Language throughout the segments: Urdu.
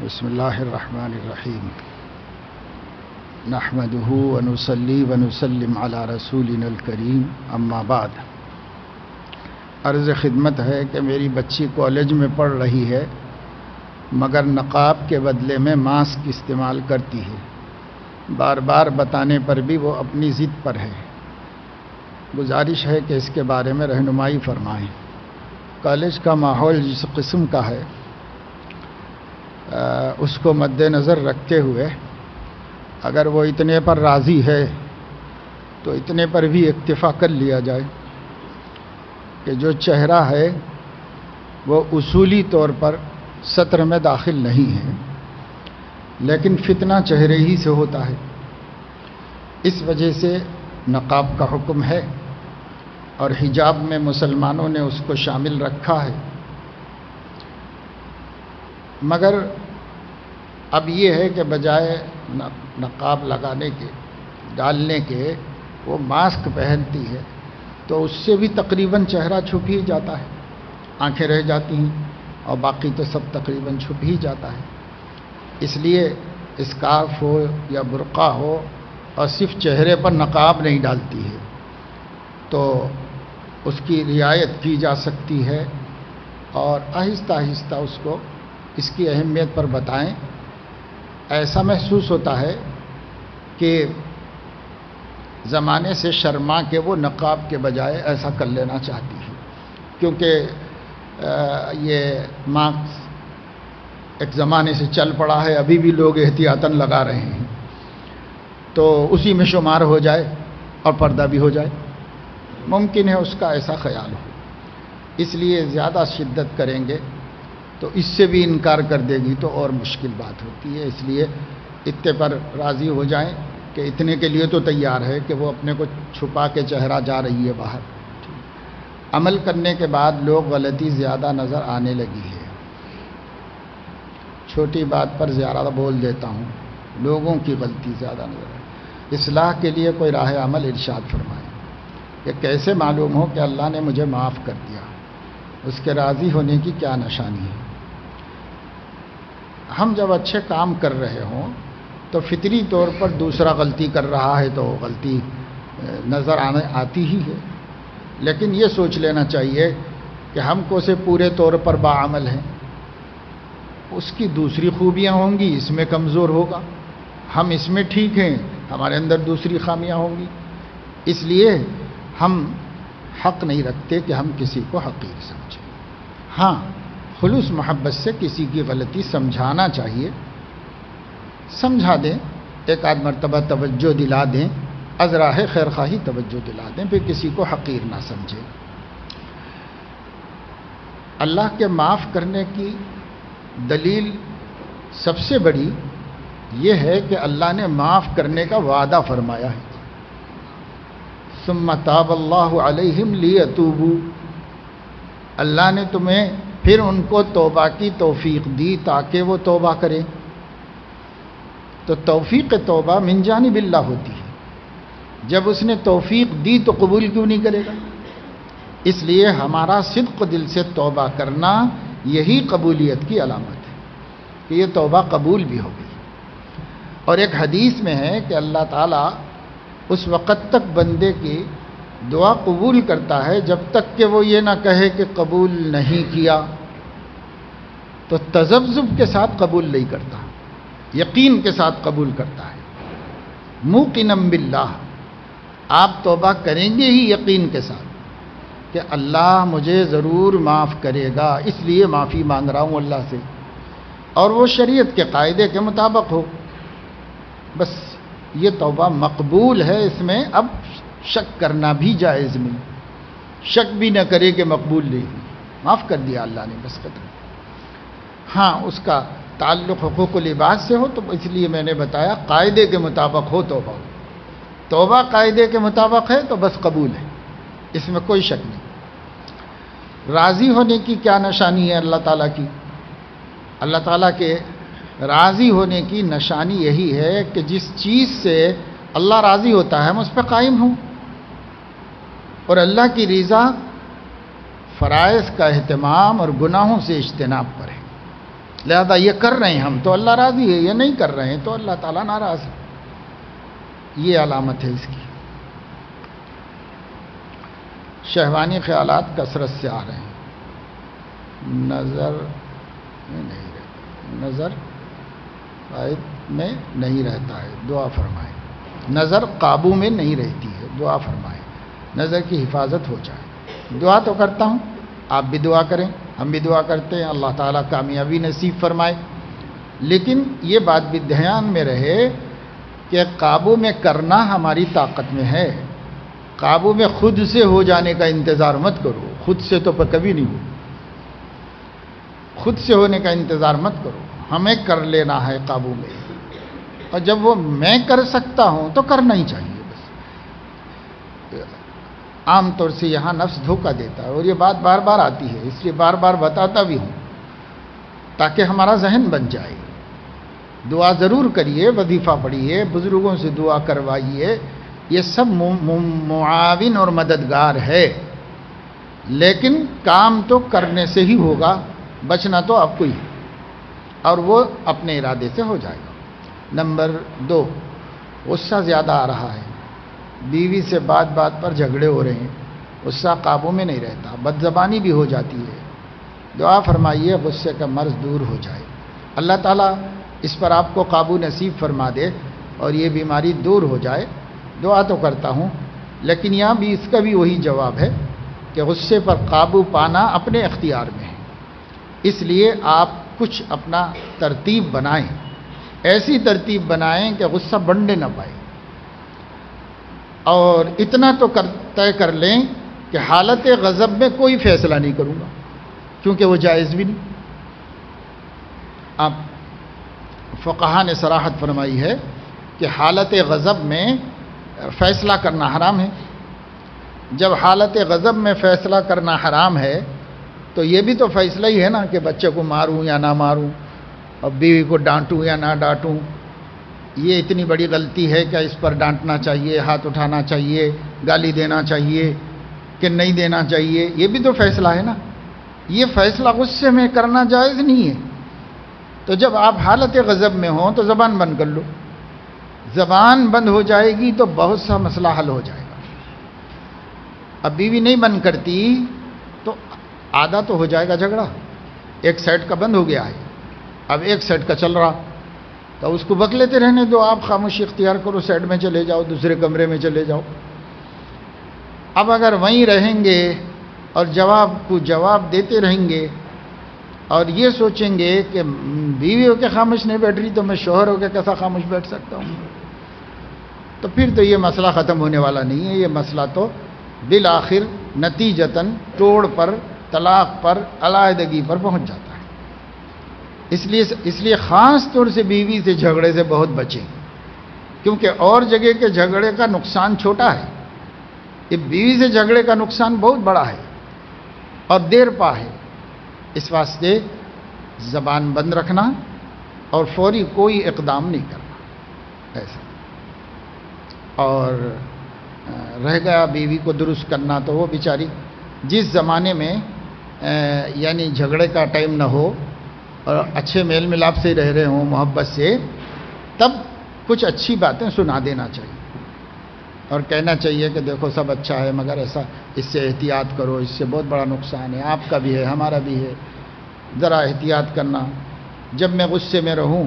بسم اللہ الرحمن الرحیم نحمدہ ونصلی ونسلم علی رسولنا الکریم اما بعد۔ عرض خدمت ہے کہ میری بچی کالج میں پڑھ رہی ہے مگر نقاب کے بدلے میں ماسک استعمال کرتی ہے۔ بار بار بتانے پر بھی وہ اپنی ضد پر ہے۔ گزارش ہے کہ اس کے بارے میں رہنمائی فرمائیں۔ کالج کا ماحول جس قسم کا ہے اس کو مد نظر رکھتے ہوئے اگر وہ اتنے پر راضی ہے تو اتنے پر بھی اکتفا کر لیا جائے کہ جو چہرہ ہے وہ اصولی طور پر سطر میں داخل نہیں ہے، لیکن فتنہ چہرے ہی سے ہوتا ہے۔ اس وجہ سے نقاب کا حکم ہے اور حجاب میں مسلمانوں نے اس کو شامل رکھا ہے، مگر اب یہ ہے کہ بجائے نقاب لگانے کے ڈالنے کے وہ ماسک پہنتی ہے تو اس سے بھی تقریباً چہرہ چھپ ہی جاتا ہے، آنکھیں رہ جاتی ہیں اور باقی تو سب تقریباً چھپ ہی جاتا ہے۔ اس لیے اسکارف ہو یا برقع ہو اور صرف چہرے پر نقاب نہیں ڈالتی ہے تو اس کی رعایت کی جا سکتی ہے اور آہستہ آہستہ اس کو اس کی اہمیت پر بتائیں۔ ایسا محسوس ہوتا ہے کہ زمانے سے شرما کے وہ نقاب کے بجائے ایسا کر لینا چاہتی ہے، کیونکہ یہ ماسک ایک زمانے سے چل پڑا ہے، ابھی بھی لوگ احتیاطاً لگا رہے ہیں تو اسی میں شمار ہو جائے اور پردہ بھی ہو جائے۔ ممکن ہے اس کا ایسا خیال ہو، اس لیے زیادہ شدت کریں گے تو اس سے بھی انکار کر دے گی تو اور مشکل بات ہوتی ہے۔ اس لیے اتنے پر راضی ہو جائیں کہ اتنے کے لیے تو تیار ہے کہ وہ اپنے کو چھپا کے چہرہ جا رہی ہے باہر۔ عمل کرنے کے بعد لوگ غلطی زیادہ نظر آنے لگی ہے۔ چھوٹی بات پر زیادہ بول دیتا ہوں، لوگوں کی غلطی زیادہ نظر آئے۔ اصلاح کے لیے کوئی راہ عمل ارشاد فرمائیں۔ یہ کیسے معلوم ہو کہ اللہ نے مجھے معاف کر دیا؟ اس کے راضی ہونے کی کیا نشانی ہے؟ ہم جب اچھے کام کر رہے ہوں تو فطری طور پر دوسرا غلطی کر رہا ہے تو غلطی نظر آتی ہی ہے، لیکن یہ سوچ لینا چاہیے کہ ہم کو سے پورے طور پر باعمل ہیں، اس کی دوسری خوبیاں ہوں گی، اس میں کمزور ہوگا۔ ہم اس میں ٹھیک ہیں، ہمارے اندر دوسری خامیاں ہوں گی۔ اس لیے ہم حق نہیں رکھتے کہ ہم کسی کو حقیر سمجھیں۔ ہاں، خلوص محبت سے کسی کی غلطی سمجھانا چاہیے، سمجھا دیں، ایک آدھ مرتبہ توجہ دلا دیں، از راہ خیر خواہی توجہ دلا دیں، پھر کسی کو حقیر نہ سمجھیں۔ اللہ کے معاف کرنے کی دلیل سب سے بڑی یہ ہے کہ اللہ نے معاف کرنے کا وعدہ فرمایا ہے۔ ثم تاب اللہ علیہم لیتوبوا، اللہ نے تمہیں پھر ان کو توبہ کی توفیق دی تاکہ وہ توبہ کریں۔ تو توفیق توبہ من جانب اللہ ہوتی ہے، جب اس نے توفیق دی تو قبول کیوں نہیں کرے گا؟ اس لیے ہمارا صدق دل سے توبہ کرنا یہی قبولیت کی علامت ہے کہ یہ توبہ قبول بھی ہو گئی۔ اور ایک حدیث میں ہے کہ اللہ تعالیٰ اس وقت تک بندے کی دعا قبول کرتا ہے جب تک کہ وہ یہ نہ کہے کہ قبول نہیں کیا، تو تذبذب کے ساتھ قبول نہیں کرتا، یقین کے ساتھ قبول کرتا ہے۔ موقنا باللہ، آپ توبہ کریں گے ہی یقین کے ساتھ کہ اللہ مجھے ضرور معاف کرے گا، اس لیے معافی مانگ رہا ہوں اللہ سے، اور وہ شریعت کے قاعدے کے مطابق ہو، بس یہ توبہ مقبول ہے۔ اس میں اب شک کرنا بھی جائز نہیں، شک بھی نہ کرے کہ مقبول نہیں، معاف کر دیا اللہ نے، بس ختم۔ ہاں، اس کا تعلق حقوق العباد سے ہو تو اس لیے میں نے بتایا قاعدے کے مطابق ہو توبہ ہو۔ توبہ قاعدے کے مطابق ہے تو بس قبول ہے، اس میں کوئی شک نہیں۔ راضی ہونے کی کیا نشانی ہے اللہ تعالیٰ کی؟ اللہ تعالیٰ کے راضی ہونے کی نشانی یہی ہے کہ جس چیز سے اللہ راضی ہوتا ہے ہم اس پہ قائم ہوں، اور اللہ کی رضا فرائض کا اہتمام اور گناہوں سے اجتناب پر ہے۔ لہذا یہ کر رہے ہیں ہم تو اللہ راضی ہے، یہ نہیں کر رہے ہیں تو اللہ تعالیٰ ناراض ہے. یہ علامت ہے اس کی. شہوانی خیالات کثرت سے آ رہے ہیں. نظر میں نہیں رہتا، نظر قائد میں نہیں رہتا ہے، دعا فرمائیں. نظر قابو میں نہیں رہتی ہے، دعا فرمائیں نظر کی حفاظت ہو جائے. دعا تو کرتا ہوں، آپ بھی دعا کریں، ہم بھی دعا کرتے ہیں، اللہ تعالیٰ کامیابی نصیب فرمائے. لیکن یہ بات بھی دھیان میں رہے کہ قابو میں کرنا ہماری طاقت میں ہے. قابو میں خود سے ہو جانے کا انتظار مت کرو، خود سے تو کبھی نہیں ہو. خود سے ہونے کا انتظار مت کرو، ہمیں کر لینا ہے قابو میں. اور جب وہ میں کر سکتا ہوں تو کرنا ہی چاہیے. بس عام طور سے یہاں نفس دھوکہ دیتا ہے، اور یہ بات بار بار آتی ہے، اس لیے بار بار بتاتا بھی ہوں تاکہ ہمارا ذہن بن جائے. دعا ضرور کریے، وظیفہ پڑھیے، بزرگوں سے دعا کروائیے، یہ سب معاون اور مددگار ہے. لیکن کام تو کرنے سے ہی ہوگا، بچنا تو آپ کو ہی، اور وہ اپنے ارادے سے ہو جائے گا. نمبر 2، غصہ زیادہ آ رہا ہے. بیوی سے بات بات پر جھگڑے ہو رہے ہیں، غصہ قابو میں نہیں رہتا، بد زبانی بھی ہو جاتی ہے. دعا فرمائیے غصے کا مرض دور ہو جائے، اللہ تعالیٰ اس پر آپ کو قابو نصیب فرما دے اور یہ بیماری دور ہو جائے. دعا تو کرتا ہوں، لیکن یہاں بھی اس کا بھی وہی جواب ہے کہ غصے پر قابو پانا اپنے اختیار میں ہے. اس لیے آپ کچھ اپنا ترتیب بنائیں، ایسی ترتیب بنائیں کہ غصہ بڑھنے نہ پائے. اور اتنا تو طے کر لیں کہ حالت غضب میں کوئی فیصلہ نہیں کروں گا، کیونکہ وہ جائز بھی نہیں. اب فقہا نے صراحت فرمائی ہے کہ حالت غضب میں فیصلہ کرنا حرام ہے. جب حالت غضب میں فیصلہ کرنا حرام ہے تو یہ بھی تو فیصلہ ہی ہے نا کہ بچے کو ماروں یا نہ ماروں، اور بیوی کو ڈانٹوں یا نہ ڈانٹوں. یہ اتنی بڑی غلطی ہے کہ اس پر ڈانٹنا چاہیے، ہاتھ اٹھانا چاہیے، گالی دینا چاہیے کہ نہیں دینا چاہیے. یہ بھی تو فیصلہ ہے نا. یہ فیصلہ غصے میں کرنا جائز نہیں ہے. تو جب آپ حالت غضب میں ہوں تو زبان بند کر لو. زبان بند ہو جائے گی تو بہت سا مسئلہ حل ہو جائے گا. اب بیوی نہیں بند کرتی تو آدھا تو ہو جائے گا جھگڑا. ایک سائڈ کا بند ہو گیا ہے، اب ایک سائڈ کا چل رہا، تو اس کو بکلیتے رہنے دو. آپ خاموشی اختیار کرو، سائڈ میں چلے جاؤ، دوسرے کمرے میں چلے جاؤ. اب اگر وہیں رہیں گے اور جواب کو جواب دیتے رہیں گے اور یہ سوچیں گے کہ بیوی ہو کے خاموش نہیں بیٹھ رہی تو میں شوہر ہو کے کیسا خاموش بیٹھ سکتا ہوں، تو پھر تو یہ مسئلہ ختم ہونے والا نہیں ہے. یہ مسئلہ تو بالآخر نتیجتاً توڑ پر، طلاق پر، علیحدگی پر پہنچ جاتا ہے. اس لیے خاص طور سے بیوی سے جھگڑے سے بہت بچیں، کیونکہ اور جگہ کے جھگڑے کا نقصان چھوٹا ہے، یہ بیوی سے جھگڑے کا نقصان بہت بڑا ہے اور دیر پا ہے. اس واسطے زبان بند رکھنا اور فوری کوئی اقدام نہیں کرنا ایسا. اور رہ گیا بیوی کو درست کرنا، تو وہ بیچاری جس زمانے میں یعنی جھگڑے کا ٹائم نہ ہو اور اچھے میل ملاپ سے رہ رہے ہوں، محبت سے، تب کچھ اچھی باتیں سنا دینا چاہیے اور کہنا چاہیے کہ دیکھو سب اچھا ہے مگر ایسا، اس سے احتیاط کرو، اس سے بہت بڑا نقصان ہے، آپ کا بھی ہے ہمارا بھی ہے، ذرا احتیاط کرنا. جب میں غصے میں رہوں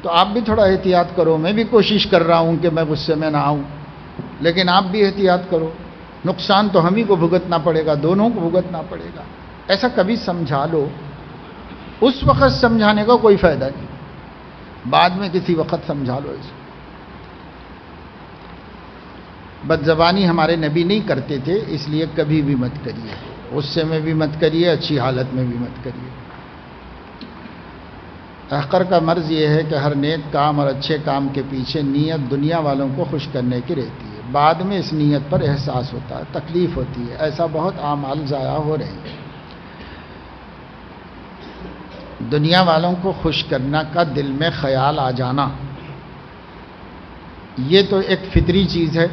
تو آپ بھی تھوڑا احتیاط کرو. میں بھی کوشش کر رہا ہوں کہ میں غصے میں نہ آؤں، لیکن آپ بھی احتیاط کرو. نقصان تو ہم ہی کو بھگتنا پڑے گا، دونوں کو بھگتنا پڑے گا. ایسا کبھی سمجھا لو. اس وقت سمجھانے کا کوئی فائدہ نہیں، بعد میں کسی وقت سمجھا لو. اس بد زبانی ہمارے نبی نہیں کرتے تھے، اس لیے کبھی بھی مت کریے. غصے میں بھی مت کریے، اچھی حالت میں بھی مت کریے. احقر کا مرض یہ ہے کہ ہر نیک کام اور اچھے کام کے پیچھے نیت دنیا والوں کو خوش کرنے کی رہتی ہے. بعد میں اس نیت پر احساس ہوتا ہے، تکلیف ہوتی ہے. ایسا بہت اعمال ضائع ہو رہے ہیں. دنیا والوں کو خوش کرنا کا دل میں خیال آ جانا، یہ تو ایک فطری چیز ہے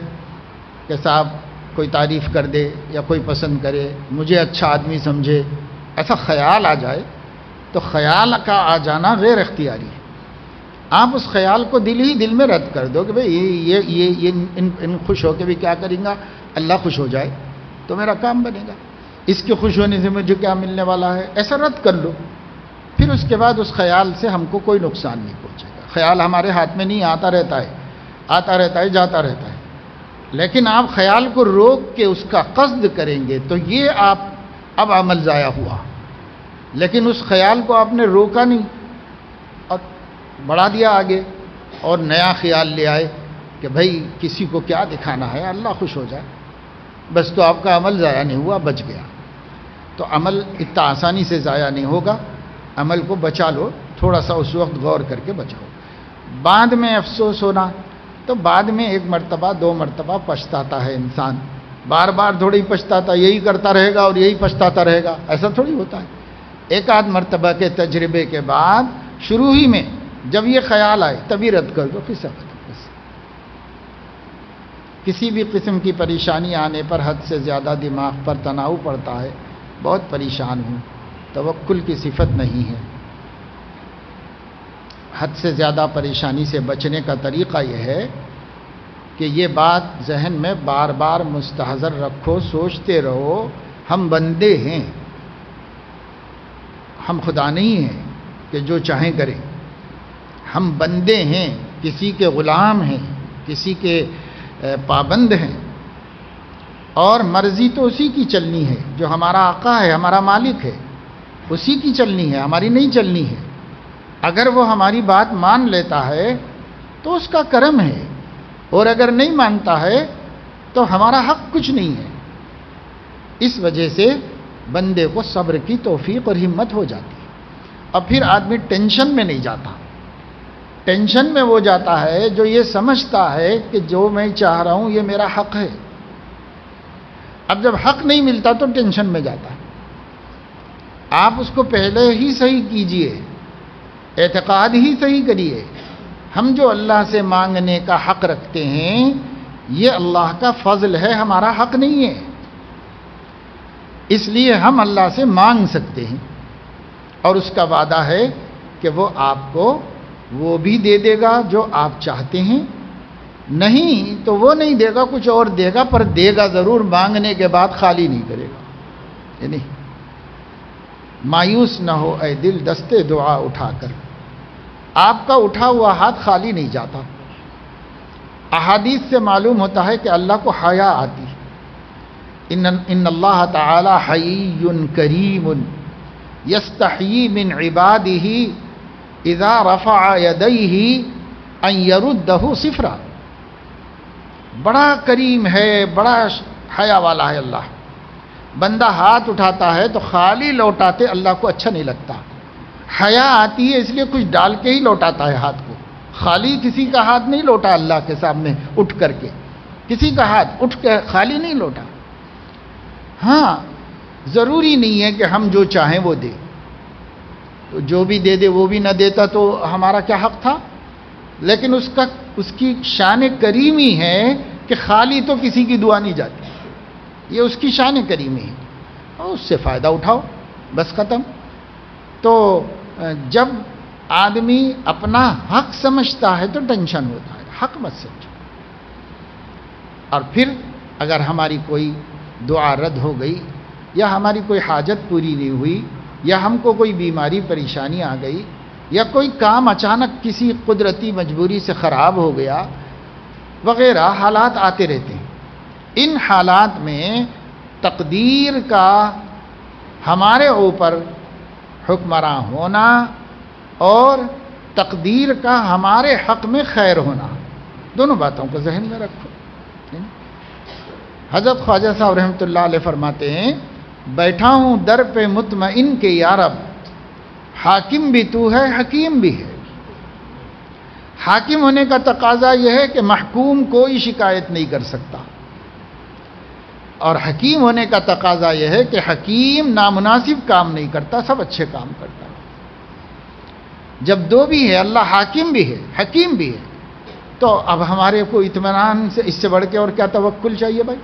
کہ صاحب کوئی تعریف کر دے یا کوئی پسند کرے، مجھے اچھا آدمی سمجھے، ایسا خیال آ جائے تو خیال کا آ جانا غیر اختیاری ہے. آپ اس خیال کو دل میں رد کر دو کہ بھئی یہ ان خوش ہو کے بھی کیا کریں گا، اللہ خوش ہو جائے تو میرا کام بنے گا، اس کے خوش ہونے سے مجھے کیا ملنے والا ہے، ایسا رد کر لو. پھر اس کے بعد اس خیال سے ہم کو کوئی نقصان نہیں پہنچے گا. خیال ہمارے ہاتھ میں نہیں، آتا رہتا ہے جاتا رہتا ہے. لیکن آپ خیال کو روک کے اس کا قصد کریں گے تو یہ آپ اب عمل ضائع ہوا. لیکن اس خیال کو آپ نے روکا نہیں اور بڑھا دیا آگے اور نیا خیال لے آئے کہ بھائی کسی کو کیا دکھانا ہے، اللہ خوش ہو جائے، بس تو آپ کا عمل ضائع نہیں ہوا، بچ گیا. تو عمل اتنا آسانی سے ضائع نہیں ہوگا. عمل کو بچا لو، تھوڑا سا اس وقت غور کر کے بچاؤ. بعد میں افسوس ہونا، تو بعد میں ایک مرتبہ 2 مرتبہ پچھتاتا ہے انسان. بار بار تھوڑی پچھتاتا، یہی کرتا رہے گا اور یہی پچھتاتا رہے گا، ایسا تھوڑی ہوتا ہے. ایک آدھ مرتبہ کے تجربے کے بعد شروع ہی میں جب یہ خیال آئے تبھی رد کر دو، قصہ ختم. کسی بھی قسم کی پریشانی آنے پر حد سے زیادہ دماغ پر تناؤ پڑتا ہے، بہت پریشان ہوں. توکل کی صفت نہیں ہے. حد سے زیادہ پریشانی سے بچنے کا طریقہ یہ ہے کہ یہ بات ذہن میں بار بار مستحضر رکھو، سوچتے رہو، ہم بندے ہیں، ہم خدا نہیں ہیں کہ جو چاہیں کریں. ہم بندے ہیں، کسی کے غلام ہیں، کسی کے پابند ہیں، اور مرضی تو اسی کی چلنی ہے جو ہمارا آقا ہے، ہمارا مالک ہے، اسی کی چلنی ہے، ہماری نہیں چلنی ہے. اگر وہ ہماری بات مان لیتا ہے تو اس کا کرم ہے، اور اگر نہیں مانتا ہے تو ہمارا حق کچھ نہیں ہے. اس وجہ سے بندے کو صبر کی توفیق اور ہمت ہو جاتی ہے، اور پھر آدمی ٹینشن میں نہیں جاتا. ٹینشن میں وہ جاتا ہے جو یہ سمجھتا ہے کہ جو میں چاہ رہا ہوں یہ میرا حق ہے. اب جب حق نہیں ملتا تو ٹینشن میں جاتا ہے. آپ اس کو پہلے ہی صحیح کیجئے، اعتقاد ہی صحیح کریے. ہم جو اللہ سے مانگنے کا حق رکھتے ہیں یہ اللہ کا فضل ہے، ہمارا حق نہیں ہے. اس لیے ہم اللہ سے مانگ سکتے ہیں، اور اس کا وعدہ ہے کہ وہ آپ کو وہ بھی دے دے گا جو آپ چاہتے ہیں. نہیں تو وہ نہیں دے گا، کچھ اور دے گا، پر دے گا ضرور. مانگنے کے بعد خالی نہیں کرے گا. یعنی مایوس نہ ہو اے دل دستے دعا اٹھا کر. آپ کا اٹھا ہوا ہاتھ خالی نہیں جاتا. احادیث سے معلوم ہوتا ہے کہ اللہ کو حیا آتی. ان اللہ تعالی حی کریم یستحیی من عبادہ اذا رفع یدیہ ان یردہ صفرا. بڑا کریم ہے، بڑا حیا والا ہے اللہ. بندہ ہاتھ اٹھاتا ہے تو خالی لوٹاتے اللہ کو اچھا نہیں لگتا. حیا آتی ہے اس لیے کچھ ڈال کے ہی لوٹاتا ہے ہاتھ کو. خالی کسی کا ہاتھ نہیں لوٹا اللہ کے سامنے اٹھ کر کے. کسی کا ہاتھ اٹھ کے خالی نہیں لوٹا. ہاں ضروری نہیں ہے کہ ہم جو چاہیں وہ دیں. تو جو بھی دے دے وہ بھی نہ دیتا تو ہمارا کیا حق تھا. لیکن اس کی شان کریمی ہے کہ خالی تو کسی کی دعا نہیں جاتی. یہ اس کی شان کریمی ہے، اور اس سے فائدہ اٹھاؤ، بس ختم. تو جب آدمی اپنا حق سمجھتا ہے تو ٹینشن ہوتا ہے. حق مت سمجھو. اور پھر اگر ہماری کوئی دعا رد ہو گئی، یا ہماری کوئی حاجت پوری نہیں ہوئی، یا ہم کو کوئی بیماری پریشانی آ گئی، یا کوئی کام اچانک کسی قدرتی مجبوری سے خراب ہو گیا وغیرہ، حالات آتے رہتے ہیں. ان حالات میں تقدیر کا ہمارے اوپر حکمراں ہونا اور تقدیر کا ہمارے حق میں خیر ہونا، دونوں باتوں کو ذہن میں رکھو. حضرت خواجہ صاحب رحمۃ اللہ علیہ فرماتے ہیں، بیٹھا ہوں در پہ مطمئن کے یا رب، حاکم بھی تو ہے حکیم بھی ہے. حاکم ہونے کا تقاضا یہ ہے کہ محکوم کوئی شکایت نہیں کر سکتا، اور حکیم ہونے کا تقاضا یہ ہے کہ حکیم نامناسب کام نہیں کرتا، سب اچھے کام کرتا. جب دو بھی ہے، اللہ حاکم بھی ہے حکیم بھی ہے، تو اب ہمارے کو اطمینان سے اس سے بڑھ کے اور کیا توکل چاہیے بھائی.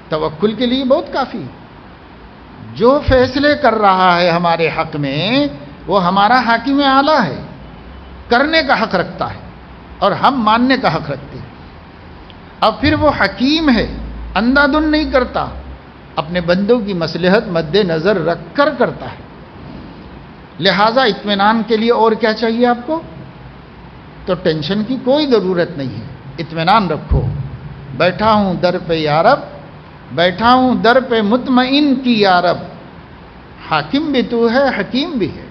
توکل کے لیے بہت کافی. جو فیصلے کر رہا ہے ہمارے حق میں وہ ہمارا حاکم اعلیٰ ہے، کرنے کا حق رکھتا ہے اور ہم ماننے کا حق رکھتے ہیں۔ اب پھر وہ حکیم ہے، اندھا دھند نہیں کرتا، اپنے بندوں کی مصلحت مد نظر رکھ کر کرتا ہے۔ لہذا اطمینان کے لیے اور کیا چاہیے آپ کو؟ تو ٹینشن کی کوئی ضرورت نہیں ہے، اطمینان رکھو۔ بیٹھا ہوں در پہ یا رب، بیٹھا ہوں در پہ مطمئن کی یا رب، حاکم بھی تو ہے حکیم بھی ہے۔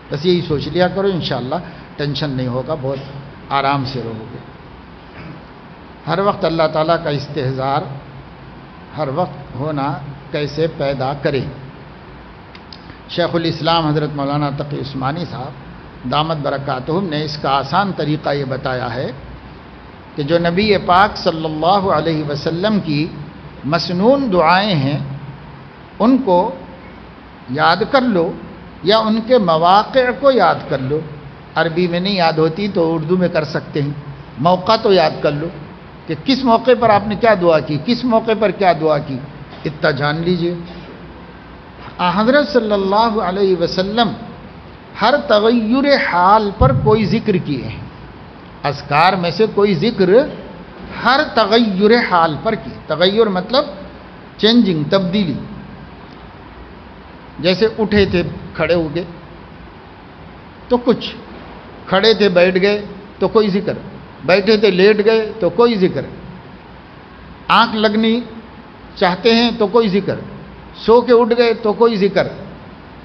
بس یہی سوچ لیا کرو، انشاءاللہ ٹینشن نہیں ہوگا، بہت آرام سے رہو گے۔ ہر وقت اللہ تعالیٰ کا استحضار ہر وقت ہونا کیسے پیدا کریں؟ شیخ الاسلام حضرت مولانا تقی عثمانی صاحب دامت برکاتہم نے اس کا آسان طریقہ یہ بتایا ہے کہ جو نبی پاک صلی اللہ علیہ وسلم کی مسنون دعائیں ہیں ان کو یاد کر لو یا ان کے مواقع کو یاد کر لو۔ عربی میں نہیں یاد ہوتی تو اردو میں کر سکتے ہیں، موقع تو یاد کر لو کہ کس موقع پر آپ نے کیا دعا کی، کس موقع پر کیا دعا کی، اتنا جان لیجئے۔ حضرت صلی اللہ علیہ وسلم ہر تغیر حال پر کوئی ذکر کیے ہیں، اذکار میں سے کوئی ذکر ہر تغیر حال پر کی۔ تغیر مطلب چینجنگ، تبدیلی۔ جیسے اٹھے تھے کھڑے ہو گئے تو کچھ، کھڑے تھے بیٹھ گئے تو کوئی ذکر، بیٹھے تھے لیٹ گئے تو کوئی ذکر، آنکھ لگنی چاہتے ہیں تو کوئی ذکر، سو کے اٹھ گئے تو کوئی ذکر،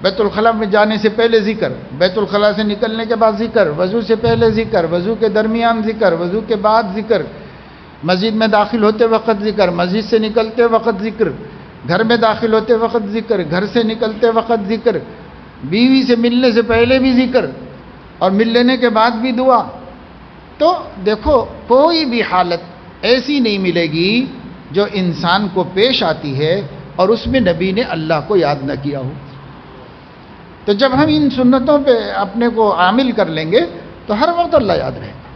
بیت الخلاء میں جانے سے پہلے ذکر، بیت الخلاء سے نکلنے کے بعد ذکر، وضو سے پہلے ذکر، وضو کے درمیان ذکر، وضو کے بعد ذکر، مسجد میں داخل ہوتے وقت ذکر، مسجد سے نکلتے وقت ذکر، گھر میں داخل ہوتے وقت ذکر، گھر سے نکلتے وقت ذکر، بیوی سے ملنے سے پہلے بھی ذکر اور مل لینے کے بعد بھی دعا۔ تو دیکھو کوئی بھی حالت ایسی نہیں ملے گی جو انسان کو پیش آتی ہے اور اس میں نبی نے اللہ کو یاد نہ کیا ہو۔ تو جب ہم ان سنتوں پہ اپنے کو عامل کر لیں گے تو ہر وقت اللہ یاد رہے گا۔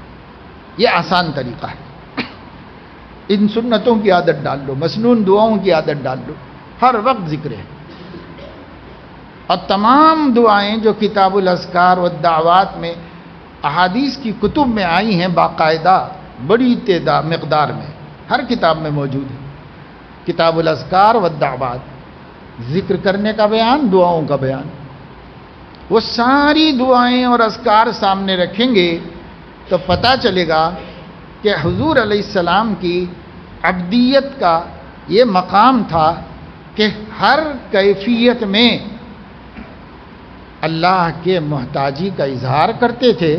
یہ آسان طریقہ ہے۔ ان سنتوں کی عادت ڈال لو، مسنون دعاؤں کی عادت ڈال لو، ہر وقت ذکر ہے۔ اور تمام دعائیں جو کتاب الاذکار والدعوات میں احادیث کی کتب میں آئی ہیں باقاعدہ بڑی مقدار میں، ہر کتاب میں موجود ہے۔ کتاب الاذکار والدعوات، ذکر کرنے کا بیان، دعاؤں کا بیان، وہ ساری دعائیں اور اذکار سامنے رکھیں گے تو پتہ چلے گا کہ حضور علیہ السلام کی عبدیت کا یہ مقام تھا کہ ہر کیفیت میں اللہ کے محتاجی کا اظہار کرتے تھے،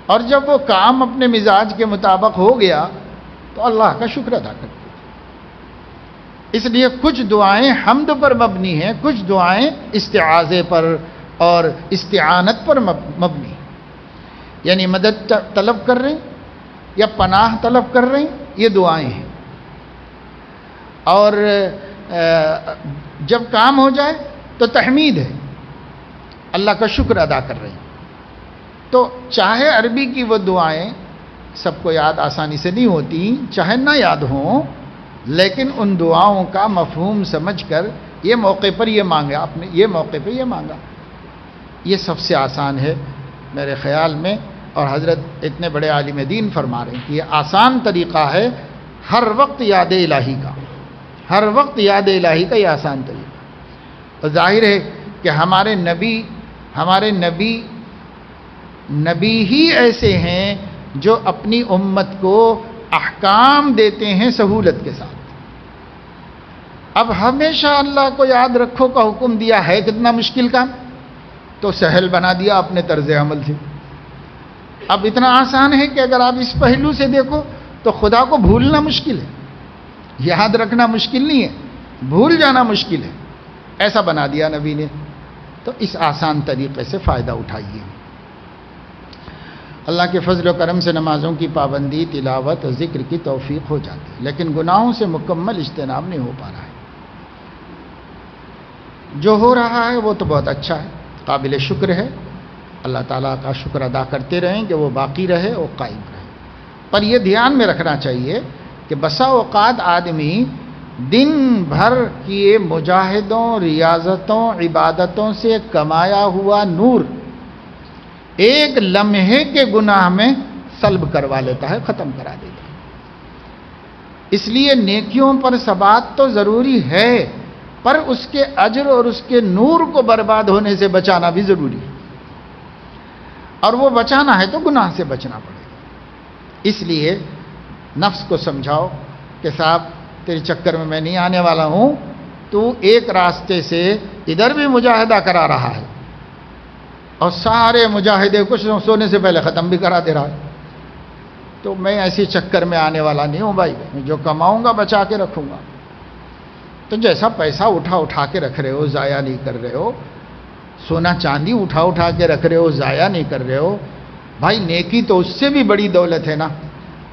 اور جب وہ کام اپنے مزاج کے مطابق ہو گیا تو اللہ کا شکر ادا کرتے تھے۔ اس لیے کچھ دعائیں حمد پر مبنی ہیں، کچھ دعائیں استعاذے پر اور استعانت پر مبنی، یعنی مدد طلب کر رہے ہیں یا پناہ طلب کر رہے ہیں، یہ دعائیں ہیں۔ اور جب کام ہو جائے تو تحمید ہے، اللہ کا شکر ادا کر رہے ہیں۔ تو چاہے عربی کی وہ دعائیں سب کو یاد آسانی سے نہیں ہوتی، چاہے نہ یاد ہوں، لیکن ان دعاؤں کا مفہوم سمجھ کر یہ موقع پر یہ مانگا آپ نے، یہ موقع پہ یہ مانگا، یہ سب سے آسان ہے میرے خیال میں۔ اور حضرت اتنے بڑے عالم دین فرما رہے ہیں کہ یہ آسان طریقہ ہے ہر وقت یاد الہی کا، ہر وقت یاد الہی کا یہ آسان طریقہ۔ اور ظاہر ہے کہ ہمارے نبی ہی ایسے ہیں جو اپنی امت کو احکام دیتے ہیں سہولت کے ساتھ۔ اب ہمیشہ اللہ کو یاد رکھو کا حکم دیا ہے، کتنا مشکل کام، تو سہل بنا دیا اپنے طرز عمل سے۔ اب اتنا آسان ہے کہ اگر آپ اس پہلو سے دیکھو تو خدا کو بھولنا مشکل ہے، یاد رکھنا مشکل نہیں ہے، بھول جانا مشکل ہے، ایسا بنا دیا نبی نے۔ تو اس آسان طریقے سے فائدہ اٹھائیے۔ اللہ کے فضل و کرم سے نمازوں کی پابندی، تلاوت اور ذکر کی توفیق ہو جاتی ہے، لیکن گناہوں سے مکمل اجتناب نہیں ہو پا رہا ہے۔ جو ہو رہا ہے وہ تو بہت اچھا ہے، قابل شکر ہے، اللہ تعالیٰ کا شکر ادا کرتے رہیں کہ وہ باقی رہے اور قائم رہے۔ پر یہ دھیان میں رکھنا چاہیے کہ بسا اوقات آدمی دن بھر کیے مجاہدوں، ریاضتوں، عبادتوں سے کمایا ہوا نور ایک لمحے کے گناہ میں سلب کروا لیتا ہے، ختم کرا دیتا ہے۔ اس لیے نیکیوں پر ثبات تو ضروری ہے، پر اس کے اجر اور اس کے نور کو برباد ہونے سے بچانا بھی ضروری ہے، اور وہ بچانا ہے تو گناہ سے بچنا پڑے گا۔ اس لیے نفس کو سمجھاؤ کہ صاحب تیرے چکر میں نہیں آنے والا ہوں، تو ایک راستے سے ادھر بھی مجاہدہ کرا رہا ہے اور سارے مجاہدے کچھ سونے سے پہلے ختم بھی کرا دے رہا ہے، تو میں ایسی چکر میں آنے والا نہیں ہوں بھائی، میں جو کماؤں گا بچا کے رکھوں گا۔ تو جیسا پیسہ اٹھا کے رکھ رہے ہو، ضائع نہیں کر رہے ہو، سونا چاندی اٹھا کے رکھ رہے ہو، ضائع نہیں کر رہے ہو، بھائی نیکی تو اس سے بھی بڑی دولت ہے نا،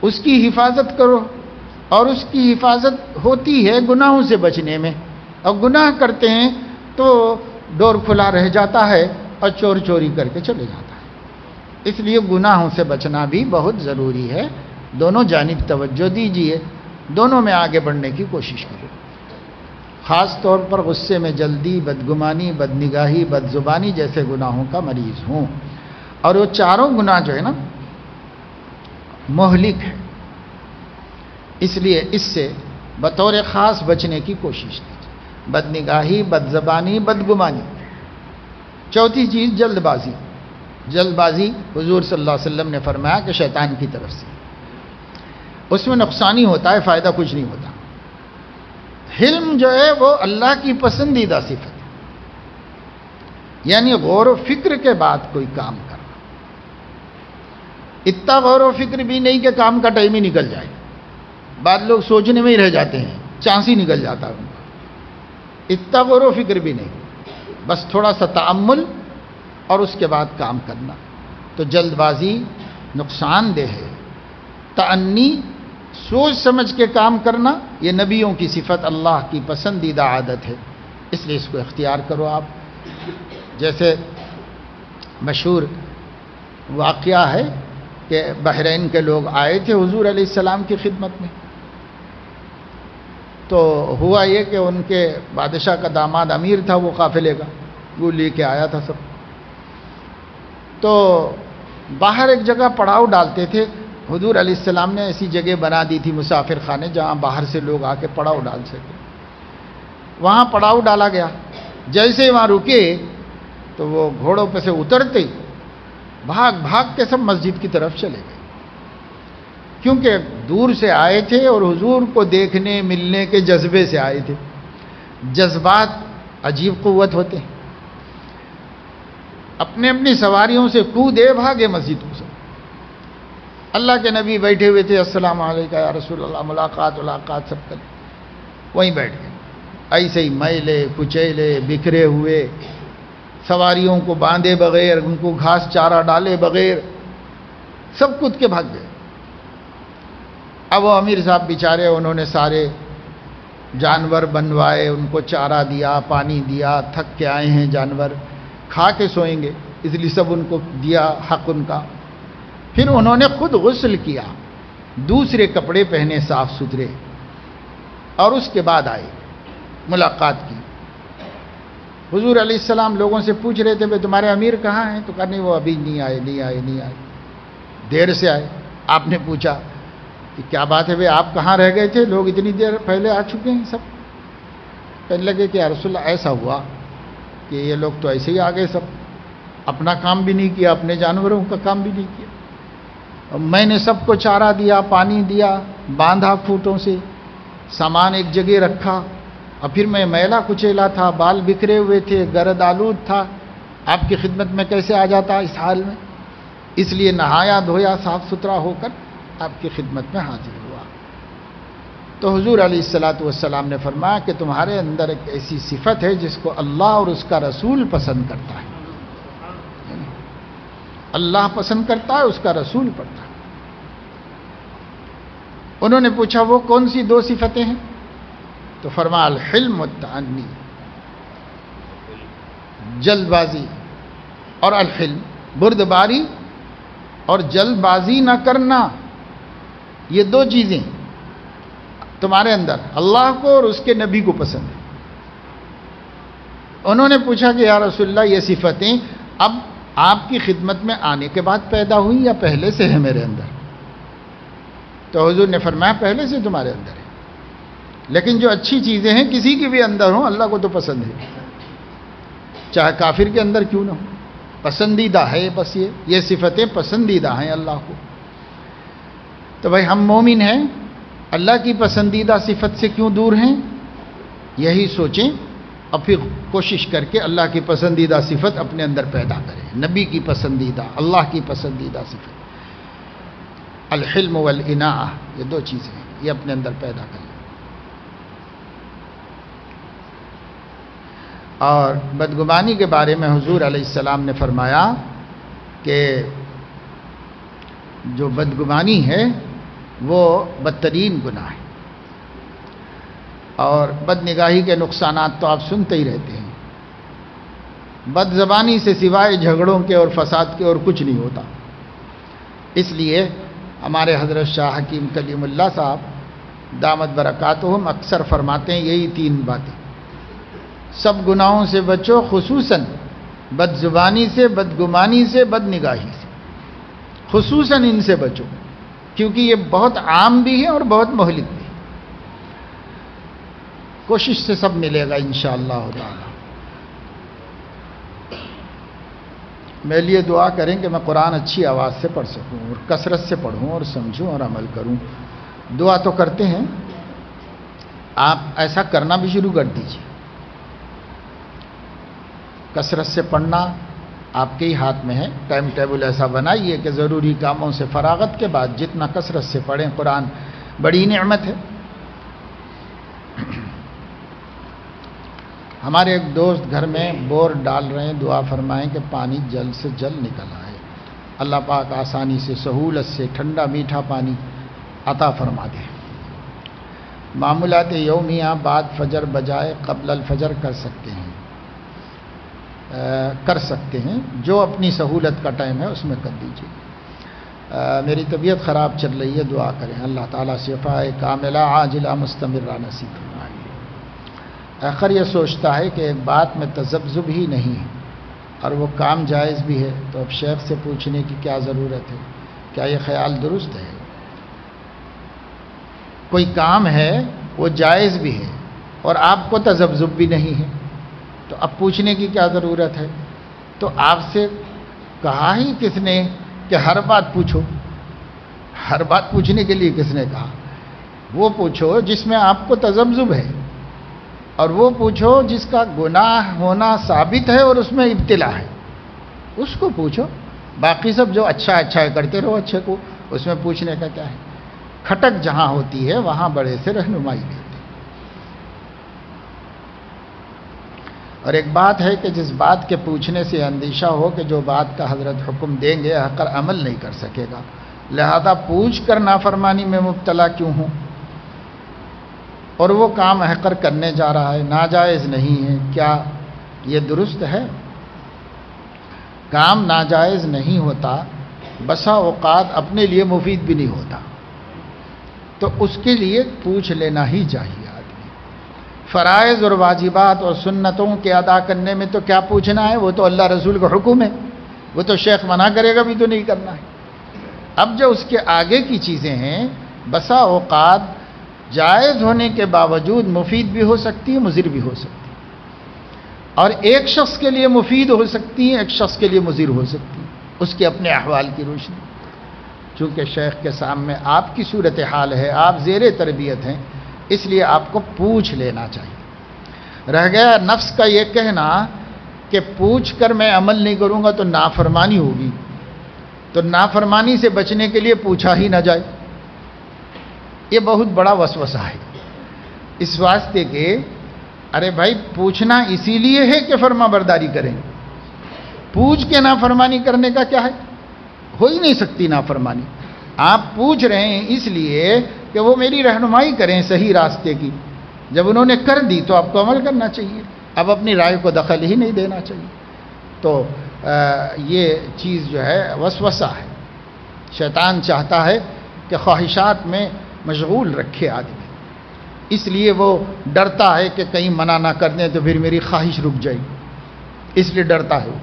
اس کی حفاظت کرو، اور اس کی حفاظت ہوتی ہے گناہوں سے بچنے میں، اور گناہ کرتے ہیں تو ڈور کھلا رہ جاتا ہے اور چور چوری کر کے چلے جاتا ہے۔ اس لیے گناہوں سے بچنا بھی بہت ضروری ہے، دونوں جانب توجہ دیجیے، دونوں میں آگے بڑھنے کی کوشش کرو۔ خاص طور پر غصے میں جلدی، بدگمانی، بدنگاہی، بدزبانی جیسے گناہوں کا مریض ہوں، اور وہ چاروں گناہ جو ہے نا مہلک ہے، اس لیے اس سے بطور خاص بچنے کی کوشش کیجیے۔ بدنگاہی، بدزبانی، بدگمانی۔ چوتھی چیز جلد بازی۔ جلد بازی حضور صلی اللہ علیہ وسلم نے فرمایا کہ شیطان کی طرف سے، اس میں نقصان ہی ہوتا ہے، فائدہ کچھ نہیں ہوتا۔ حلم جو ہے وہ اللہ کی پسندیدہ صفت ہے، یعنی غور و فکر کے بعد کوئی کام کرنا۔ اتنا غور و فکر بھی نہیں کہ کام کا ٹائم ہی نکل جائے، بعض لوگ سوچنے میں ہی رہ جاتے ہیں، چانس ہی نکل جاتا ہے ان کا۔ اتنا غور و فکر بھی نہیں، بس تھوڑا سا تأمل اور اس کے بعد کام کرنا۔ تو جلد بازی نقصان دہ ہے۔ تأنی، سوچ سمجھ کے کام کرنا، یہ نبیوں کی صفت، اللہ کی پسندیدہ عادت ہے، اس لیے اس کو اختیار کرو آپ۔ جیسے مشہور واقعہ ہے کہ بحرین کے لوگ آئے تھے حضور علیہ السلام کی خدمت میں، تو ہوا یہ کہ ان کے بادشاہ کا داماد امیر تھا وہ قافلے کا، وہ لے کے آیا تھا سب، تو باہر ایک جگہ پڑاؤ ڈالتے تھے، حضور علیہ السلام نے ایسی جگہ بنا دی تھی مسافر خانے جہاں باہر سے لوگ آ کے پڑاؤ ڈال سکے، وہاں پڑاؤ ڈالا گیا۔ جیسے وہاں رکے تو وہ گھوڑوں پہ سے اترتے بھاگ کے سب مسجد کی طرف چلے گئے، کیونکہ دور سے آئے تھے اور حضور کو دیکھنے ملنے کے جذبے سے آئے تھے۔ جذبات عجیب قوت ہوتے ہیں، اپنی سواریوں سے کودے بھاگے مسجد کو سب۔ اللہ کے نبی بیٹھے ہوئے تھے، السلام علیکم یا رسول اللہ، ملاقات سب کر، وہیں بیٹھ گئے، ایسے ہی میلے کچیلے بکھرے ہوئے، سواریوں کو باندھے بغیر، ان کو گھاس چارہ ڈالے بغیر، سب کود کے بھاگ گئے۔ اب وہ امیر صاحب بیچارے، انہوں نے سارے جانور بنوائے، ان کو چارہ دیا، پانی دیا، تھک کے آئے ہیں جانور، کھا کے سوئیں گے، اس لیے سب ان کو دیا حق ان کا۔ پھر انہوں نے خود غسل کیا، دوسرے کپڑے پہنے صاف ستھرے، اور اس کے بعد آئے، ملاقات کی۔ حضور علیہ السلام لوگوں سے پوچھ رہے تھے بھئی تمہارے امیر کہاں ہیں؟ تو کہا نہیں وہ ابھی نہیں آئے، دیر سے آئے۔ آپ نے پوچھا کہ کیا بات ہے بھئی آپ کہاں رہ گئے تھے؟ لوگ اتنی دیر پہلے آ چکے ہیں سب۔ کہنے لگے کہ یا رسول اللہ ایسا ہوا کہ یہ لوگ تو ایسے ہی آ گئے، سب اپنا کام بھی نہیں کیا، اپنے جانوروں کا کام بھی نہیں کیا، میں نے سب کو چارہ دیا، پانی دیا، باندھا کھوٹوں سے، سامان ایک جگہ رکھا، اور پھر میں میلا کچیلا تھا، بال بکھرے ہوئے تھے، گرد آلود تھا، آپ کی خدمت میں کیسے آ جاتا اس حال میں؟ اس لیے نہایا دھویا صاف ستھرا ہو کر آپ کی خدمت میں حاضر ہوا۔ تو حضور علیہ السلام نے فرمایا کہ تمہارے اندر ایک ایسی صفت ہے جس کو اللہ اور اس کا رسول پسند کرتا ہے، اللہ پسند کرتا ہے، اس کا رسول پڑھتا ہے۔ انہوں نے پوچھا وہ کون سی دو صفتیں ہیں؟ تو فرمایا الحلم والتعنی، جلد بازی اور الحلم، بردباری اور جلد بازی نہ کرنا، یہ دو چیزیں تمہارے اندر اللہ کو اور اس کے نبی کو پسند ہے۔ انہوں نے پوچھا کہ یا رسول اللہ یہ صفتیں اب آپ کی خدمت میں آنے کے بعد پیدا ہوئی یا پہلے سے ہے میرے اندر؟ تو حضور نے فرمایا پہلے سے تمہارے اندر ہے، لیکن جو اچھی چیزیں ہیں کسی کے بھی اندر ہوں اللہ کو تو پسند ہے، چاہے کافر کے اندر کیوں نہ ہو، پسندیدہ ہے۔ بس یہ صفتیں پسندیدہ ہیں اللہ کو۔ تو بھائی ہم مومن ہیں، اللہ کی پسندیدہ صفت سے کیوں دور ہیں؟ یہی سوچیں اور پھر کوشش کر کے اللہ کی پسندیدہ صفت اپنے اندر پیدا کریں، نبی کی پسندیدہ، اللہ کی پسندیدہ صفت، الحلم والاناء، یہ دو چیزیں ہیں، یہ اپنے اندر پیدا کریں۔ اور بدگمانی کے بارے میں حضور علیہ السلام نے فرمایا کہ جو بدگمانی ہے وہ بدترین گناہ ہے، اور بد نگاہی کے نقصانات تو آپ سنتے ہی رہتے ہیں۔ بد زبانی سے سوائے جھگڑوں کے اور فساد کے اور کچھ نہیں ہوتا۔ اس لیے ہمارے حضرت شاہ حکیم کلیم اللہ صاحب دامت برکاتہم اکثر فرماتے ہیں یہی تین باتیں: سب گناہوں سے بچو، خصوصاً بد زبانی سے، بدگمانی سے، بد نگاہی سے، خصوصاً ان سے بچو، کیونکہ یہ بہت عام بھی ہے اور بہت مہلک بھی ہے۔ کوشش سے سب ملے گا انشاءاللہ تعالی۔ میرے لیے دعا کریں کہ میں قرآن اچھی آواز سے پڑھ سکوں اور کثرت سے پڑھوں اور سمجھوں اور عمل کروں۔ دعا تو کرتے ہیں، آپ ایسا کرنا بھی شروع کر دیجیے۔ کثرت سے پڑھنا آپ کے ہی ہاتھ میں ہے، ٹائم ٹیبل ایسا بنائیے کہ ضروری کاموں سے فراغت کے بعد جتنا کثرت سے پڑھیں۔ قرآن بڑی نعمت ہے۔ ہمارے ایک دوست گھر میں بور ڈال رہے ہیں، دعا فرمائیں کہ پانی جلد سے جلد نکل آئے، اللہ پاک آسانی سے، سہولت سے ٹھنڈا میٹھا پانی عطا فرما دے۔ معمولات یومیہ بعد فجر بجائے قبل الفجر کر سکتے ہیں، جو اپنی سہولت کا ٹائم ہے اس میں کر دیجیے۔ میری طبیعت خراب چل رہی ہے، دعا کریں اللہ تعالیٰ شفاء کاملہ عاجلہ مستمرہ نصیب فرمائے۔ آخر یہ سوچتا ہے کہ ایک بات میں تذبذب ہی نہیں ہے اور وہ کام جائز بھی ہے، تو اب شیخ سے پوچھنے کی کیا ضرورت ہے؟ کیا یہ خیال درست ہے؟ کوئی کام ہے وہ جائز بھی ہے اور آپ کو تذبذب بھی نہیں ہے، تو اب پوچھنے کی کیا ضرورت ہے؟ تو آپ سے کہا ہی کس نے کہ ہر بات پوچھو؟ ہر بات پوچھنے کے لیے کس نے کہا؟ وہ پوچھو جس میں آپ کو تذبذب ہے، اور وہ پوچھو جس کا گناہ ہونا ثابت ہے اور اس میں ابتلا ہے، اس کو پوچھو۔ باقی سب جو اچھا ہے کرتے رہو اچھے کو، اس میں پوچھنے کا کیا ہے؟ کھٹک جہاں ہوتی ہے وہاں بڑے سے رہنمائی دیتے۔ اور ایک بات ہے کہ جس بات کے پوچھنے سے اندیشہ ہو کہ جو بات کا حضرت حکم دیں گے حق عمل نہیں کر سکے گا، لہذا پوچھ کر نافرمانی میں مبتلا کیوں ہوں؟ اور وہ کام حقر کرنے جا رہا ہے، ناجائز نہیں ہے، کیا یہ درست ہے؟ کام ناجائز نہیں ہوتا، بسا اوقات اپنے لیے مفید بھی نہیں ہوتا، تو اس کے لیے پوچھ لینا ہی چاہیے آدمی۔ فرائض اور واجبات اور سنتوں کے ادا کرنے میں تو کیا پوچھنا ہے؟ وہ تو اللہ رسول کا حکم ہے، وہ تو شیخ منع کرے گا بھی تو نہیں کرنا ہے۔ اب جو اس کے آگے کی چیزیں ہیں بسا اوقات جائز ہونے کے باوجود مفید بھی ہو سکتی ہے، مضر بھی ہو سکتی ہے، اور ایک شخص کے لیے مفید ہو سکتی ہے، ایک شخص کے لیے مضر ہو سکتی ہے، اس کے اپنے احوال کی روشنی۔ چونکہ شیخ کے سامنے آپ کی صورتحال ہے، آپ زیر تربیت ہیں، اس لیے آپ کو پوچھ لینا چاہیے۔ رہ گیا نفس کا یہ کہنا کہ پوچھ کر میں عمل نہیں کروں گا تو نافرمانی ہوگی، تو نافرمانی سے بچنے کے لیے پوچھا ہی نہ جائے۔ یہ بہت بڑا وسوسہ ہے، اس واسطے کہ ارے بھائی پوچھنا اسی لیے ہے کہ فرما برداری کریں، پوچھ کے نافرمانی کرنے کا کیا ہے؟ ہو ہی نہیں سکتی نافرمانی۔ آپ پوچھ رہے ہیں اس لیے کہ وہ میری رہنمائی کریں صحیح راستے کی، جب انہوں نے کر دی تو آپ کو عمل کرنا چاہیے، اب اپنی رائے کو دخل ہی نہیں دینا چاہیے۔ تو یہ چیز جو ہے وسوسہ ہے، شیطان چاہتا ہے کہ خواہشات میں مشغول رکھے آدمی، اس لیے وہ ڈرتا ہے کہ کہیں منع نہ کر دیں تو پھر میری خواہش رک جائے گی، اس لیے ڈرتا ہے وہ.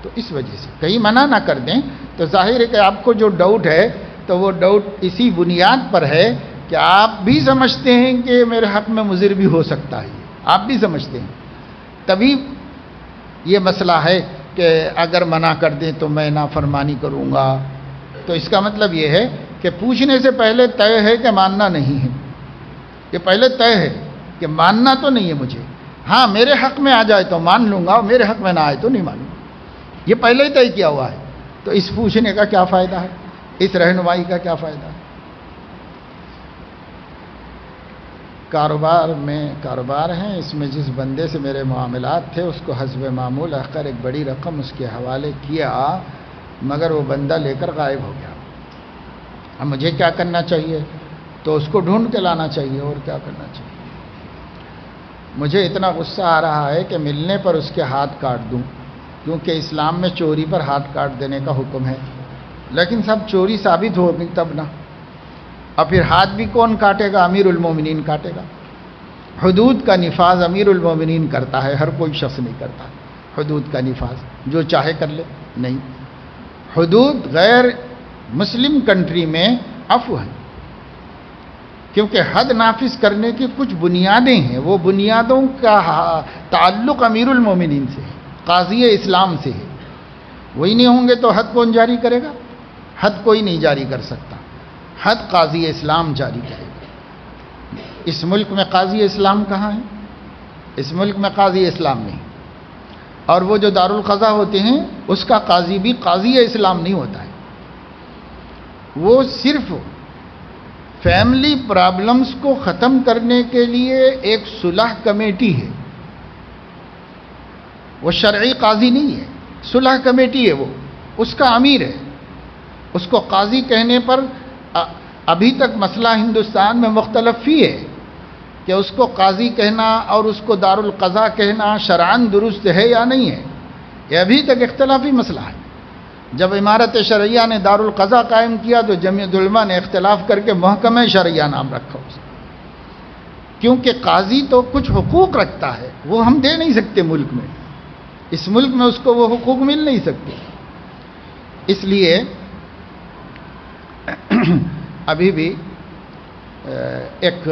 تو اس وجہ سے کہیں منع نہ کر دیں تو ظاہر ہے کہ آپ کو جو ڈاؤٹ ہے تو وہ ڈاؤٹ اسی بنیاد پر ہے کہ آپ بھی سمجھتے ہیں کہ میرے حق میں مضر بھی ہو سکتا ہے، آپ بھی سمجھتے ہیں، تبھی یہ مسئلہ ہے کہ اگر منع کر دیں تو میں نافرمانی کروں گا. تو اس کا مطلب یہ ہے کہ پوچھنے سے پہلے طے ہے کہ ماننا نہیں ہے. یہ پہلے طے ہے کہ ماننا تو نہیں ہے مجھے، ہاں میرے حق میں آ جائے تو مان لوں گا اور میرے حق میں نہ آئے تو نہیں مانوں گا. یہ پہلے ہی طے کیا ہوا ہے. تو اس پوچھنے کا کیا فائدہ ہے، اس رہنمائی کا کیا فائدہ ہے؟ کاروبار ہیں، اس میں جس بندے سے میرے معاملات تھے اس کو حسب معمول اخر ایک بڑی رقم اس کے حوالے کیا، مگر وہ بندہ لے کر غائب ہو گیا. اب مجھے کیا کرنا چاہیے؟ تو اس کو ڈھونڈ کے لانا چاہیے، اور کیا کرنا چاہیے؟ مجھے اتنا غصہ آ رہا ہے کہ ملنے پر اس کے ہاتھ کاٹ دوں، کیونکہ اسلام میں چوری پر ہاتھ کاٹ دینے کا حکم ہے. لیکن سب چوری ثابت ہوگی تب نہ، اور پھر ہاتھ بھی کون کاٹے گا؟ امیر المومنین کاٹے گا. حدود کا نفاذ امیر المومنین کرتا ہے، ہر کوئی شخص نہیں کرتا. حدود کا نفاذ جو چاہے کر لے، نہیں. حدود غیر مسلم کنٹری میں عفو ہے، کیونکہ حد نافذ کرنے کی کچھ بنیادیں ہیں، وہ بنیادوں کا تعلق امیر المومنین سے ہے، قاضی اسلام سے ہے. وہی نہیں ہوں گے تو حد کون جاری کرے گا؟ حد کوئی نہیں جاری کر سکتا، حد قاضی اسلام جاری کرے گا. اس ملک میں قاضی اسلام کہاں ہے؟ اس ملک میں قاضی اسلام نہیں. اور وہ جو دارالقضاء ہوتے ہیں اس کا قاضی بھی قاضی اسلام نہیں ہوتا ہے. وہ صرف فیملی پرابلمز کو ختم کرنے کے لیے ایک صلح کمیٹی ہے، وہ شرعی قاضی نہیں ہے، صلح کمیٹی ہے. وہ اس کا امیر ہے. اس کو قاضی کہنے پر ابھی تک مسئلہ ہندوستان میں مختلف ہی ہے کہ اس کو قاضی کہنا اور اس کو دارالقضاء کہنا شرعاً درست ہے یا نہیں ہے. یہ ابھی تک اختلافی مسئلہ ہے. جب امارت شرعیہ نے دارالقضاء قائم کیا تو جمعیت علماء نے اختلاف کر کے محکمہ شرعیہ نام رکھا اس، کیونکہ قاضی تو کچھ حقوق رکھتا ہے وہ ہم دے نہیں سکتے ملک میں. اس ملک میں اس کو وہ حقوق مل نہیں سکتے. اس لیے ابھی بھی ایک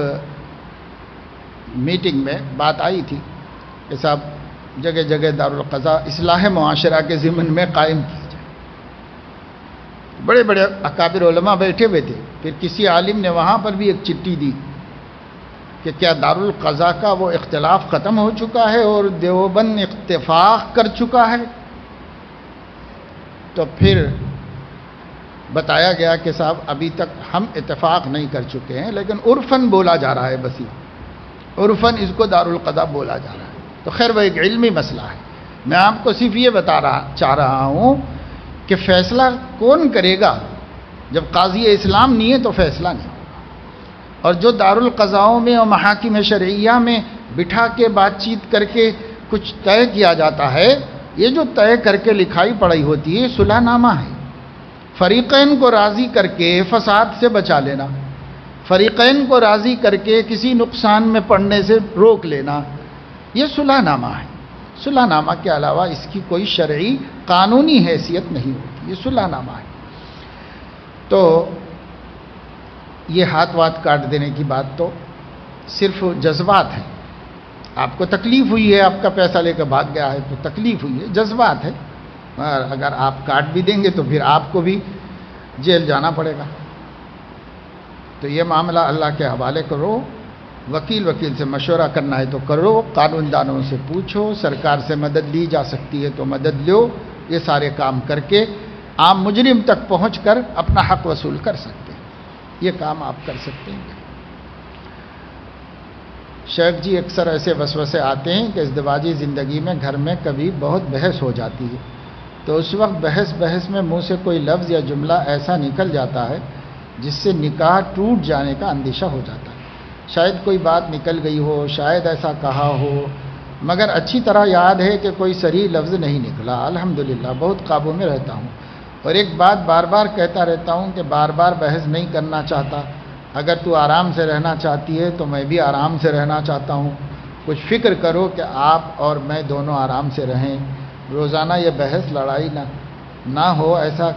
میٹنگ میں بات آئی تھی کہ صاحب جگہ جگہ دارالقضاء اصلاح معاشرہ کے ضمن میں قائم کی جائے. بڑے بڑے اکابر علماء بیٹھے ہوئے تھے. پھر کسی عالم نے وہاں پر بھی ایک چٹھی دی کہ کیا دارالقضاء کا وہ اختلاف ختم ہو چکا ہے اور دیوبند اتفاق کر چکا ہے؟ تو پھر بتایا گیا کہ صاحب ابھی تک ہم اتفاق نہیں کر چکے ہیں، لیکن عرفاً بولا جا رہا ہے. بس عرفاً اس کو دارالقضاء بولا جا رہا ہے. تو خیر وہ ایک علمی مسئلہ ہے. میں آپ کو صرف یہ چاہ رہا ہوں کہ فیصلہ کون کرے گا؟ جب قاضی اسلام نہیں ہے تو فیصلہ نہیں ہوگا. اور جو دارالقضاؤں میں اور محاکم شرعیہ میں بٹھا کے بات چیت کر کے کچھ طے کیا جاتا ہے، یہ جو طے کر کے لکھائی پڑھائی ہوتی ہے صلح نامہ ہے. فریقین کو راضی کر کے فساد سے بچا لینا، فریقین کو راضی کر کے کسی نقصان میں پڑنے سے روک لینا، یہ صلح نامہ ہے. صلح نامہ کے علاوہ اس کی کوئی شرعی قانونی حیثیت نہیں ہوتی. یہ صلح نامہ ہے. تو یہ ہاتھ واتھ کاٹ دینے کی بات تو صرف جذبات ہیں. آپ کو تکلیف ہوئی ہے، آپ کا پیسہ لے کر بھاگ گیا ہے تو تکلیف ہوئی ہے، جذبات ہے. اگر آپ کاٹ بھی دیں گے تو پھر آپ کو بھی جیل جانا پڑے گا. تو یہ معاملہ اللہ کے حوالے کرو. وکیل سے مشورہ کرنا ہے تو کرو، قانون دانوں سے پوچھو، سرکار سے مدد لی جا سکتی ہے تو مدد لو. یہ سارے کام کر کے عام مجرم تک پہنچ کر اپنا حق وصول کر سکتے ہیں. یہ کام آپ کر سکتے ہیں. شیخ جی اکثر ایسے وسوسے آتے ہیں کہ ازدواجی زندگی میں گھر میں کبھی بہت بحث ہو جاتی ہے، تو اس وقت بحث میں منہ سے کوئی لفظ یا جملہ ایسا نکل جاتا ہے جس سے نکاح ٹوٹ جانے کا اندیشہ ہو جاتا ہے. شاید کوئی بات نکل گئی ہو، شاید ایسا کہا ہو، مگر اچھی طرح یاد ہے کہ کوئی صریح لفظ نہیں نکلا. الحمدللہ بہت قابو میں رہتا ہوں. اور ایک بات بار بار کہتا رہتا ہوں کہ بار بار بحث نہیں کرنا چاہتا، اگر تو آرام سے رہنا چاہتی ہے تو میں بھی آرام سے رہنا چاہتا ہوں، کچھ فکر کرو کہ آپ اور میں دونوں آرام سے رہیں، روزانہ یہ بحث لڑائی نہ ہو، ایسا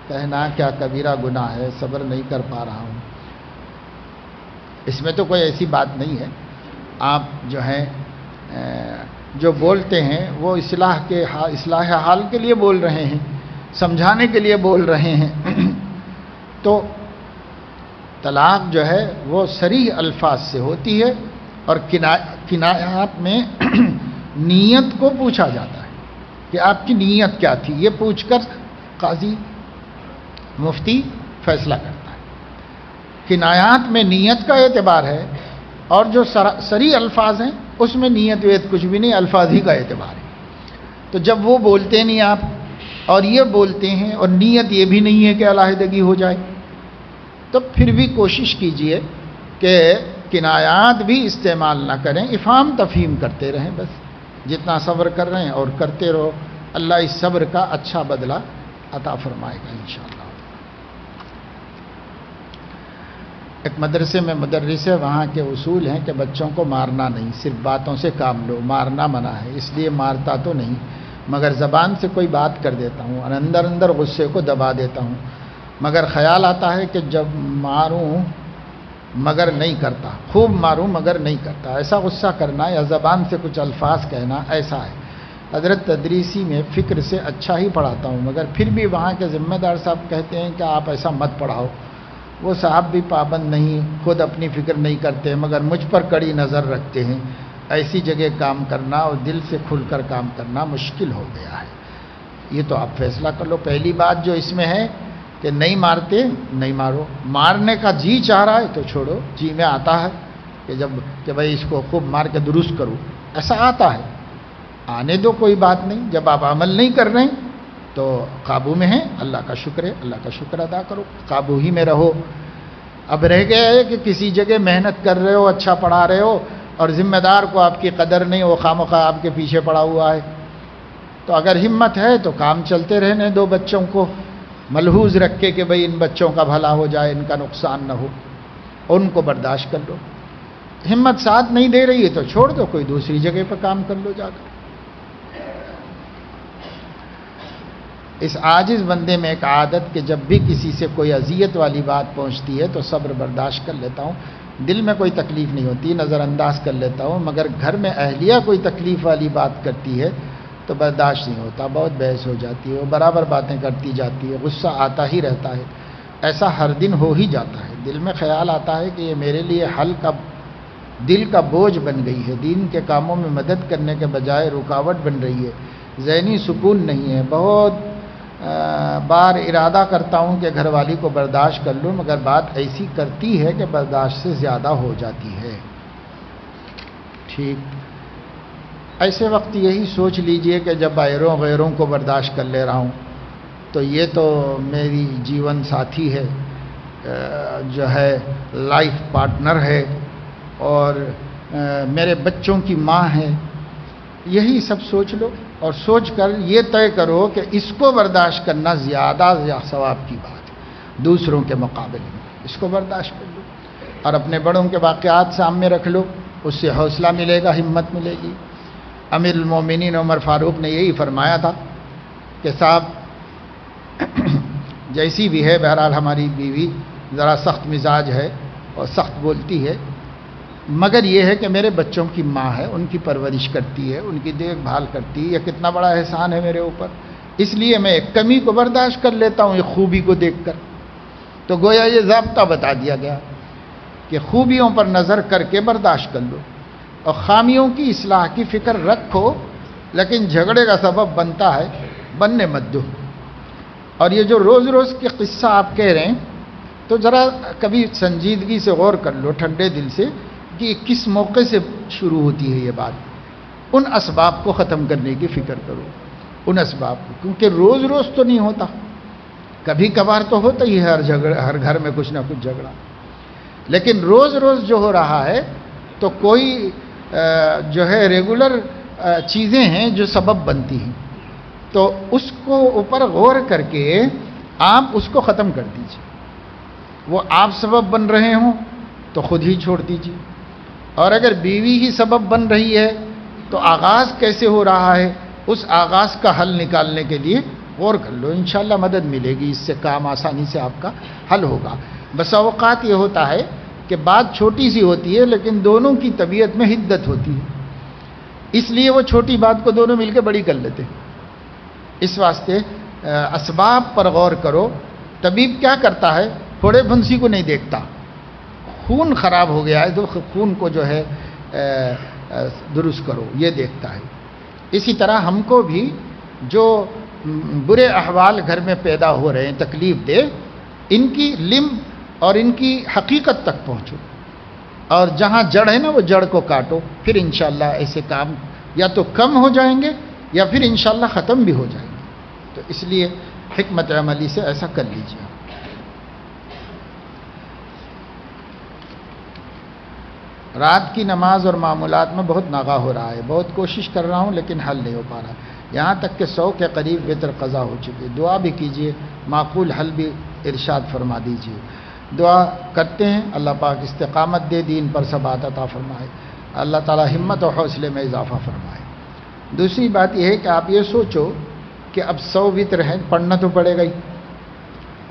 کہنا کیا کبیرہ گناہ ہے، صبر نہیں کر پا رہا ہوں۔ اس میں تو کوئی ایسی بات نہیں ہے، آپ جو ہیں جو بولتے ہیں وہ اصلاح حال کے لیے بول رہے ہیں، سمجھانے کے لیے بول رہے ہیں۔ تو طلاق جو ہے وہ صریح الفاظ سے ہوتی ہے، اور کنایات میں نیت کو پوچھا جاتا ہے کہ آپ کی نیت کیا تھی، یہ پوچھ کر قاضی مفتی فیصلہ کرتا ہے۔ کنایات میں نیت کا اعتبار ہے، اور جو صریح الفاظ ہیں اس میں نیت ویت کچھ بھی نہیں، الفاظ ہی کا اعتبار ہے۔ تو جب وہ بولتے نہیں آپ اور یہ بولتے ہیں، اور نیت یہ بھی نہیں ہے کہ علیحدگی ہو جائے، تو پھر بھی کوشش کیجئے کہ کنایات بھی استعمال نہ کریں، افہام تفہیم کرتے رہیں، بس جتنا صبر کر رہے ہیں اور کرتے رہو، اللہ اس صبر کا اچھا بدلہ عطا فرمائے گا انشاءاللہ۔ ایک مدرسے میں مدرس ہے، وہاں کے اصول ہیں کہ بچوں کو مارنا نہیں، صرف باتوں سے کام لو، مارنا منع ہے، اس لیے مارتا تو نہیں، مگر زبان سے کوئی بات کر دیتا ہوں اور اندر اندر غصے کو دبا دیتا ہوں، مگر خیال آتا ہے کہ جب ماروں مگر نہیں کرتا، خوب ماروں مگر نہیں کرتا، ایسا غصہ کرنا یا زبان سے کچھ الفاظ کہنا ایسا ہے۔ حضرت تدریسی میں فکر سے اچھا ہی پڑھاتا ہوں، مگر پھر بھی وہاں کے ذمہ دار صاحب کہتے ہیں کہ آپ ایسا مت پڑھاؤ۔ وہ صاحب بھی پابند نہیں، خود اپنی فکر نہیں کرتے، مگر مجھ پر کڑی نظر رکھتے ہیں۔ ایسی جگہ کام کرنا اور دل سے کھل کر کام کرنا مشکل ہو گیا ہے۔ یہ تو آپ فیصلہ کر لو۔ پہلی بات جو اس میں ہے کہ نہیں مارتے، نہیں مارو، مارنے کا جی چاہ رہا ہے تو چھوڑو، جی میں آتا ہے کہ بھائی اس کو خوب مار کے درست کرو، ایسا آتا ہے، آنے دو، کوئی بات نہیں۔ جب آپ عمل نہیں کر رہے ہیں تو قابو میں ہیں، اللہ کا شکر ہے، اللہ کا شکر ادا کرو، قابو ہی میں رہو۔ اب رہ گیا ہے کہ کسی جگہ محنت کر رہے ہو، اچھا پڑھا رہے ہو، اور ذمہ دار کو آپ کی قدر نہیں، وہ خواہ آپ کے پیچھے پڑا ہوا ہے، تو اگر ہمت ہے تو کام چلتے رہنے دو، بچوں کو ملحوظ رکھ کے کہ بھئی ان بچوں کا بھلا ہو جائے، ان کا نقصان نہ ہو، ان کو برداشت کر لو۔ ہمت ساتھ نہیں دے رہی ہے تو چھوڑ دو، کوئی دوسری جگہ پر کام کر لو جا کر۔ اس عاجز بندے میں ایک عادت کہ جب بھی کسی سے کوئی اذیت والی بات پہنچتی ہے تو صبر برداشت کر لیتا ہوں، دل میں کوئی تکلیف نہیں ہوتی، نظر انداز کر لیتا ہوں، مگر گھر میں اہلیہ کوئی تکلیف والی بات کرتی ہے تو برداشت نہیں ہوتا، بہت بحث ہو جاتی ہے، وہ برابر باتیں کرتی جاتی ہے، غصہ آتا ہی رہتا ہے، ایسا ہر دن ہو ہی جاتا ہے۔ دل میں خیال آتا ہے کہ یہ میرے لیے دل کا بوجھ بن گئی ہے، دین کے کاموں میں مدد کرنے کے بجائے رکاوٹ بن رہی ہے، ذہنی سکون نہیں ہے، بہت بار ارادہ کرتا ہوں کہ گھر والی کو برداشت کر لوں، مگر بات ایسی کرتی ہے کہ برداشت سے زیادہ ہو جاتی ہے۔ ٹھیک، ایسے وقت یہی سوچ لیجئے کہ جب غیروں کو برداشت کر لے رہا ہوں تو یہ تو میری جیون ساتھی ہے، جو ہے لائف پارٹنر ہے، اور میرے بچوں کی ماں ہے، یہی سب سوچ لو، اور سوچ کر یہ طے کرو کہ اس کو برداشت کرنا زیادہ ثواب کی بات ہے دوسروں کے مقابلے میں، اس کو برداشت کر لو، اور اپنے بڑوں کے واقعات سامنے رکھ لو، اس سے حوصلہ ملے گا، ہمت ملے گی۔ امیر المومنین عمر فاروق نے یہی فرمایا تھا کہ صاحب جیسی بھی ہے، بہرحال ہماری بیوی ذرا سخت مزاج ہے اور سخت بولتی ہے، مگر یہ ہے کہ میرے بچوں کی ماں ہے، ان کی پرورش کرتی ہے، ان کی دیکھ بھال کرتی ہے، یہ کتنا بڑا احسان ہے میرے اوپر، اس لیے میں ایک کمی کو برداشت کر لیتا ہوں ایک خوبی کو دیکھ کر۔ تو گویا یہ ضابطہ بتا دیا گیا کہ خوبیوں پر نظر کر کے برداشت کر لو، اور خامیوں کی اصلاح کی فکر رکھو، لیکن جھگڑے کا سبب بنتا ہے، بننے مت دو۔ اور یہ جو روز روز کے قصہ آپ کہہ رہے ہیں تو ذرا کبھی سنجیدگی سے غور کر لو، ٹھنڈے دل سے، کہ کس موقع سے شروع ہوتی ہے یہ بات، ان اسباب کو ختم کرنے کی فکر کرو، ان اسباب کو، کیونکہ روز روز تو نہیں ہوتا، کبھی کبھار تو ہوتا ہی ہے، ہر گھر میں کچھ نہ کچھ جھگڑا، لیکن روز روز جو ہو رہا ہے تو کوئی جو ہے ریگولر چیزیں ہیں جو سبب بنتی ہیں، تو اس کو اوپر غور کر کے آپ اس کو ختم کر دیجیے۔ وہ آپ سبب بن رہے ہوں تو خود ہی چھوڑ دیجیے، اور اگر بیوی ہی سبب بن رہی ہے تو آغاز کیسے ہو رہا ہے اس آغاز کا حل نکالنے کے لیے غور کر لو، انشاءاللہ مدد ملے گی، اس سے کام آسانی سے آپ کا حل ہوگا۔ بس اوقات یہ ہوتا ہے کہ بات چھوٹی سی ہوتی ہے لیکن دونوں کی طبیعت میں حدت ہوتی ہے، اس لیے وہ چھوٹی بات کو دونوں مل کے بڑی کر لیتے ہیں۔ اس واسطے اسباب پر غور کرو۔ طبیب کیا کرتا ہے؟ پھوڑے پھنسی کو نہیں دیکھتا، خون خراب ہو گیا ہے تو خون کو جو ہے درست کرو، یہ دیکھتا ہے۔ اسی طرح ہم کو بھی جو برے احوال گھر میں پیدا ہو رہے ہیں تکلیف دہ، ان کی لم اور ان کی حقیقت تک پہنچو، اور جہاں جڑ ہے نا وہ جڑ کو کاٹو، پھر انشاءاللہ ایسے کام یا تو کم ہو جائیں گے یا پھر انشاءاللہ ختم بھی ہو جائیں گے۔ تو اس لیے حکمت عملی سے ایسا کر لیجیے۔ رات کی نماز اور معمولات میں بہت ناغہ ہو رہا ہے، بہت کوشش کر رہا ہوں لیکن حل نہیں ہو پا رہا، یہاں تک کہ 100 کے قریب وتر قضا ہو چکی۔ دعا بھی کیجیے، معقول حل بھی ارشاد فرما دیجیے۔ دعا کرتے ہیں اللہ پاک استقامت دے، دین پر ثبات عطا فرمائے، اللہ تعالی ہمت اور حوصلے میں اضافہ فرمائے۔ دوسری بات یہ ہے کہ آپ یہ سوچو کہ اب 100 وتر ہیں، پڑھنا تو پڑے گا ہی۔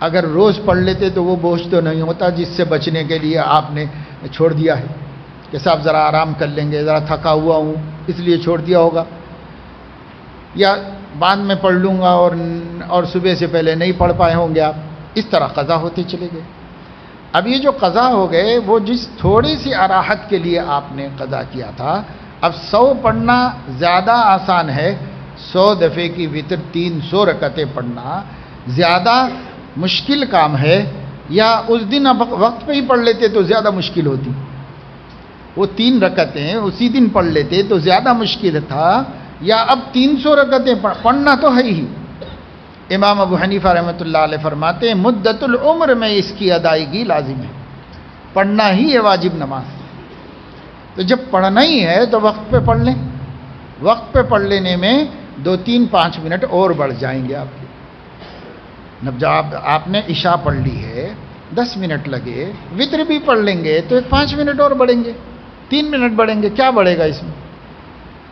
اگر روز پڑھ لیتے تو وہ بوجھ تو نہیں ہوتا جس سے بچنے کے لیے آپ نے چھوڑ دیا ہے کہ صاحب ذرا آرام کر لیں گے، ذرا تھکا ہوا ہوں اس لیے چھوڑ دیا ہوگا، یا بعد میں پڑھ لوں گا اور صبح سے پہلے نہیں پڑھ پائے ہوں گے آپ، اس طرح قضا ہوتے چلے گئے۔ اب یہ جو قضا ہو گئے وہ جس تھوڑی سی اراحت کے لیے آپ نے قضا کیا تھا، اب 100 پڑھنا زیادہ آسان ہے، 100 دفعے کی وتر 300 رکعتیں پڑھنا زیادہ مشکل کام ہے، یا اس دن اب وقت پہ ہی پڑھ لیتے تو زیادہ مشکل ہوتی، وہ 3 رکعتیں اسی دن پڑھ لیتے تو زیادہ مشکل تھا، یا اب 300 رکعتیں پڑھنا تو ہے ہی۔ امام ابو حنیفہ رحمۃ اللہ علیہ فرماتے ہیں مدت العمر میں اس کی ادائیگی لازم ہے، پڑھنا ہی ہے واجب نماز، تو جب پڑھنا ہی ہے تو وقت پہ پڑھ لیں، وقت پہ پڑھ لینے میں 2 3 5 منٹ اور بڑھ جائیں گے آپ کے۔ جب آپ نے عشاء پڑھ لی ہے 10 منٹ لگے، وتر بھی پڑھ لیں گے تو 5 منٹ اور بڑھیں گے، 3 منٹ بڑھیں گے، کیا بڑھے گا اس میں؟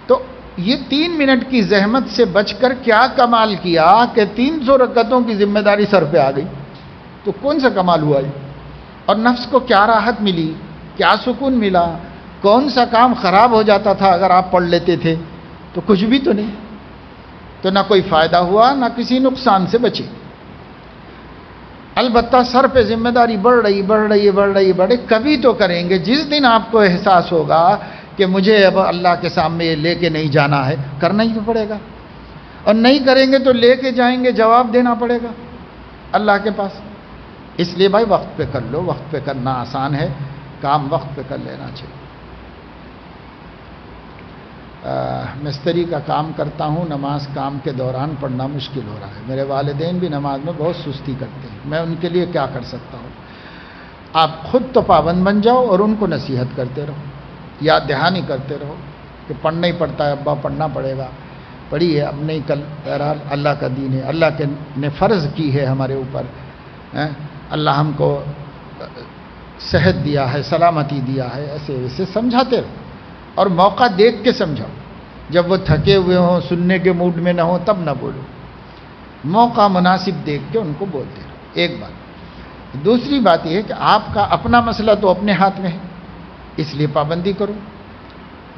تو یہ 3 منٹ کی زحمت سے بچ کر کیا کمال کیا کہ 300 رکعتوں کی ذمہ داری سر پہ آ گئی، تو کون سا کمال ہوا یہ؟ اور نفس کو کیا راحت ملی، کیا سکون ملا؟ کون سا کام خراب ہو جاتا تھا اگر آپ پڑھ لیتے تھے؟ تو کچھ بھی تو نہیں، تو نہ کوئی فائدہ ہوا نہ کسی نقصان سے بچے۔ البتہ سر پہ ذمہ داری بڑھ رہی، کبھی تو کریں گے، جس دن آپ کو احساس ہوگا کہ مجھے اب اللہ کے سامنے یہ لے کے نہیں جانا ہے، کرنا ہی تو پڑے گا، اور نہیں کریں گے تو لے کے جائیں گے، جواب دینا پڑے گا اللہ کے پاس۔ اس لیے بھائی وقت پہ کر لو، وقت پہ کرنا آسان ہے، کام وقت پہ کر لینا چاہیے۔ مستری کا کام کرتا ہوں، نماز کام کے دوران پڑھنا مشکل ہو رہا ہے، میرے والدین بھی نماز میں بہت سستی کرتے ہیں، میں ان کے لیے کیا کر سکتا ہوں؟ آپ خود تو پابند بن جاؤ اور ان کو نصیحت کرتے رہو، یاد دہانی کرتے رہو کہ پڑھنا ہی پڑتا ہے، ابا پڑھنا پڑے گا، پڑھیے، اب نہیں کل، بہرحال اللہ کا دین ہے، اللہ نے فرض کی ہے ہمارے اوپر، اللہ ہم کو صحت دیا ہے، سلامتی دیا ہے، ایسے ویسے سمجھاتے رہو، اور موقع دیکھ کے سمجھاؤ، جب وہ تھکے ہوئے ہوں، سننے کے موڈ میں نہ ہو تب نہ بولو، موقع مناسب دیکھ کے ان کو بولتے رہو، ایک بات۔ دوسری بات یہ ہے کہ آپ کا اپنا مسئلہ تو اپنے ہاتھ میں ہے، اس لیے پابندی کرو۔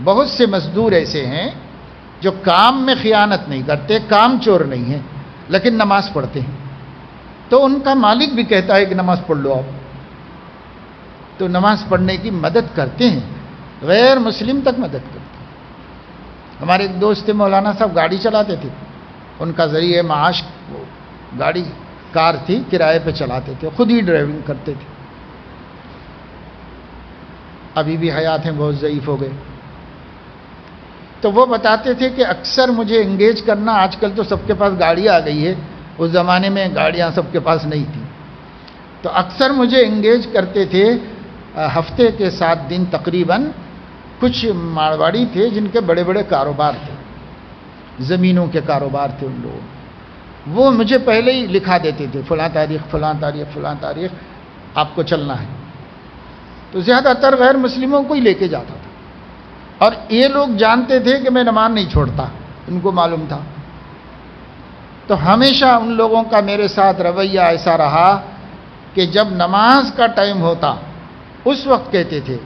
بہت سے مزدور ایسے ہیں جو کام میں خیانت نہیں کرتے، کام چور نہیں ہیں، لیکن نماز پڑھتے ہیں، تو ان کا مالک بھی کہتا ہے کہ نماز پڑھ لو آپ، تو نماز پڑھنے کی مدد کرتے ہیں، غیر مسلم تک مدد کرتے ہیں۔ ہمارے ایک دوست تھے مولانا صاحب، گاڑی چلاتے تھے، ان کا ذریعہ معاش گاڑی کار تھی، کرائے پہ چلاتے تھے، خود ہی ڈرائیونگ کرتے تھے، ابھی بھی حیات ہیں، بہت ضعیف ہو گئے۔ تو وہ بتاتے تھے کہ اکثر مجھے انگیج کرنا، آج کل تو سب کے پاس گاڑی آ گئی ہے، اس زمانے میں گاڑیاں سب کے پاس نہیں تھیں، تو اکثر مجھے انگیج کرتے تھے، ہفتے کے 7 دن تقریباً۔ کچھ مارواڑی تھے جن کے بڑے بڑے کاروبار تھے، زمینوں کے کاروبار تھے ان لوگوں، وہ مجھے پہلے ہی لکھا دیتے تھے، فلاں تاریخ فلاں تاریخ فلاں تاریخ آپ کو چلنا ہے، تو زیادہ تر غیر مسلموں کو ہی لے کے جاتا تھا، اور یہ لوگ جانتے تھے کہ میں نماز نہیں چھوڑتا، ان کو معلوم تھا۔ تو ہمیشہ ان لوگوں کا میرے ساتھ رویہ ایسا رہا کہ جب نماز کا ٹائم ہوتا اس وقت کہتے تھے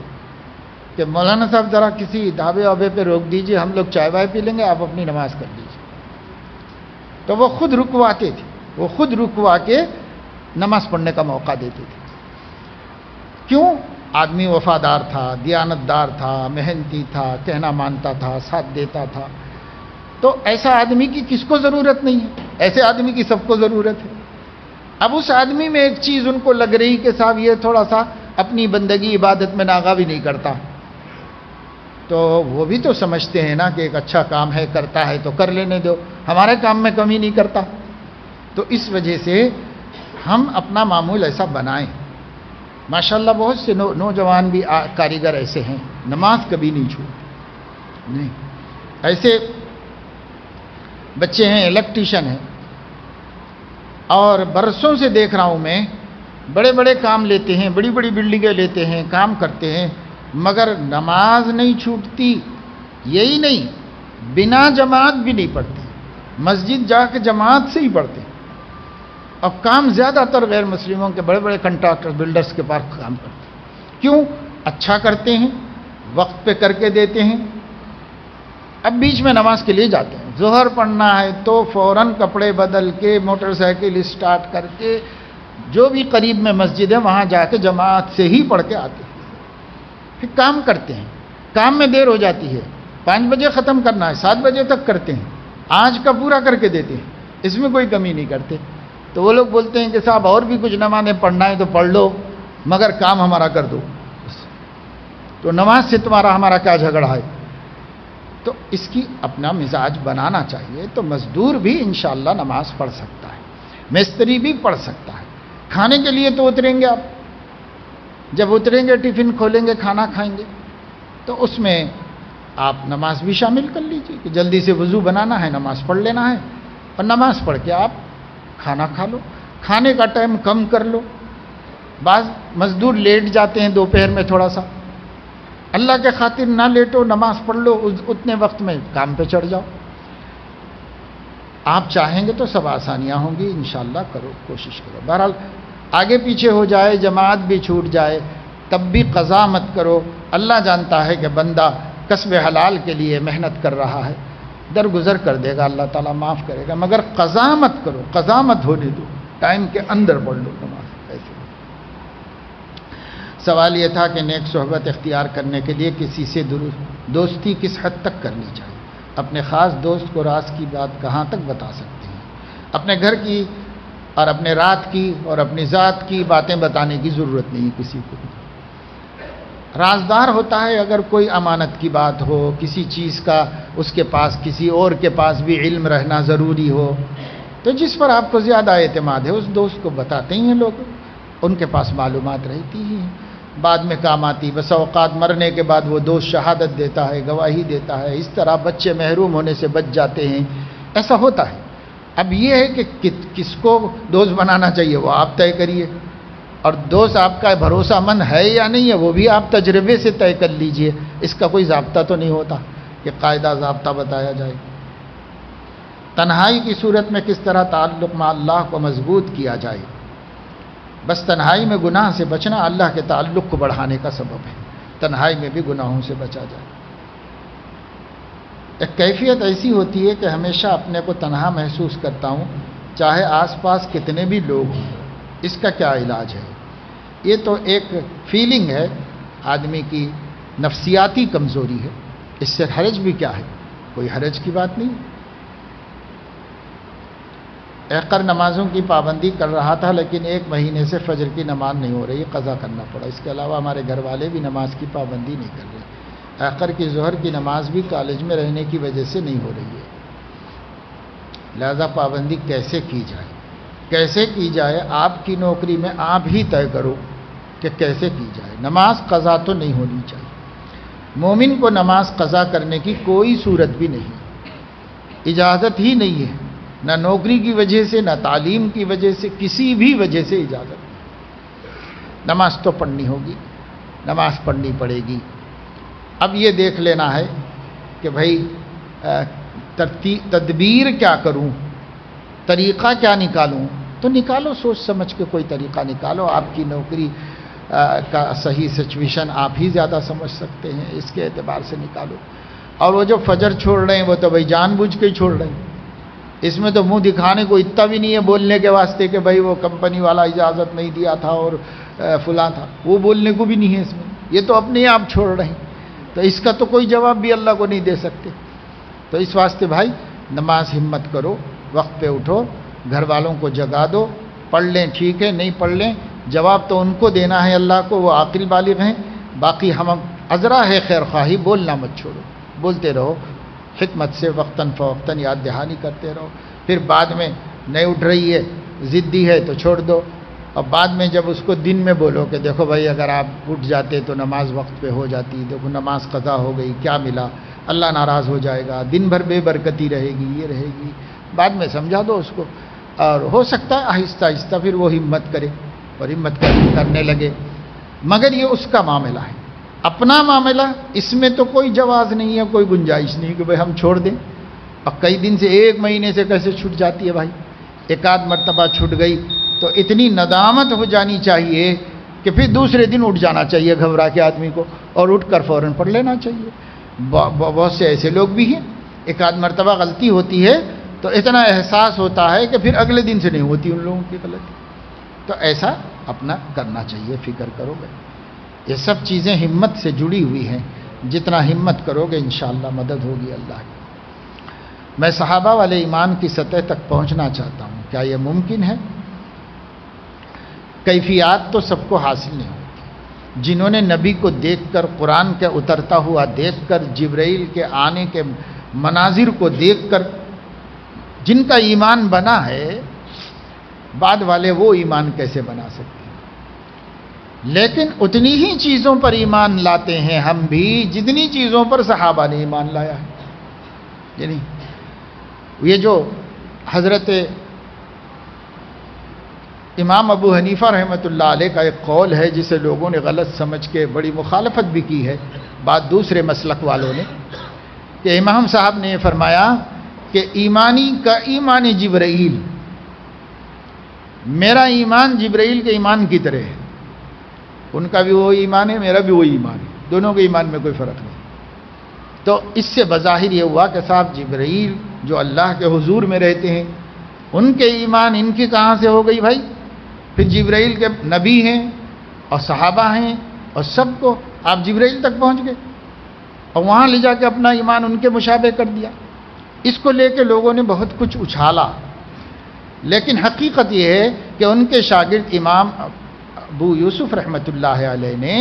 کہ مولانا صاحب ذرا کسی ڈھابے وابے پہ روک دیجئے، ہم لوگ چائے وائے پی لیں گے، آپ اپنی نماز کر لیجیے۔ تو وہ خود رکواتے تھے، وہ خود رکوا کے نماز پڑھنے کا موقع دیتے تھے۔ کیوں؟ آدمی وفادار تھا، دیانتدار تھا، محنتی تھا، کہنا مانتا تھا، ساتھ دیتا تھا۔ تو ایسا آدمی کی کس کو ضرورت نہیں ہے؟ ایسے آدمی کی سب کو ضرورت ہے۔ اب اس آدمی میں ایک چیز ان کو لگ رہی کہ صاحب یہ تھوڑا سا اپنی بندگی عبادت میں ناغہ بھی نہیں کرتا، تو وہ بھی تو سمجھتے ہیں نا کہ ایک اچھا کام ہے، کرتا ہے تو کر لینے دو، ہمارے کام میں کمی نہیں کرتا۔ تو اس وجہ سے ہم اپنا معمول ایسا بنائیں۔ ماشاءاللہ بہت سے نوجوان بھی کاریگر ایسے ہیں، نماز کبھی نہیں چھوڑتے، نہیں۔ ایسے بچے ہیں، الیکٹریشین ہیں، اور برسوں سے دیکھ رہا ہوں میں، بڑے بڑے کام لیتے ہیں، بڑی بڑی بلڈنگیں لیتے ہیں، کام کرتے ہیں، مگر نماز نہیں چھوٹتی۔ یہی نہیں، بنا جماعت بھی نہیں پڑھتے، مسجد جا کے جماعت سے ہی پڑھتے، اور کام زیادہ تر غیر مسلموں کے بڑے بڑے کنٹریکٹر بلڈرز کے پاس کام کرتے ہیں۔ کیوں؟ اچھا کرتے ہیں، وقت پہ کر کے دیتے ہیں۔ اب بیچ میں نماز کے لیے جاتے ہیں، ظہر پڑھنا ہے تو فوراً کپڑے بدل کے موٹر سائیکل اسٹارٹ کر کے جو بھی قریب میں مسجد ہے وہاں جا کے جماعت سے ہی پڑھ کے آتے ہیں، پھر کام کرتے ہیں۔ کام میں دیر ہو جاتی ہے، 5 بجے ختم کرنا ہے، 7 بجے تک کرتے ہیں، آج کا پورا کر کے دیتے ہیں، اس میں کوئی کمی نہیں کرتے۔ تو وہ لوگ بولتے ہیں کہ صاحب اور بھی کچھ نمازیں پڑھنا ہے تو پڑھ لو، مگر کام ہمارا کر دو۔ تو نماز سے تمہارا ہمارا کیا جھگڑا ہے؟ تو اس کی اپنا مزاج بنانا چاہیے۔ تو مزدور بھی انشاءاللہ نماز پڑھ سکتا ہے، مستری بھی پڑھ سکتا ہے۔ کھانے کے لیے تو اتریں گے آپ، جب اتریں گے ٹفن کھولیں گے، کھانا کھائیں گے، تو اس میں آپ نماز بھی شامل کر لیجئے کہ جلدی سے وضو بنانا ہے، نماز پڑھ لینا ہے، اور نماز پڑھ کے آپ کھانا کھا لو، کھانے کا ٹائم کم کر لو۔ بعض مزدور لیٹ جاتے ہیں دوپہر میں تھوڑا سا، اللہ کے خاطر نہ لیٹو، نماز پڑھ لو، اتنے وقت میں کام پہ چڑھ جاؤ۔ آپ چاہیں گے تو سب آسانیاں ہوں گی، انشاءاللہ کرو، کوشش کرو۔ بہرحال آگے پیچھے ہو جائے، جماعت بھی چھوٹ جائے، تب بھی قضا مت کرو۔ اللہ جانتا ہے کہ بندہ کسب حلال کے لیے محنت کر رہا ہے، درگزر کر دے گا، اللہ تعالیٰ معاف کرے گا، مگر قضا مت کرو، قضا مت ہونے دو، ٹائم کے اندر پڑھ لو نماز۔ ایسے سوال یہ تھا کہ نیک صحبت اختیار کرنے کے لیے کسی سے دوستی کس حد تک کرنی چاہیے؟ اپنے خاص دوست کو راز کی بات کہاں تک بتا سکتے ہیں؟ اپنے گھر کی اور اپنے رات کی اور اپنی ذات کی باتیں بتانے کی ضرورت نہیں کسی کو۔ رازدار ہوتا ہے اگر کوئی امانت کی بات ہو، کسی چیز کا اس کے پاس، کسی اور کے پاس بھی علم رہنا ضروری ہو، تو جس پر آپ کو زیادہ اعتماد ہے اس دوست کو بتاتے ہی ہیں لوگ، ان کے پاس معلومات رہتی ہی ہیں، بعد میں کام آتی۔ بس اوقات مرنے کے بعد وہ دوست شہادت دیتا ہے، گواہی دیتا ہے، اس طرح بچے محروم ہونے سے بچ جاتے ہیں، ایسا ہوتا ہے۔ اب یہ ہے کہ کس کو دوست بنانا چاہیے وہ آپ طے کریے، اور دوست آپ کا بھروسہ مند ہے یا نہیں ہے وہ بھی آپ تجربے سے طے کر لیجئے، اس کا کوئی ضابطہ تو نہیں ہوتا کہ قاعدہ ضابطہ بتایا جائے۔ تنہائی کی صورت میں کس طرح تعلق مع اللہ کو مضبوط کیا جائے؟ بس تنہائی میں گناہ سے بچنا اللہ کے تعلق کو بڑھانے کا سبب ہے، تنہائی میں بھی گناہوں سے بچا جائے۔ ایک کیفیت ایسی ہوتی ہے کہ ہمیشہ اپنے کو تنہا محسوس کرتا ہوں، چاہے آس پاس کتنے بھی لوگ ہوں، اس کا کیا علاج ہے؟ یہ تو ایک فیلنگ ہے، آدمی کی نفسیاتی کمزوری ہے، اس سے حرج بھی کیا ہے؟ کوئی حرج کی بات نہیں۔ احقر نمازوں کی پابندی کر رہا تھا لیکن 1 مہینے سے فجر کی نماز نہیں ہو رہی، قضا کرنا پڑا۔ اس کے علاوہ ہمارے گھر والے بھی نماز کی پابندی نہیں کر رہے۔ احقر کی ظہر کی نماز بھی کالج میں رہنے کی وجہ سے نہیں ہو رہی ہے، لہذا پابندی کیسے کی جائے؟ کیسے کی جائے؟ آپ کی نوکری میں آپ ہی طے کرو کہ کیسے کی جائے۔ نماز قضا تو نہیں ہونی چاہیے، مومن کو نماز قضا کرنے کی کوئی صورت بھی نہیں، اجازت ہی نہیں ہے، نہ نوکری کی وجہ سے، نہ تعلیم کی وجہ سے، کسی بھی وجہ سے اجازت نہیں۔ نماز تو پڑھنی ہوگی، نماز پڑھنی پڑے گی۔ اب یہ دیکھ لینا ہے کہ بھائی تدبیر کیا کروں، طریقہ کیا نکالوں، تو نکالو، سوچ سمجھ کے کوئی طریقہ نکالو۔ آپ کی نوکری کا صحیح سچویشن آپ ہی زیادہ سمجھ سکتے ہیں، اس کے اعتبار سے نکالو۔ اور وہ جو فجر چھوڑ رہے ہیں وہ تو بھائی جان بوجھ کے ہی چھوڑ رہے ہیں، اس میں تو منہ دکھانے کو اتنا بھی نہیں ہے بولنے کے واسطے کہ بھائی وہ کمپنی والا اجازت نہیں دیا تھا اور فلاں تھا، وہ بولنے کو بھی نہیں ہے اس میں، یہ تو اپنے آپ چھوڑ رہے ہیں، تو اس کا تو کوئی جواب بھی اللہ کو نہیں دے سکتے۔ تو اس واسطے بھائی نماز ہمت کرو، وقت پہ اٹھو، گھر والوں کو جگا دو، پڑھ لیں ٹھیک ہے، نہیں پڑھ لیں جواب تو ان کو دینا ہے اللہ کو، وہ عاقل بالغ ہیں۔ باقی ہم عذرا ہے خیر خواہی، بولنا مت چھوڑو، بولتے رہو حکمت سے، وقتاً فوقتاً یاد دہانی کرتے رہو۔ پھر بعد میں نہیں اٹھ رہی ہے، ضدی ہے تو چھوڑ دو، اور بعد میں جب اس کو دن میں بولو کہ دیکھو بھائی اگر آپ اٹھ جاتے تو نماز وقت پہ ہو جاتی، دیکھو نماز قضا ہو گئی، کیا ملا، اللہ ناراض ہو جائے گا، دن بھر بے برکتی رہے گی، یہ رہے گی، بعد میں سمجھا دو اس کو، اور ہو سکتا ہے آہستہ آہستہ پھر وہ ہمت کرے اور ہمت کرنے لگے۔ مگر یہ اس کا معاملہ ہے، اپنا معاملہ اس میں تو کوئی جواز نہیں ہے، کوئی گنجائش نہیں کہ بھائی ہم چھوڑ دیں۔ اب کئی دن سے، ایک مہینے سے کیسے چھوٹ جاتی ہے بھائی، ایک آدھ مرتبہ چھوٹ گئی تو اتنی ندامت ہو جانی چاہیے کہ پھر دوسرے دن اٹھ جانا چاہیے گھبرا کے آدمی کو، اور اٹھ کر فوراً پڑھ لینا چاہیے۔ بہت سے ایسے لوگ بھی ہیں، ایک آدھ مرتبہ غلطی ہوتی ہے تو اتنا احساس ہوتا ہے کہ پھر اگلے دن سے نہیں ہوتی ان لوگوں کی غلطی، تو ایسا اپنا کرنا چاہیے، فکر کرو گے۔ یہ سب چیزیں ہمت سے جڑی ہوئی ہیں، جتنا ہمت کرو گے انشاءاللہ مدد ہوگی اللہ کی۔ میں صحابہ والے ایمان کی سطح تک پہنچنا چاہتا ہوں، کیا یہ ممکن ہے؟ کیفیات تو سب کو حاصل نہیں ہوتی۔ جنہوں نے نبی کو دیکھ کر، قرآن کے اترتا ہوا دیکھ کر، جبرائیل کے آنے کے مناظر کو دیکھ کر جن کا ایمان بنا ہے، بعد والے وہ ایمان کیسے بنا سکتے ہیں؟ لیکن اتنی ہی چیزوں پر ایمان لاتے ہیں ہم بھی جتنی چیزوں پر صحابہ نے ایمان لایا ہے۔ یعنی یہ جو حضرت امام ابو حنیفہ رحمۃ اللہ علیہ کا ایک قول ہے جسے لوگوں نے غلط سمجھ کے بڑی مخالفت بھی کی ہے بعد دوسرے مسلک والوں نے، کہ امام صاحب نے فرمایا کہ ایمانی کا ایمان جبرائیل، میرا ایمان جبرائیل کے ایمان کی طرح ہے، ان کا بھی وہی ایمان ہے، میرا بھی وہی ایمان ہے، دونوں کے ایمان میں کوئی فرق نہیں۔ تو اس سے بظاہر یہ ہوا کہ صاحب جبرائیل جو اللہ کے حضور میں رہتے ہیں، ان کے ایمان ان کی کہاں سے ہو گئی بھائی؟ پھر جبرائیل کے نبی ہیں اور صحابہ ہیں اور سب کو آپ جبرائیل تک پہنچ گئے اور وہاں لے جا کے اپنا ایمان ان کے مشابہ کر دیا۔ اس کو لے کے لوگوں نے بہت کچھ اچھالا، لیکن حقیقت یہ ہے کہ ان کے شاگرد امام ابو یوسف رحمۃ اللہ علیہ نے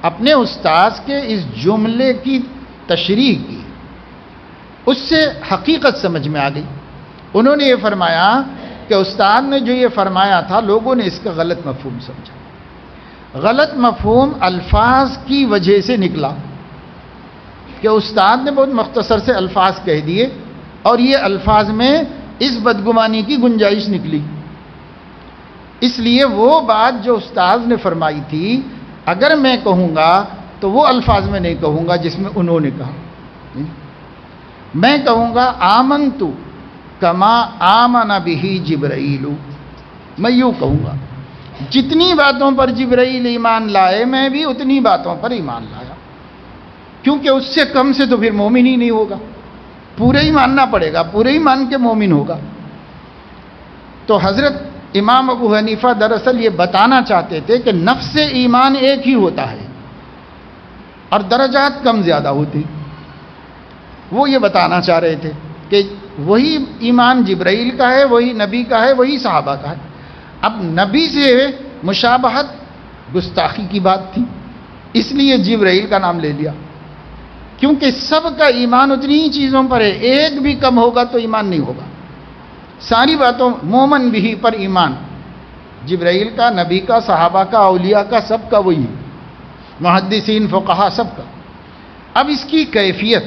اپنے استاذ کے اس جملے کی تشریح کی، اس سے حقیقت سمجھ میں آ گئی۔ انہوں نے یہ فرمایا کہ استاد نے جو یہ فرمایا تھا لوگوں نے اس کا غلط مفہوم سمجھا، غلط مفہوم الفاظ کی وجہ سے نکلا کہ استاد نے بہت مختصر سے الفاظ کہہ دیے اور یہ الفاظ میں اس بدگمانی کی گنجائش نکلی، اس لیے وہ بات جو استاد نے فرمائی تھی اگر میں کہوں گا تو وہ الفاظ میں نہیں کہوں گا جس میں انہوں نے کہا، میں کہوں گا آمنتو کما آمن بہ جبرائیل، میں یوں کہوں گا جتنی باتوں پر جبرائیل ایمان لائے میں بھی اتنی باتوں پر ایمان لایا، کیونکہ اس سے کم سے تو پھر مومن ہی نہیں ہوگا، پورے ہی ماننا پڑے گا، پورے ہی مان کے مومن ہوگا۔ تو حضرت امام ابو حنیفہ دراصل یہ بتانا چاہتے تھے کہ نفس ایمان ایک ہی ہوتا ہے اور درجات کم زیادہ ہوتے، وہ یہ بتانا چاہ رہے تھے کہ وہی ایمان جبرائیل کا ہے، وہی نبی کا ہے، وہی صحابہ کا ہے۔ اب نبی سے مشابہت گستاخی کی بات تھی، اس لیے جبرائیل کا نام لے لیا، کیونکہ سب کا ایمان اتنی ہی چیزوں پر ہے، ایک بھی کم ہوگا تو ایمان نہیں ہوگا، ساری باتوں مومن بھی پر ایمان، جبرائیل کا، نبی کا، صحابہ کا، اولیاء کا، سب کا وہی، محدثین، فقہا، سب کا۔ اب اس کی کیفیت،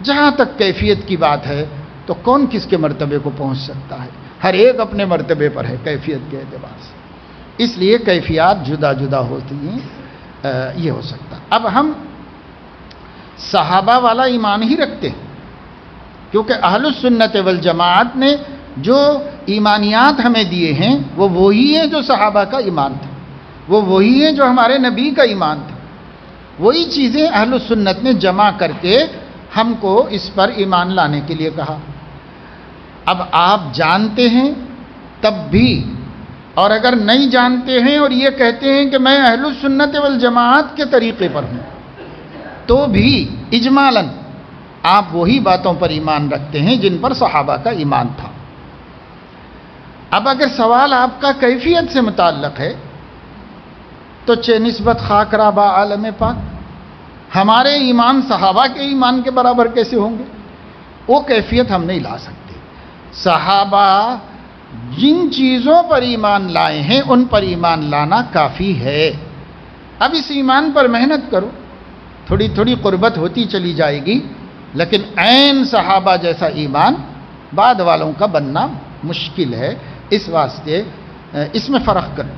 جہاں تک کیفیت کی بات ہے تو کون کس کے مرتبے کو پہنچ سکتا ہے؟ ہر ایک اپنے مرتبے پر ہے کیفیت کے اعتبار سے، اس لیے کیفیات جدا جدا ہوتی ہیں، یہ ہو سکتا۔ اب ہم صحابہ والا ایمان ہی رکھتے ہیں، کیونکہ اہل السنت والجماعت نے جو ایمانیات ہمیں دیے ہیں وہ وہی ہیں جو صحابہ کا ایمان تھا، وہ وہی ہیں جو ہمارے نبی کا ایمان تھا، وہی چیزیں اہل السنت نے جمع کر کے ہم کو اس پر ایمان لانے کے لیے کہا۔ اب آپ جانتے ہیں تب بھی، اور اگر نہیں جانتے ہیں اور یہ کہتے ہیں کہ میں اہل السنت والجماعت کے طریقے پر ہوں، تو بھی اجمالاً آپ وہی باتوں پر ایمان رکھتے ہیں جن پر صحابہ کا ایمان تھا۔ اب اگر سوال آپ کا کیفیت سے متعلق ہے تو چہ نسبت خاک را با عالم پاک، ہمارے ایمان صحابہ کے ایمان کے برابر کیسے ہوں گے؟ وہ کیفیت ہم نہیں لا سکتے۔ صحابہ جن چیزوں پر ایمان لائے ہیں ان پر ایمان لانا کافی ہے۔ اب اس ایمان پر محنت کرو، تھوڑی تھوڑی قربت ہوتی چلی جائے گی، لیکن عین صحابہ جیسا ایمان بعد والوں کا بننا مشکل ہے۔ اس واسطے اس میں فرق کرو۔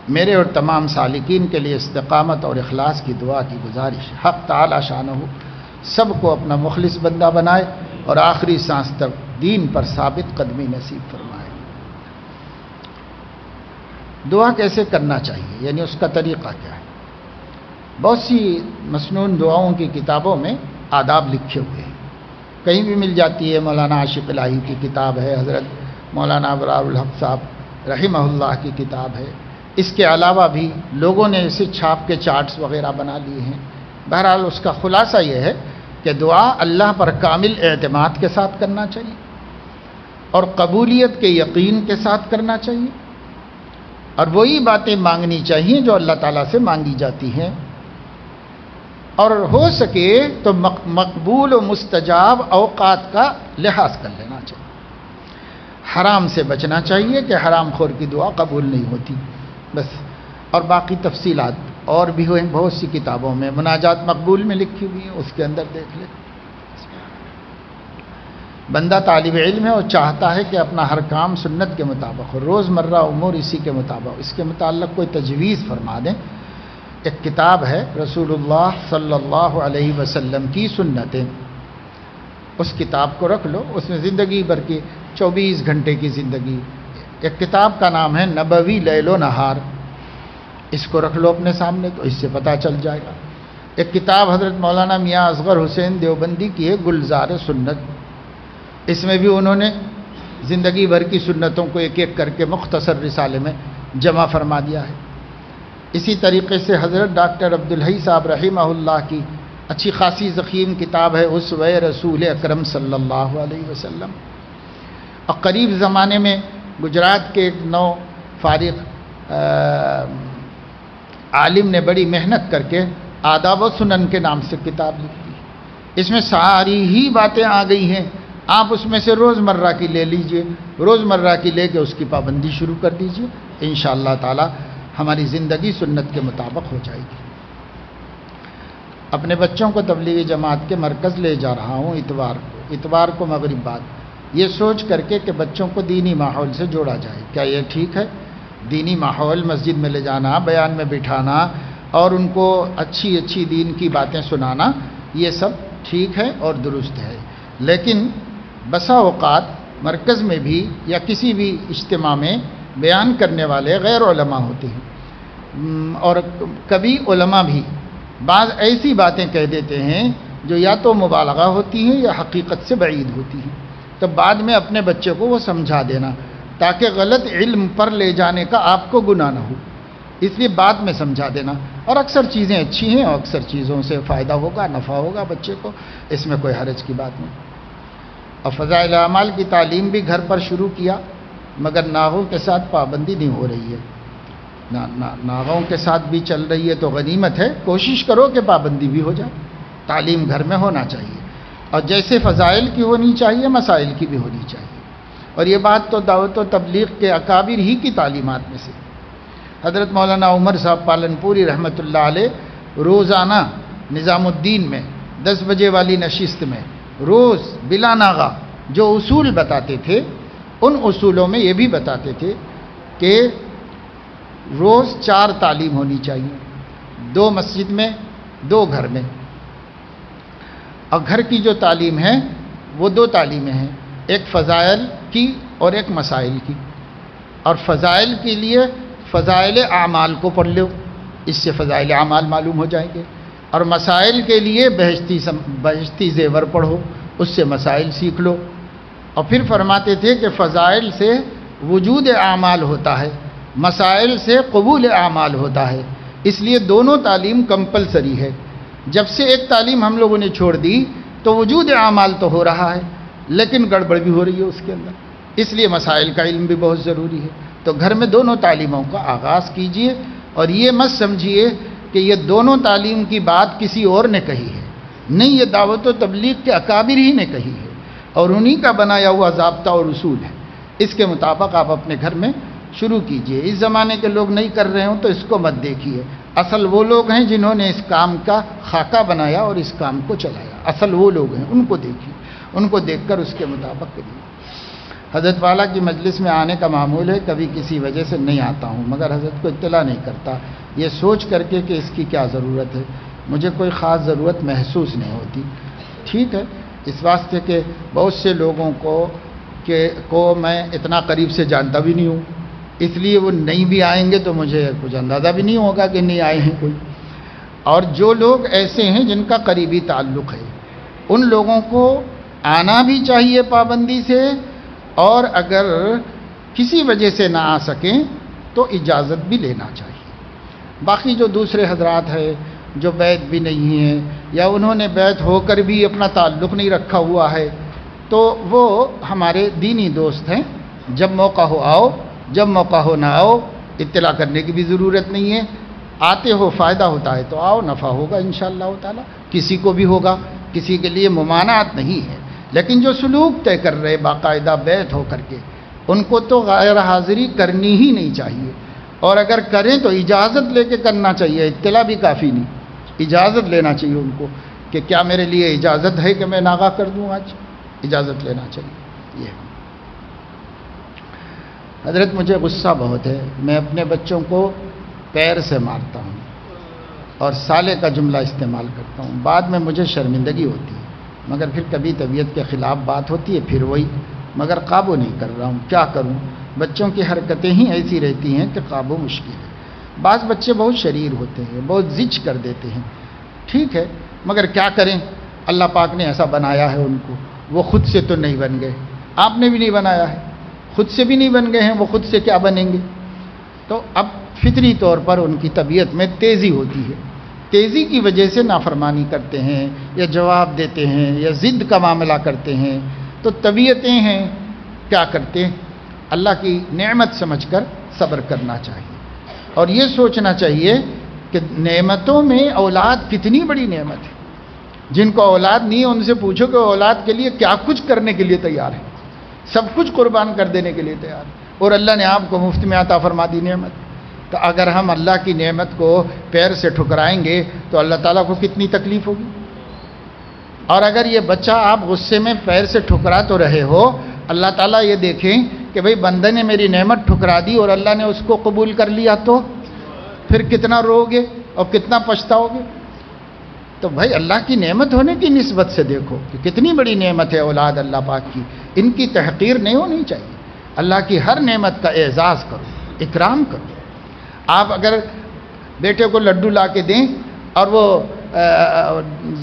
میرے اور تمام سالکین کے لیے استقامت اور اخلاص کی دعا کی گزارش۔ حق تعالی شانہ سب کو اپنا مخلص بندہ بنائے اور آخری سانس تک دین پر ثابت قدمی نصیب فرمائے۔ دعا کیسے کرنا چاہیے، یعنی اس کا طریقہ کیا ہے؟ بہت سی مسنون دعاؤں کی کتابوں میں آداب لکھے ہوئے ہیں، کہیں بھی مل جاتی ہے۔ مولانا عاشق الہی کی کتاب ہے، حضرت مولانا ابرار الحق صاحب رحمہ اللہ کی کتاب ہے، اس کے علاوہ بھی لوگوں نے اسے چھاپ کے چارٹس وغیرہ بنا لیے ہیں۔ بہرحال اس کا خلاصہ یہ ہے کہ دعا اللہ پر کامل اعتماد کے ساتھ کرنا چاہیے اور قبولیت کے یقین کے ساتھ کرنا چاہیے، اور وہی باتیں مانگنی چاہیے جو اللہ تعالیٰ سے مانگی جاتی ہیں، اور ہو سکے تو مقبول و مستجاب اوقات کا لحاظ کر لینا چاہیے۔ حرام سے بچنا چاہیے کہ حرام خور کی دعا قبول نہیں ہوتی، بس۔ اور باقی تفصیلات اور بھی ہوئیں بہت سی کتابوں میں، مناجات مقبول میں لکھی ہوئی ہیں، اس کے اندر دیکھ لیں۔ بندہ طالب علم ہے اور چاہتا ہے کہ اپنا ہر کام سنت کے مطابق ہو، روزمرہ امور اسی کے مطابق، اس کے متعلق کوئی تجویز فرما دیں۔ ایک کتاب ہے رسول اللہ صلی اللہ علیہ وسلم کی سنتیں، اس کتاب کو رکھ لو، اس میں زندگی بھر کی 24 گھنٹے کی زندگی۔ ایک کتاب کا نام ہے نبوی لیل و نہار، اس کو رکھ لو اپنے سامنے تو اس سے پتہ چل جائے گا۔ ایک کتاب حضرت مولانا میاں اصغر حسین دیوبندی کی ہے، گلزار سنت، اس میں بھی انہوں نے زندگی بھر کی سنتوں کو ایک ایک کر کے مختصر رسالے میں جمع فرما دیا ہے۔ اسی طریقے سے حضرت ڈاکٹر عبدالحی صاحب رحمہ اللہ کی اچھی خاصی ضخیم کتاب ہے اسوہ رسول اکرم صلی اللہ علیہ وسلم۔ اور قریب زمانے میں گجرات کے ایک نو فارغ عالم نے بڑی محنت کر کے آداب و سنن کے نام سے کتاب لکھی، اس میں ساری ہی باتیں آ گئی ہیں، آپ اس میں سے روزمرہ کی لے لیجئے، روزمرہ کی لے کے اس کی پابندی شروع کر دیجئے، انشاءاللہ تعالی ہماری زندگی سنت کے مطابق ہو جائے گی۔ اپنے بچوں کو تبلیغی جماعت کے مرکز لے جا رہا ہوں اتوار کو مغرب بعد، یہ سوچ کر کے کہ بچوں کو دینی ماحول سے جوڑا جائے، کیا یہ ٹھیک ہے؟ دینی ماحول مسجد میں لے جانا، بیان میں بٹھانا اور ان کو اچھی اچھی دین کی باتیں سنانا، یہ سب ٹھیک ہے اور درست ہے، لیکن بسا اوقات مرکز میں بھی یا کسی بھی اجتماع میں بیان کرنے والے غیر علماء ہوتے ہیں، اور کبھی علماء بھی بعض ایسی باتیں کہہ دیتے ہیں جو یا تو مبالغہ ہوتی ہیں یا حقیقت سے بعید ہوتی ہیں، تو بعد میں اپنے بچے کو وہ سمجھا دینا تاکہ غلط علم پر لے جانے کا آپ کو گناہ نہ ہو، اس لیے بعد میں سمجھا دینا۔ اور اکثر چیزیں اچھی ہیں اور اکثر چیزوں سے فائدہ ہوگا، نفع ہوگا بچے کو، اس میں کوئی حرج کی بات نہیں۔ اور فضائل اعمال کی تعلیم بھی گھر پر شروع کیا، مگر ناغوں کے ساتھ پابندی نہیں ہو رہی ہے، ناغوں کے ساتھ بھی چل رہی ہے تو غنیمت ہے، کوشش کرو کہ پابندی بھی ہو جائے، تعلیم گھر میں ہونا چاہیے، اور جیسے فضائل کی ہونی چاہیے مسائل کی بھی ہونی چاہیے، اور یہ بات تو دعوت و تبلیغ کے اکابر ہی کی تعلیمات میں سے۔ حضرت مولانا عمر صاحب پالن پوری رحمۃ اللہ علیہ روزانہ نظام الدین میں 10 بجے والی نشست میں روز بلا ناغا جو اصول بتاتے تھے، ان اصولوں میں یہ بھی بتاتے تھے کہ روز 4 تعلیم ہونی چاہیے، 2 مسجد میں، 2 گھر میں، اور گھر کی جو تعلیم ہے وہ 2 تعلیمیں ہیں، ایک فضائل کی اور ایک مسائل کی۔ اور فضائل کے لیے فضائل اعمال کو پڑھ لو، اس سے فضائل اعمال معلوم ہو جائیں گے، اور مسائل کے لیے بہشتی زیور پڑھو، اس سے مسائل سیکھ لو۔ اور پھر فرماتے تھے کہ فضائل سے وجود اعمال ہوتا ہے، مسائل سے قبول اعمال ہوتا ہے، اس لیے دونوں تعلیم کمپلسری ہے۔ جب سے ایک تعلیم ہم لوگوں نے چھوڑ دی تو وجود اعمال تو ہو رہا ہے لیکن گڑبڑ بھی ہو رہی ہے اس کے اندر، اس لیے مسائل کا علم بھی بہت ضروری ہے۔ تو گھر میں دونوں تعلیموں کا آغاز کیجئے، اور یہ مت سمجھیے کہ یہ دونوں تعلیم کی بات کسی اور نے کہی ہے، نہیں، یہ دعوت و تبلیغ کے اکابر ہی نے کہی ہے، اور انہی کا بنایا ہوا ضابطہ اور اصول ہے۔ اس کے مطابق آپ اپنے گھر میں شروع کیجئے۔ اس زمانے کے لوگ نہیں کر رہے ہوں تو اس کو مت دیکھیے، اصل وہ لوگ ہیں جنہوں نے اس کام کا خاکہ بنایا اور اس کام کو چلایا، اصل وہ لوگ ہیں، ان کو دیکھیے، ان کو دیکھ کر اس کے مطابق کریے۔ حضرت والا کی مجلس میں آنے کا معمول ہے، کبھی کسی وجہ سے نہیں آتا ہوں، مگر حضرت کو اطلاع نہیں کرتا، یہ سوچ کر کے کہ اس کی کیا ضرورت ہے، مجھے کوئی خاص ضرورت محسوس نہیں ہوتی۔ ٹھیک ہے، اس واسطے کہ بہت سے لوگوں کو میں اتنا قریب سے جانتا بھی نہیں ہوں، اس لیے وہ نہیں بھی آئیں گے تو مجھے کچھ اندازہ بھی نہیں ہوگا کہ نہیں آئے ہیں کوئی۔ اور جو لوگ ایسے ہیں جن کا قریبی تعلق ہے، ان لوگوں کو آنا بھی چاہیے پابندی سے، اور اگر کسی وجہ سے نہ آ سکیں تو اجازت بھی لینا چاہیے۔ باقی جو دوسرے حضرات ہیں جو بیعت بھی نہیں ہیں یا انہوں نے بیعت ہو کر بھی اپنا تعلق نہیں رکھا ہوا ہے، تو وہ ہمارے دینی دوست ہیں، جب موقع ہو آؤ، جب موقع ہو نہ آؤ، اطلاع کرنے کی بھی ضرورت نہیں ہے، آتے ہو فائدہ ہوتا ہے تو آؤ، نفع ہوگا انشاءاللہ تعالی، کسی کو بھی ہوگا، کسی کے لیے ممانعت نہیں ہے۔ لیکن جو سلوک طے کر رہے باقاعدہ بیعت ہو کر کے، ان کو تو غیر حاضری کرنی ہی نہیں چاہیے، اور اگر کریں تو اجازت لے کے کرنا چاہیے، اطلاع بھی کافی نہیں، اجازت لینا چاہیے ان کو کہ کیا میرے لیے اجازت ہے کہ میں ناغہ کر دوں، آج اجازت لینا چاہیے۔ یہ حضرت مجھے غصہ بہت ہے، میں اپنے بچوں کو پیر سے مارتا ہوں اور سالے کا جملہ استعمال کرتا ہوں، بعد میں مجھے شرمندگی ہوتی ہے، مگر پھر کبھی طبیعت کے خلاف بات ہوتی ہے، پھر وہی، مگر قابو نہیں کر رہا ہوں، کیا کروں؟ بچوں کی حرکتیں ہی ایسی رہتی ہیں کہ قابو مشکل ہے۔ بعض بچے بہت شریر ہوتے ہیں، بہت زج کر دیتے ہیں، ٹھیک ہے، مگر کیا کریں، اللہ پاک نے ایسا بنایا ہے ان کو، وہ خود سے تو نہیں بن گئے، آپ نے بھی نہیں بنایا ہے، خود سے بھی نہیں بن گئے ہیں، وہ خود سے کیا بنیں گے؟ تو اب فطری طور پر ان کی طبیعت میں تیزی ہوتی ہے، تیزی کی وجہ سے نافرمانی کرتے ہیں یا جواب دیتے ہیں یا ضد کا معاملہ کرتے ہیں، تو طبیعتیں ہیں، کیا کرتے ہیں؟ اللہ کی نعمت سمجھ کر صبر کرنا چاہیے، اور یہ سوچنا چاہیے کہ نعمتوں میں اولاد کتنی بڑی نعمت ہے۔ جن کو اولاد نہیں ہے ان سے پوچھو کہ اولاد کے لیے کیا کچھ کرنے کے لیے تیار ہے، سب کچھ قربان کر دینے کے لیے تیار ہے، اور اللہ نے آپ کو مفت میں عطا فرما دی نعمت۔ تو اگر ہم اللہ کی نعمت کو پیر سے ٹھکرائیں گے تو اللہ تعالیٰ کو کتنی تکلیف ہوگی۔ اور اگر یہ بچہ آپ غصے میں پیر سے ٹھکرا تو رہے ہو، اللہ تعالیٰ یہ دیکھیں کہ بھئی بندے نے میری نعمت ٹھکرا دی اور اللہ نے اس کو قبول کر لیا، تو پھر کتنا روگے اور کتنا پچھتاؤ گے۔ تو بھائی اللہ کی نعمت ہونے کی نسبت سے دیکھو کہ کتنی بڑی نعمت ہے اولاد اللہ پاک کی، ان کی تحقیر نہیں ہونی چاہیے، اللہ کی ہر نعمت کا اعزاز کرو، اکرام کرو۔ آپ اگر بیٹے کو لڈو لا کے دیں اور وہ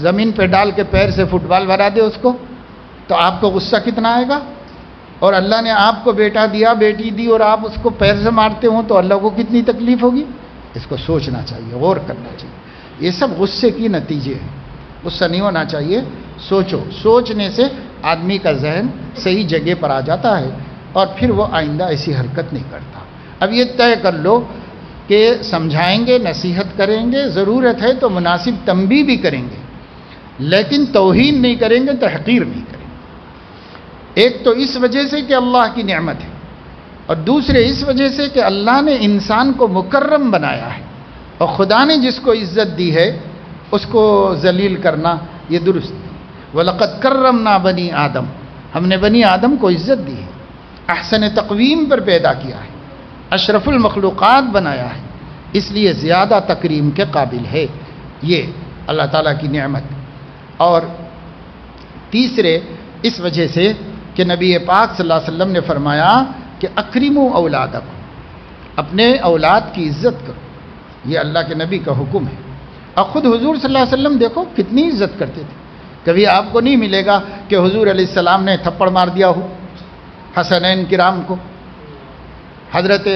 زمین پہ ڈال کے پیر سے فٹ بال بھرا دے اس کو، تو آپ کو غصہ کتنا آئے گا؟ اور اللہ نے آپ کو بیٹا دیا، بیٹی دی، اور آپ اس کو پیر سے مارتے ہوں تو اللہ کو کتنی تکلیف ہوگی؟ اس کو سوچنا چاہیے، غور کرنا چاہیے۔ یہ سب غصے کی نتیجے ہیں، غصہ نہیں ہونا چاہیے، سوچو، سوچنے سے آدمی کا ذہن صحیح جگہ پر آ جاتا ہے اور پھر وہ آئندہ ایسی حرکت نہیں کرتا۔ اب یہ طے کر لو کہ سمجھائیں گے، نصیحت کریں گے، ضرورت ہے تو مناسب تنبیہ بھی کریں گے، لیکن توہین نہیں کریں گے، تحقیر نہیں کریں گے۔ ایک تو اس وجہ سے کہ اللہ کی نعمت ہے، اور دوسرے اس وجہ سے کہ اللہ نے انسان کو مکرم بنایا ہے، اور خدا نے جس کو عزت دی ہے اس کو ذلیل کرنا یہ درست نہیں۔ وَلَقَدْ كَرَّمْنَا بَنِي آدم، ہم نے بنی آدم کو عزت دی ہے، احسن تقویم پر پیدا کیا ہے، اشرف المخلوقات بنایا ہے، اس لیے زیادہ تکریم کے قابل ہے۔ یہ اللہ تعالیٰ کی نعمت۔ اور تیسرے اس وجہ سے کہ نبی پاک صلی اللہ علیہ وسلم نے فرمایا کہ اکرموا اولادکم، اپنے اولاد کی عزت کرو، یہ اللہ کے نبی کا حکم ہے۔ اور خود حضور صلی اللہ علیہ وسلم دیکھو کتنی عزت کرتے تھے۔ کبھی آپ کو نہیں ملے گا کہ حضور علیہ السلام نے تھپڑ مار دیا ہو حسنین کرام کو، حضرت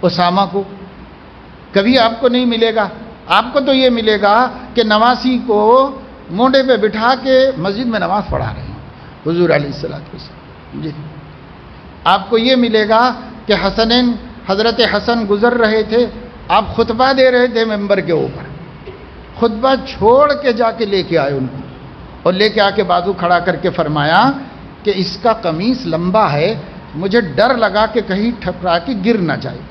اسامہ کو، کبھی آپ کو نہیں ملے گا۔ آپ کو تو یہ ملے گا کہ نواسی کو مونڈے پہ بٹھا کے مسجد میں نماز پڑھا رہے ہیں حضور علیہ السلام۔ جی آپ کو یہ ملے گا کہ حسنین حضرت حسن گزر رہے تھے، آپ خطبہ دے رہے تھے ممبر کے اوپر، خطبہ چھوڑ کے جا کے لے کے آئے ان کو، اور لے کے آ کے بازو کھڑا کر کے فرمایا کہ اس کا قمیص لمبا ہے، مجھے ڈر لگا کہ کہیں ٹھکرا کے گر نہ جائے،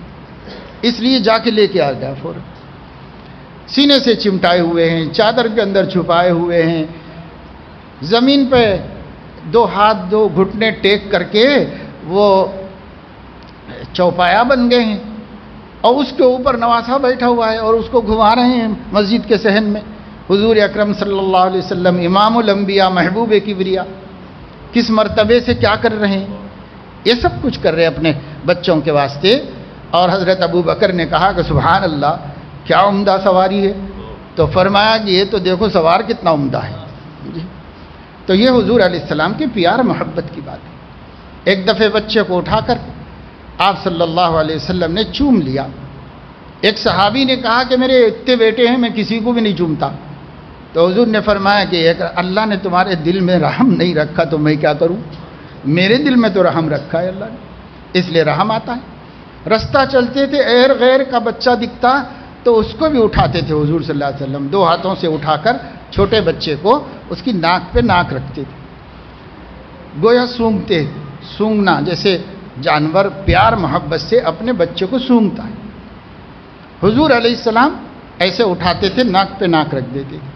اس لیے جا کے لے کے آ گیا فوراً۔ سینے سے چمٹائے ہوئے ہیں، چادر کے اندر چھپائے ہوئے ہیں، زمین پہ دو ہاتھ دو گھٹنے ٹیک کر کے وہ چوپایا بن گئے ہیں، اور اس کے اوپر نواسا بیٹھا ہوا ہے اور اس کو گھما رہے ہیں مسجد کے صحن میں۔ حضور اکرم صلی اللہ علیہ وسلم امام الانبیاء محبوب کبریا کس مرتبے سے کیا کر رہے ہیں، یہ سب کچھ کر رہے ہیں اپنے بچوں کے واسطے۔ اور حضرت ابو بکر نے کہا کہ سبحان اللہ کیا عمدہ سواری ہے، تو فرمایا کہ یہ تو دیکھو سوار کتنا عمدہ ہے۔ جی تو یہ حضور علیہ السلام کی پیار محبت کی بات ہے۔ ایک دفعہ بچے کو اٹھا کر آپ صلی اللہ علیہ وسلم نے چوم لیا۔ ایک صحابی نے کہا کہ میرے اتنے بیٹے ہیں میں کسی کو بھی نہیں چومتا، تو حضور نے فرمایا کہ اللہ نے تمہارے دل میں رحم نہیں رکھا تو میں کیا کروں، میرے دل میں تو رحم رکھا ہے اللہ نے، اس لیے رحم آتا ہے۔ رستہ چلتے تھے ایر غیر کا بچہ دکھتا تو اس کو بھی اٹھاتے تھے حضور صلی اللہ علیہ وسلم، دو ہاتھوں سے اٹھا کر چھوٹے بچے کو اس کی ناک پہ ناک رکھتے تھے، گویا سونگتے، سونگنا جیسے جانور پیار محبت سے اپنے بچے کو سونگتا ہے، حضور علیہ السلام ایسے اٹھاتے تھے ناک پہ ناک رکھ دیتے تھے۔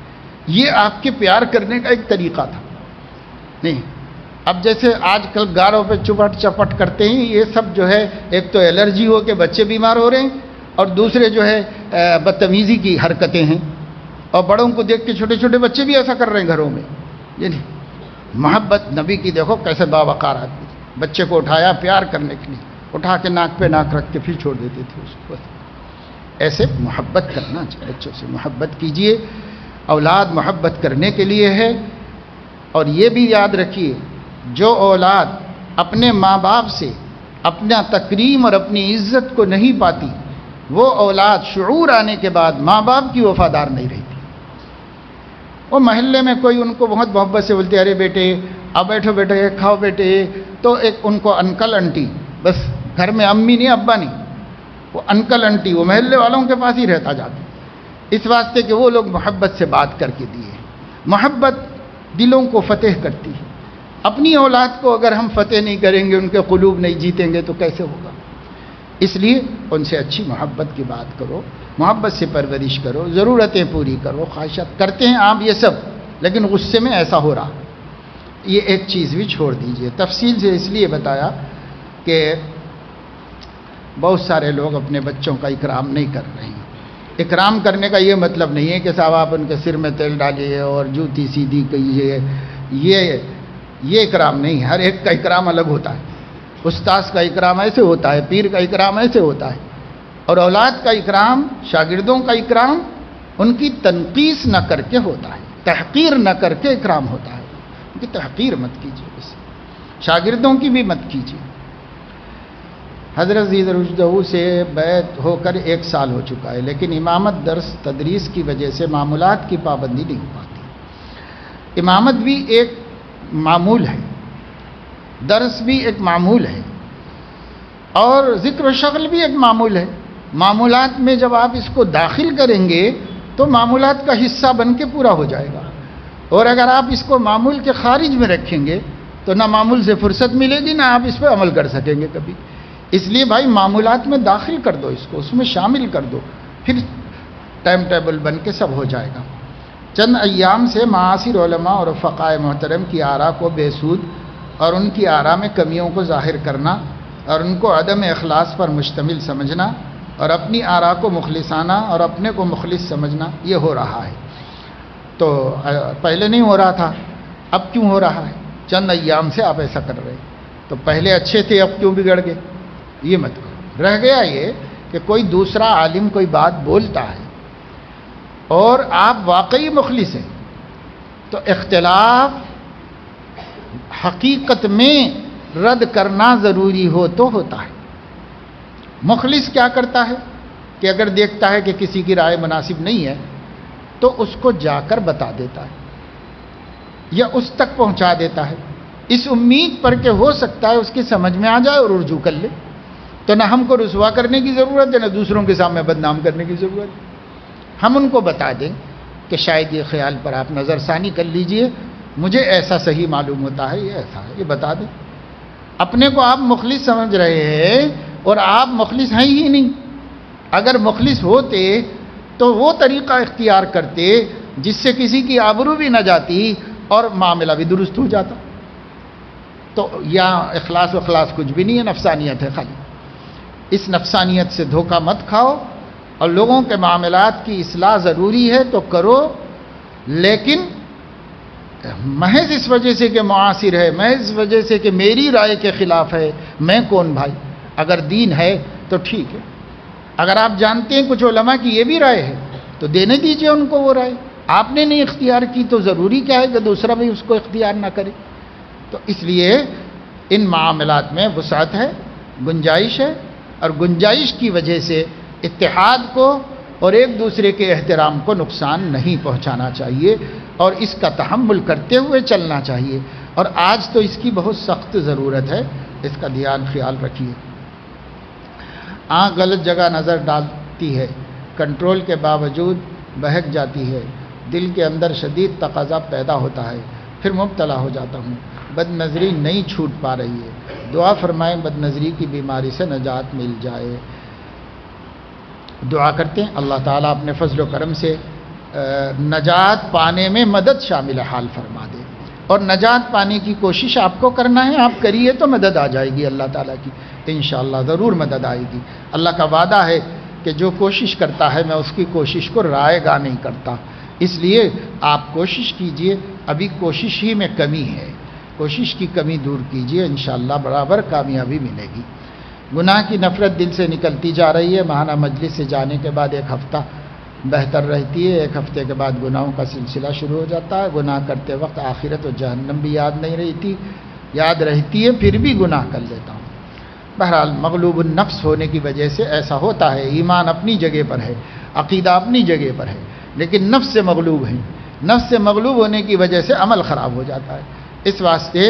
یہ آپ کے پیار کرنے کا ایک طریقہ تھا۔ نہیں اب جیسے آج کل گاروں پہ چپٹ چپٹ کرتے ہیں، یہ سب جو ہے ایک تو الرجی ہو کے بچے بیمار ہو رہے ہیں، اور دوسرے جو ہے بدتمیزی کی حرکتیں ہیں، اور بڑوں کو دیکھ کے چھوٹے چھوٹے بچے بھی ایسا کر رہے ہیں گھروں میں۔ یعنی محبت نبی کی دیکھو کیسے باوقار آدمی، بچے کو اٹھایا پیار کرنے کے لیے، اٹھا کے ناک پہ ناک رکھ کے پھر چھوڑ دیتے تھے اس کو۔ ایسے محبت کرنا چاہیے، بچوں سے محبت کیجئے، اولاد محبت کرنے کے لیے ہے۔ اور یہ بھی یاد رکھیے جو اولاد اپنے ماں باپ سے اپنا تکریم اور اپنی عزت کو نہیں پاتی، وہ اولاد شعور آنے کے بعد ماں باپ کی وفادار نہیں رہتی۔ وہ محلے میں کوئی ان کو بہت محبت سے بولتے ارے بیٹے اب بیٹھو بیٹے کھاؤ بیٹے، تو ایک ان کو انکل انٹی، بس گھر میں امی نہیں ابا نہیں، وہ انکل انٹی وہ محلے والوں کے پاس ہی رہتا جاتا، اس واسطے کہ وہ لوگ محبت سے بات کر کے دیے۔ محبت دلوں کو فتح کرتی ہے۔ اپنی اولاد کو اگر ہم فتح نہیں کریں گے، ان کے قلوب نہیں جیتیں گے تو کیسے ہوگا؟ اس لیے ان سے اچھی محبت کی بات کرو، محبت سے پرورش کرو، ضرورتیں پوری کرو، خواہشات کرتے ہیں آپ یہ سب، لیکن غصے میں ایسا ہو رہا، یہ ایک چیز بھی چھوڑ دیجئے۔ تفصیل سے اس لیے بتایا کہ بہت سارے لوگ اپنے بچوں کا اکرام نہیں کر رہے ہیں۔ اکرام کرنے کا یہ مطلب نہیں ہے کہ صاحب آپ ان کے سر میں تیل ڈالیے اور جوتی سیدھی کیجیے، یہ اکرام نہیں ہے۔ ہر ایک کا اکرام الگ ہوتا ہے، استاذ کا اکرام ایسے ہوتا ہے، پیر کا اکرام ایسے ہوتا ہے، اور اولاد کا اکرام، شاگردوں کا اکرام ان کی تنقیص نہ کر کے ہوتا ہے، تحقیر نہ کر کے اکرام ہوتا ہے، ان کی تحقیر مت کیجیے، بس شاگردوں کی بھی مت کیجیے۔ حضرت زید رشدہ سے بیعت ہو کر 1 سال ہو چکا ہے، لیکن امامت درس تدریس کی وجہ سے معمولات کی پابندی نہیں ہو پاتی۔ امامت بھی ایک معمول ہے، درس بھی ایک معمول ہے، اور ذکر و شغل بھی ایک معمول ہے۔ معمولات میں جب آپ اس کو داخل کریں گے تو معمولات کا حصہ بن کے پورا ہو جائے گا، اور اگر آپ اس کو معمول کے خارج میں رکھیں گے تو نہ معمول سے فرصت ملے گی، نہ آپ اس پہ عمل کر سکیں گے کبھی۔ اس لیے بھائی معمولات میں داخل کر دو، اس کو اس میں شامل کر دو، پھر ٹائم ٹیبل بن کے سب ہو جائے گا۔ چند ایام سے معاصر علماء اور فقائے محترم کی آراء کو بے سود اور ان کی آراء میں کمیوں کو ظاہر کرنا اور ان کو عدم اخلاص پر مشتمل سمجھنا اور اپنی آراء کو مخلصانہ اور اپنے کو مخلص سمجھنا یہ ہو رہا ہے۔ تو پہلے نہیں ہو رہا تھا، اب کیوں ہو رہا ہے؟ چند ایام سے آپ ایسا کر رہے ہیں، تو پہلے اچھے تھے اب کیوں بگڑ گئے؟ یہ مت کرو۔ رہ گیا یہ کہ کوئی دوسرا عالم کوئی بات بولتا ہے اور آپ واقعی مخلص ہیں تو اختلاف حقیقت میں رد کرنا ضروری ہو تو ہوتا ہے۔ مخلص کیا کرتا ہے کہ اگر دیکھتا ہے کہ کسی کی رائے مناسب نہیں ہے تو اس کو جا کر بتا دیتا ہے یا اس تک پہنچا دیتا ہے، اس امید پر کہ ہو سکتا ہے اس کی سمجھ میں آ جائے اور رجوع کر لے۔ تو نہ ہم کو رسوا کرنے کی ضرورت ہے نہ دوسروں کے سامنے بدنام کرنے کی ضرورت ہے۔ ہم ان کو بتا دیں کہ شاید یہ خیال پر آپ نظر ثانی کر لیجئے، مجھے ایسا صحیح معلوم ہوتا ہے، یہ ایسا ہے، یہ بتا دیں۔ اپنے کو آپ مخلص سمجھ رہے ہیں اور آپ مخلص ہیں ہی نہیں۔ اگر مخلص ہوتے تو وہ طریقہ اختیار کرتے جس سے کسی کی آبرو بھی نہ جاتی اور معاملہ بھی درست ہو جاتا۔ تو یہاں اخلاص و اخلاص کچھ بھی نہیں ہے، نفسانیت ہے خالی۔ اس نفسانیت سے دھوکہ مت کھاؤ، اور لوگوں کے معاملات کی اصلاح ضروری ہے تو کرو، لیکن محض اس وجہ سے کہ معاصر ہے، محض اس وجہ سے کہ میری رائے کے خلاف ہے، میں کون بھائی؟ اگر دین ہے تو ٹھیک ہے، اگر آپ جانتے ہیں کچھ علماء کی یہ بھی رائے ہے تو دینے دیجئے ان کو وہ رائے۔ آپ نے نہیں اختیار کی تو ضروری کیا ہے کہ دوسرا بھی اس کو اختیار نہ کرے؟ تو اس لیے ان معاملات میں وسعت ہے، گنجائش ہے، اور گنجائش کی وجہ سے اتحاد کو اور ایک دوسرے کے احترام کو نقصان نہیں پہنچانا چاہیے اور اس کا تحمل کرتے ہوئے چلنا چاہیے۔ اور آج تو اس کی بہت سخت ضرورت ہے، اس کا خیال رکھیے۔ آنکھ غلط جگہ نظر ڈالتی ہے، کنٹرول کے باوجود بہک جاتی ہے، دل کے اندر شدید تقاضا پیدا ہوتا ہے، پھر مبتلا ہو جاتا ہوں، بد نظری نہیں چھوٹ پا رہی ہے، دعا فرمائیں بد نظری کی بیماری سے نجات مل جائے۔ دعا کرتے ہیں اللہ تعالیٰ اپنے فضل و کرم سے نجات پانے میں مدد شامل حال فرما دے، اور نجات پانے کی کوشش آپ کو کرنا ہے، آپ کریے تو مدد آ جائے گی اللہ تعالیٰ کی، انشاءاللہ ضرور مدد آئے گی۔ اللہ کا وعدہ ہے کہ جو کوشش کرتا ہے میں اس کی کوشش کو رائے گا نہیں کرتا، اس لیے آپ کوشش کیجئے، ابھی کوشش ہی میں کمی ہے، کوشش کی کمی دور کیجئے، انشاءاللہ برابر کامیابی ملے گی۔ گناہ کی نفرت دل سے نکلتی جا رہی ہے، ماہانہ مجلس سے جانے کے بعد ایک ہفتہ بہتر رہتی ہے، ایک ہفتے کے بعد گناہوں کا سلسلہ شروع ہو جاتا ہے، گناہ کرتے وقت آخرت و جہنم بھی یاد نہیں رہتی، یاد رہتی ہے پھر بھی گناہ کر لیتا ہوں۔ بہرحال مغلوب النفس ہونے کی وجہ سے ایسا ہوتا ہے، ایمان اپنی جگہ پر ہے، عقیدہ اپنی جگہ پر ہے، لیکن نفس سے مغلوب ہیں، نفس سے مغلوب ہونے کی وجہ سے عمل خراب ہو جاتا ہے۔ اس واسطے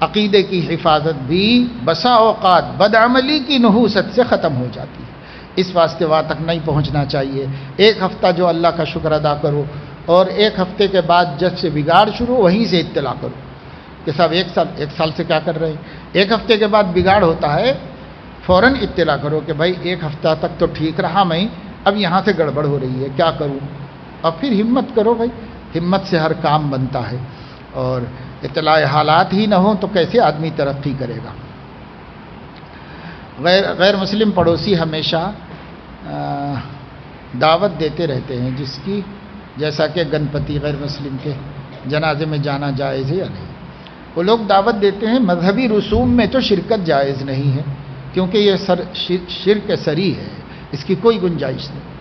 عقیدے کی حفاظت بھی بسا اوقات بدعملی کی نحوست سے ختم ہو جاتی ہے، اس واسطے وہاں تک نہیں پہنچنا چاہیے۔ ایک ہفتہ جو اللہ کا شکر ادا کرو، اور ایک ہفتے کے بعد جب سے بگاڑ شروع وہیں سے اطلاع کرو کہ صاحب ایک سال سے کیا کر رہے ہیں۔ ایک ہفتے کے بعد بگاڑ ہوتا ہے، فوراً اطلاع کرو کہ بھائی ایک ہفتہ تک تو ٹھیک رہا میں، اب یہاں سے گڑبڑ ہو رہی ہے، کیا کروں؟ اور پھر ہمت کرو بھائی، ہمت سے ہر کام بنتا ہے، اور اطلاع حالات ہی نہ ہوں تو کیسے آدمی ترقی کرے گا۔ غیر مسلم پڑوسی ہمیشہ دعوت دیتے رہتے ہیں، جس کی جیسا کہ گنپتی غیر مسلم کے جنازے میں جانا جائز ہے یا نہیں؟ وہ لوگ دعوت دیتے ہیں، مذہبی رسوم میں تو شرکت جائز نہیں ہے کیونکہ یہ شرک سری ہے، اس کی کوئی گنجائش نہیں،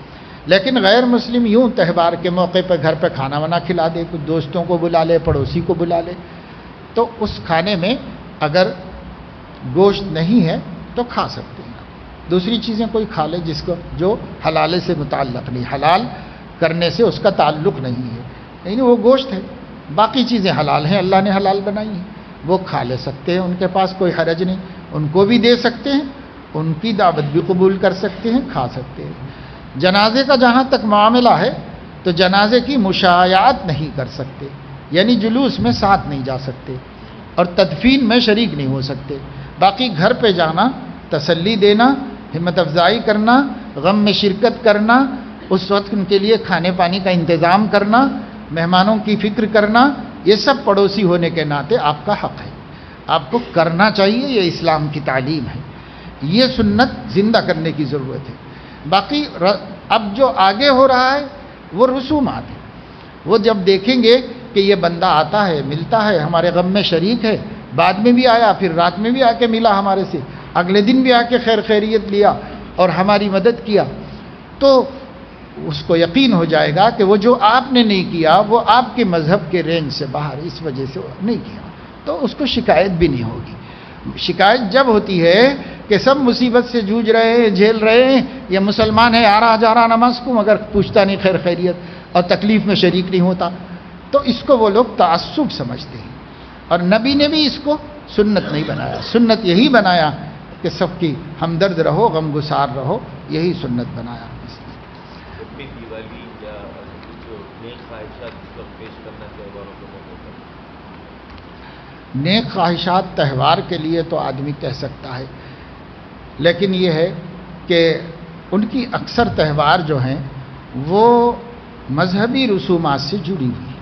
لیکن غیر مسلم یوں تہوار کے موقع پہ گھر پہ کھانا وانا کھلا دے، کچھ دوستوں کو بلا لے، پڑوسی کو بلا لے، تو اس کھانے میں اگر گوشت نہیں ہے تو کھا سکتے ہیں، دوسری چیزیں کوئی کھا لے جس کو جو حلالے سے متعلق نہیں، حلال کرنے سے اس کا تعلق نہیں ہے، یعنی وہ گوشت ہے، باقی چیزیں حلال ہیں، اللہ نے حلال بنائی ہیں، وہ کھا لے سکتے ہیں، ان کے پاس کوئی حرج نہیں، ان کو بھی دے سکتے ہیں، ان کی دعوت بھی قبول کر سکتے ہیں، کھا سکتے ہیں۔ جنازے کا جہاں تک معاملہ ہے تو جنازے کی مشایعت نہیں کر سکتے، یعنی جلوس میں ساتھ نہیں جا سکتے اور تدفین میں شریک نہیں ہو سکتے، باقی گھر پہ جانا، تسلی دینا، ہمت افزائی کرنا، غم میں شرکت کرنا، اس وقت ان کے لیے کھانے پانی کا انتظام کرنا، مہمانوں کی فکر کرنا، یہ سب پڑوسی ہونے کے ناطے آپ کا حق ہے، آپ کو کرنا چاہیے، یہ اسلام کی تعلیم ہے، یہ سنت زندہ کرنے کی ضرورت ہے۔ باقی اب جو آگے ہو رہا ہے وہ رسومات ہیں، وہ جب دیکھیں گے کہ یہ بندہ آتا ہے، ملتا ہے، ہمارے غم میں شریک ہے، بعد میں بھی آیا، پھر رات میں بھی آ کے ملا ہمارے سے، اگلے دن بھی آ کے خیر خیریت لیا اور ہماری مدد کیا، تو اس کو یقین ہو جائے گا کہ وہ جو آپ نے نہیں کیا وہ آپ کے مذہب کے رینج سے باہر، اس وجہ سے نہیں کیا، تو اس کو شکایت بھی نہیں ہوگی۔ شکایت جب ہوتی ہے کہ سب مصیبت سے جوجھ رہے ہیں، جھیل رہے ہیں، یہ مسلمان ہے، آ رہا جا رہا نماز کو مگر پوچھتا نہیں خیر خیریت اور تکلیف میں شریک نہیں ہوتا، تو اس کو وہ لوگ تعصب سمجھتے ہیں، اور نبی نے بھی اس کو سنت نہیں بنایا۔ سنت یہی بنایا کہ سب کی ہمدرد رہو، غم گسار رہو، یہی سنت بنایا۔ اپنی دیوالی یا جو نیک خواہشات اس وقت پیش کرنا تہواروں کے موقع پر؟ نیک خواہشات تہوار کے لیے تو آدمی کہہ سکتا ہے، لیکن یہ ہے کہ ان کی اکثر تہوار جو ہیں وہ مذہبی رسومات سے جڑی ہوئی ہیں۔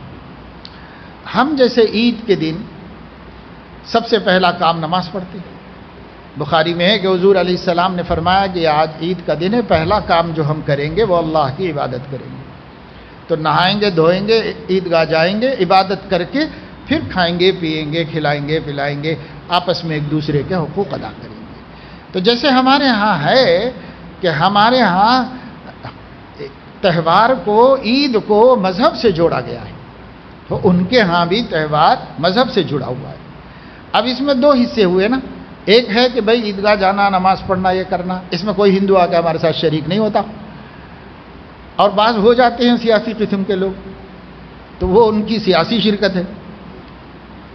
ہم جیسے عید کے دن سب سے پہلا کام نماز پڑھتے ہیں، بخاری میں ہے کہ حضور علیہ السلام نے فرمایا کہ آج عید کا دن ہے، پہلا کام جو ہم کریں گے وہ اللہ کی عبادت کریں گے، تو نہائیں گے، دھوئیں گے، عیدگاہ جائیں گے، عبادت کر کے پھر کھائیں گے، پیئیں گے، کھلائیں گے، پلائیں گے، آپس میں ایک دوسرے کے حقوق ادا کریں گے۔ تو جیسے ہمارے ہاں ہے کہ ہمارے ہاں تہوار کو، عید کو مذہب سے جوڑا گیا ہے، تو ان کے ہاں بھی تہوار مذہب سے جڑا ہوا ہے۔ اب اس میں دو حصے ہوئے نا، ایک ہے کہ بھئی عیدگاہ جانا، نماز پڑھنا، یہ کرنا، اس میں کوئی ہندو آ کے ہمارے ساتھ شریک نہیں ہوتا، اور بعض ہو جاتے ہیں سیاسی قسم کے لوگ، تو وہ ان کی سیاسی شرکت ہے۔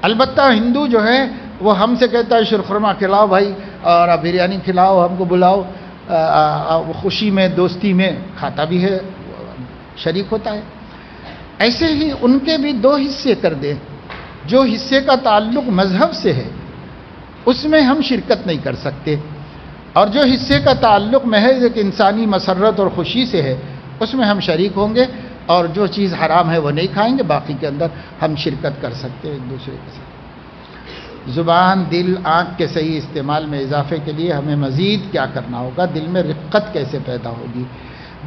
البتہ ہندو جو ہے وہ ہم سے کہتا ہے شیرخرما کھلاؤ بھائی، اور بریانی کھلاؤ، ہم کو بلاؤ، خوشی میں، دوستی میں کھاتا بھی ہے، شریک ہوتا ہے۔ ایسے ہی ان کے بھی دو حصے کر دیں، جو حصے کا تعلق مذہب سے ہے اس میں ہم شرکت نہیں کر سکتے، اور جو حصے کا تعلق محض ایک انسانی مسرت اور خوشی سے ہے اس میں ہم شریک ہوں گے، اور جو چیز حرام ہے وہ نہیں کھائیں گے، باقی کے اندر ہم شرکت کر سکتے ہیں ایک دوسرے کے ساتھ۔ زبان، دل، آنکھ کے صحیح استعمال میں اضافے کے لیے ہمیں مزید کیا کرنا ہوگا؟ دل میں رقت کیسے پیدا ہوگی؟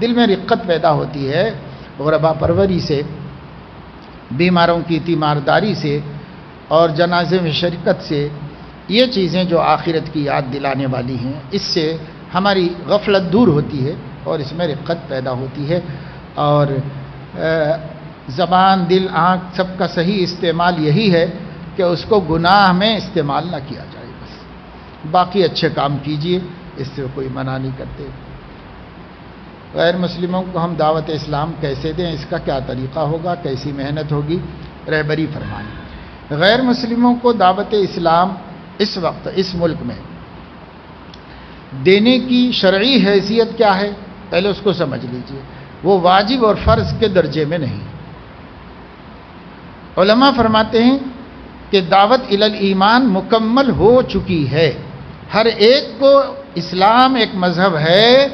دل میں رقت پیدا ہوتی ہے غربا پروری سے، بیماروں کی تیمارداری سے، اور جنازے میں شرکت سے۔ یہ چیزیں جو آخرت کی یاد دلانے والی ہیں، اس سے ہماری غفلت دور ہوتی ہے اور اس میں رقت پیدا ہوتی ہے۔ اور زبان، دل، آنکھ سب کا صحیح استعمال یہی ہے کہ اس کو گناہ میں استعمال نہ کیا جائے، بس باقی اچھے کام کیجئے، اس سے کوئی منع نہیں کرتے۔ غیر مسلموں کو ہم دعوت اسلام کیسے دیں؟ اس کا کیا طریقہ ہوگا؟ کیسی محنت ہوگی؟ رہبری فرمائیں۔ غیر مسلموں کو دعوت اسلام اس وقت اس ملک میں دینے کی شرعی حیثیت کیا ہے؟ پہلے اس کو سمجھ لیجئے، وہ واجب اور فرض کے درجے میں نہیں۔ علماء فرماتے ہیں کہ دعوت الی الایمان مکمل ہو چکی ہے، ہر ایک کو اسلام ایک مذہب ہے،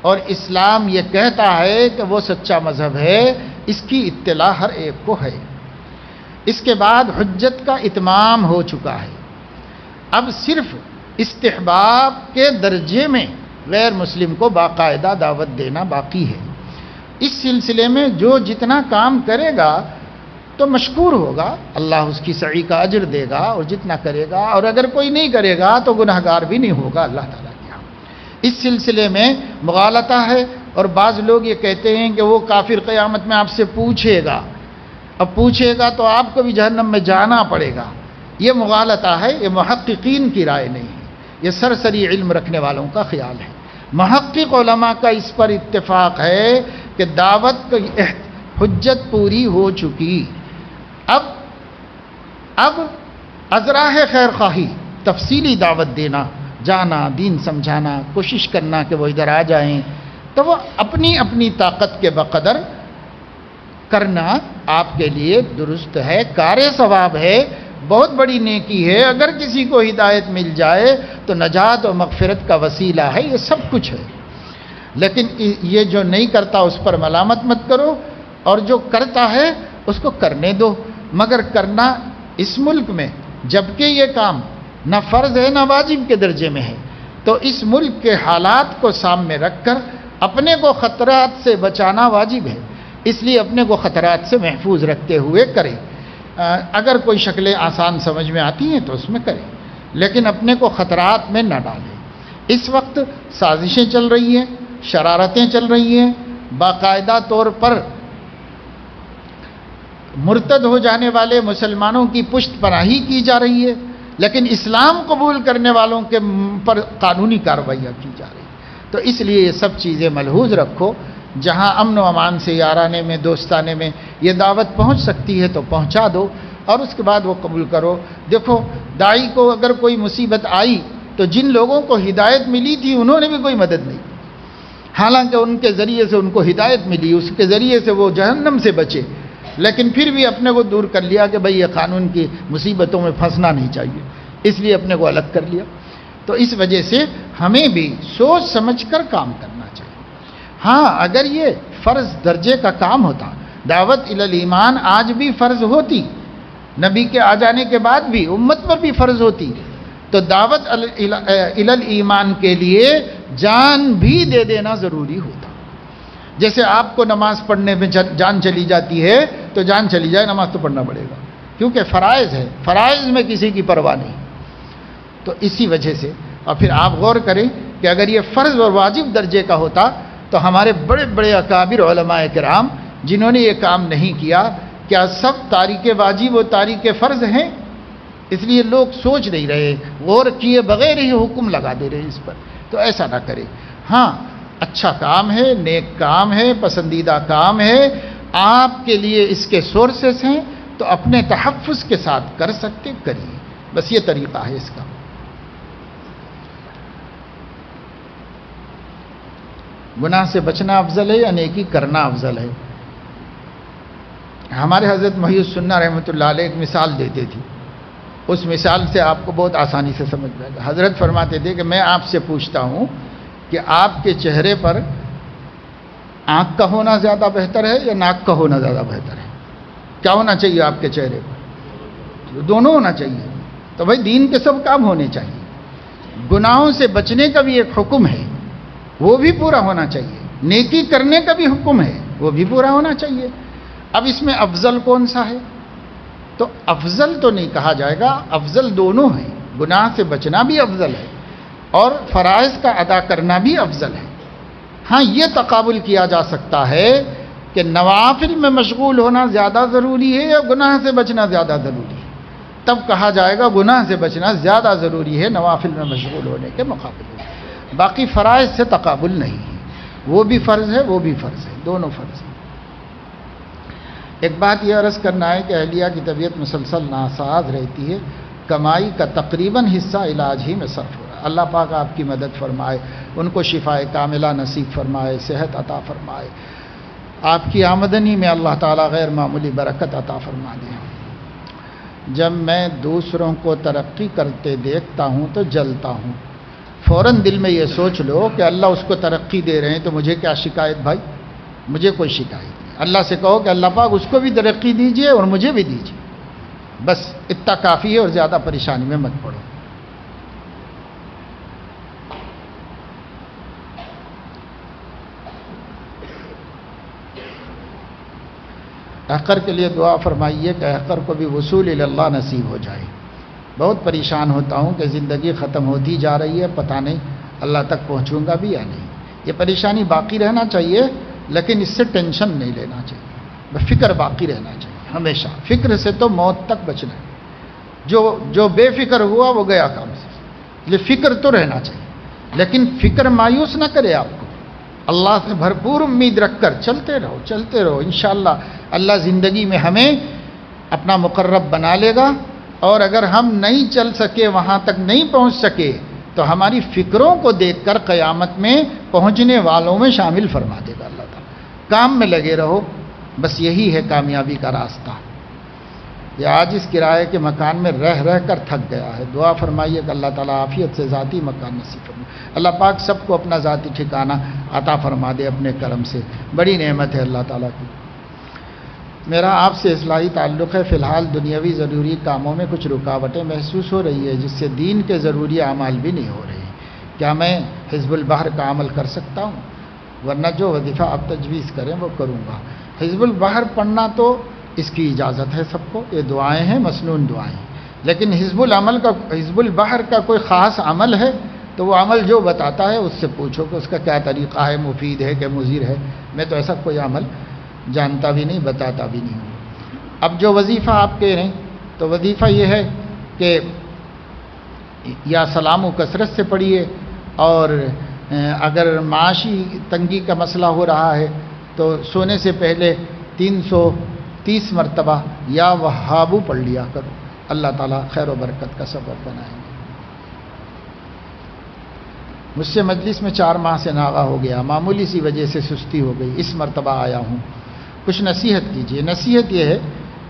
اور اسلام یہ کہتا ہے کہ وہ سچا مذہب ہے، اس کی اطلاع ہر ایک کو ہے۔ اس کے بعد حجت کا اتمام ہو چکا ہے، اب صرف استحباب کے درجے میں غیر مسلم کو باقاعدہ دعوت دینا باقی ہے۔ اس سلسلے میں جو جتنا کام کرے گا تو مشکور ہوگا، اللہ اس کی سعی کا اجر دے گا، اور جتنا کرے گا، اور اگر کوئی نہیں کرے گا تو گناہگار بھی نہیں ہوگا اللہ تعالیٰ کے یہاں۔ اس سلسلے میں مغالطہ ہے، اور بعض لوگ یہ کہتے ہیں کہ وہ کافر قیامت میں آپ سے پوچھے گا، اب پوچھے گا تو آپ کو بھی جہنم میں جانا پڑے گا، یہ مغالطہ ہے، یہ محققین کی رائے نہیں ہے، یہ سرسری علم رکھنے والوں کا خیال ہے۔ محقق علماء کا اس پر اتفاق ہے کہ دعوت کی حجت پوری ہو چکی، اب ازراہ خیر خواہی، تفصیلی دعوت دینا، جانا، دین سمجھانا، کوشش کرنا کہ وہ ادھر آ جائیں، تو وہ اپنی اپنی طاقت کے بقدر کرنا آپ کے لیے درست ہے، کار ثواب ہے، بہت بڑی نیکی ہے۔ اگر کسی کو ہدایت مل جائے تو نجات و مغفرت کا وسیلہ ہے، یہ سب کچھ ہے۔ لیکن یہ جو نہیں کرتا اس پر ملامت مت کرو، اور جو کرتا ہے اس کو کرنے دو، مگر کرنا اس ملک میں جبکہ یہ کام نہ فرض ہے نہ واجب کے درجے میں ہے، تو اس ملک کے حالات کو سامنے رکھ کر اپنے کو خطرات سے بچانا واجب ہے، اس لیے اپنے کو خطرات سے محفوظ رکھتے ہوئے کریں۔ اگر کوئی شکلیں آسان سمجھ میں آتی ہیں تو اس میں کریں، لیکن اپنے کو خطرات میں نہ ڈالیں۔ اس وقت سازشیں چل رہی ہیں، شرارتیں چل رہی ہیں، باقاعدہ طور پر مرتد ہو جانے والے مسلمانوں کی پشت پناہی کی جا رہی ہے، لیکن اسلام قبول کرنے والوں کے پر قانونی کارروائیاں کی جا رہی ہیں۔ تو اس لیے یہ سب چیزیں ملحوظ رکھو، جہاں امن و امان سے یارانے میں دوستانے میں یہ دعوت پہنچ سکتی ہے تو پہنچا دو، اور اس کے بعد وہ قبول کرو۔ دیکھو داعی کو اگر کوئی مصیبت آئی تو جن لوگوں کو ہدایت ملی تھی انہوں نے بھی کوئی مدد نہیں کی، حالانکہ ان کے ذریعے سے ان کو ہدایت ملی، اس کے ذریعے سے وہ جہنم سے بچے، لیکن پھر بھی اپنے کو دور کر لیا کہ بھئی یہ قانون کی مصیبتوں میں پھنسنا نہیں چاہیے، اس لیے اپنے کو الگ کر لیا۔ تو اس وجہ سے ہمیں بھی سوچ سمجھ کر کام کرنا چاہیے۔ ہاں اگر یہ فرض درجے کا کام ہوتا، دعوت الی الایمان آج بھی فرض ہوتی، نبی کے آ جانے کے بعد بھی امت پر بھی فرض ہوتی، تو دعوت الی الایمان کے لیے جان بھی دے دینا ضروری ہوتا۔ جیسے آپ کو نماز پڑھنے میں جان چلی جاتی ہے تو جان چلی جائے، نماز تو پڑھنا پڑے گا، کیونکہ فرائض ہے، فرائض میں کسی کی پرواہ نہیں۔ تو اسی وجہ سے، اور پھر آپ غور کریں کہ اگر یہ فرض اور واجب درجے کا ہوتا تو ہمارے بڑے بڑے اکابر علماء کرام جنہوں نے یہ کام نہیں کیا، کیا سب تارک واجب و تارک فرض ہیں؟ اس لیے لوگ سوچ نہیں رہے، غور کیے بغیر ہی حکم لگا دے رہے اس پر، تو ایسا نہ کرے۔ ہاں اچھا کام ہے، نیک کام ہے، پسندیدہ کام ہے، آپ کے لیے اس کے سورسز ہیں، تو اپنے تحفظ کے ساتھ کر سکتے کریے، بس یہ طریقہ ہے اس کا۔ گناہ سے بچنا افضل ہے یا نیکی کرنا افضل ہے؟ ہمارے حضرت محی السنہ رحمۃ اللہ علیہ ایک مثال دیتے تھے، اس مثال سے آپ کو بہت آسانی سے سمجھ جائے گا۔ حضرت فرماتے تھے کہ میں آپ سے پوچھتا ہوں کہ آپ کے چہرے پر آنکھ کا ہونا زیادہ بہتر ہے یا ناک کا ہونا زیادہ بہتر ہے؟ کیا ہونا چاہیے آپ کے چہرے پر؟ دونوں ہونا چاہیے۔ تو بھائی دین کے سب کام ہونے چاہیے، گناہوں سے بچنے کا بھی ایک حکم ہے، وہ بھی پورا ہونا چاہیے، نیکی کرنے کا بھی حکم ہے، وہ بھی پورا ہونا چاہیے۔ اب اس میں افضل کون سا ہے؟ تو افضل تو نہیں کہا جائے گا، افضل دونوں ہیں، گناہ سے بچنا بھی افضل ہے اور فرائض کا ادا کرنا بھی افضل ہے۔ ہاں یہ تقابل کیا جا سکتا ہے کہ نوافل میں مشغول ہونا زیادہ ضروری ہے یا گناہ سے بچنا زیادہ ضروری ہے، تب کہا جائے گا گناہ سے بچنا زیادہ ضروری ہے نوافل میں مشغول ہونے کے مقابلے میں۔ باقی فرائض سے تقابل نہیں ہے، وہ بھی فرض ہے وہ بھی فرض ہے، دونوں فرض ہیں۔ ایک بات یہ عرض کرنا ہے کہ اہلیہ کی طبیعت مسلسل ناساز رہتی ہے، کمائی کا تقریباً حصہ علاج ہی میں صرف ہو رہا ہے۔ اللہ پاک آپ کی مدد فرمائے، ان کو شفائے کاملہ نصیب فرمائے، صحت عطا فرمائے، آپ کی آمدنی میں اللہ تعالیٰ غیر معمولی برکت عطا فرما دے۔ جب میں دوسروں کو ترقی کرتے دیکھتا ہوں تو جلتا ہوں، فوراً دل میں یہ سوچ لو کہ اللہ اس کو ترقی دے رہے ہیں تو مجھے کیا شکایت؟ بھائی مجھے کوئی شکایت نہیں، اللہ سے کہو کہ اللہ پاک اس کو بھی ترقی دیجئے اور مجھے بھی دیجئے، بس اتنا کافی ہے، اور زیادہ پریشانی میں مت پڑو۔ احقر کے لیے دعا فرمائیے کہ احقر کو بھی وصول اللہ نصیب ہو جائے۔ بہت پریشان ہوتا ہوں کہ زندگی ختم ہوتی جا رہی ہے، پتہ نہیں اللہ تک پہنچوں گا بھی یا نہیں۔ یہ پریشانی باقی رہنا چاہیے، لیکن اس سے ٹینشن نہیں لینا چاہیے، فکر باقی رہنا چاہیے ہمیشہ۔ فکر سے تو موت تک بچنا ہے، جو بے فکر ہوا وہ گیا کام سے، یہ فکر تو رہنا چاہیے، لیکن فکر مایوس نہ کرے آپ کو، اللہ سے بھرپور امید رکھ کر چلتے رہو، انشاءاللہ اللہ زندگی میں ہمیں اپنا مقرب بنا لے گا، اور اگر ہم نہیں چل سکے، وہاں تک نہیں پہنچ سکے، تو ہماری فکروں کو دیکھ کر قیامت میں پہنچنے والوں میں شامل فرما دے گا اللہ تعالیٰ۔ کام میں لگے رہو، بس یہی ہے کامیابی کا راستہ۔ یہ آج اس کرائے کے مکان میں رہ کر تھک گیا ہے، دعا فرمائیے کہ اللہ تعالیٰ عافیت سے ذاتی مکان نصیب فرمائے، اللہ پاک سب کو اپنا ذاتی ٹھکانہ عطا فرما دے اپنے کرم سے، بڑی نعمت ہے اللہ تعالیٰ کی۔ میرا آپ سے اصلاحی تعلق ہے، فی الحال دنیاوی ضروری کاموں میں کچھ رکاوٹیں محسوس ہو رہی ہے جس سے دین کے ضروری اعمال بھی نہیں ہو رہے ہیں، کیا میں حزب البحر کا عمل کر سکتا ہوں؟ ورنہ جو وظیفہ آپ تجویز کریں وہ کروں گا۔ حزب البحر پڑھنا تو اس کی اجازت ہے سب کو، یہ دعائیں ہیں، مسنون دعائیں، لیکن حزب البحر کا کوئی خاص عمل ہے تو وہ عمل جو بتاتا ہے اس سے پوچھو کہ اس کا کیا طریقہ ہے، مفید ہے کہ مضر ہے۔ میں تو ایسا کوئی عمل جانتا بھی نہیں، بتاتا بھی نہیں ہوں۔ اب جو وظیفہ آپ کہہ رہے ہیں تو وظیفہ یہ ہے کہ یا سلام و کثرت سے پڑھیے، اور اگر معاشی تنگی کا مسئلہ ہو رہا ہے تو سونے سے پہلے 330 مرتبہ یا وہابو پڑھ لیا کرو، اللہ تعالیٰ خیر و برکت کا سبب بنائیں گے۔ مجھ سے مجلس میں 4 ماہ سے ناغہ ہو گیا، معمولی سی وجہ سے سستی ہو گئی، اس مرتبہ آیا ہوں، کچھ نصیحت کیجیے۔ نصیحت یہ ہے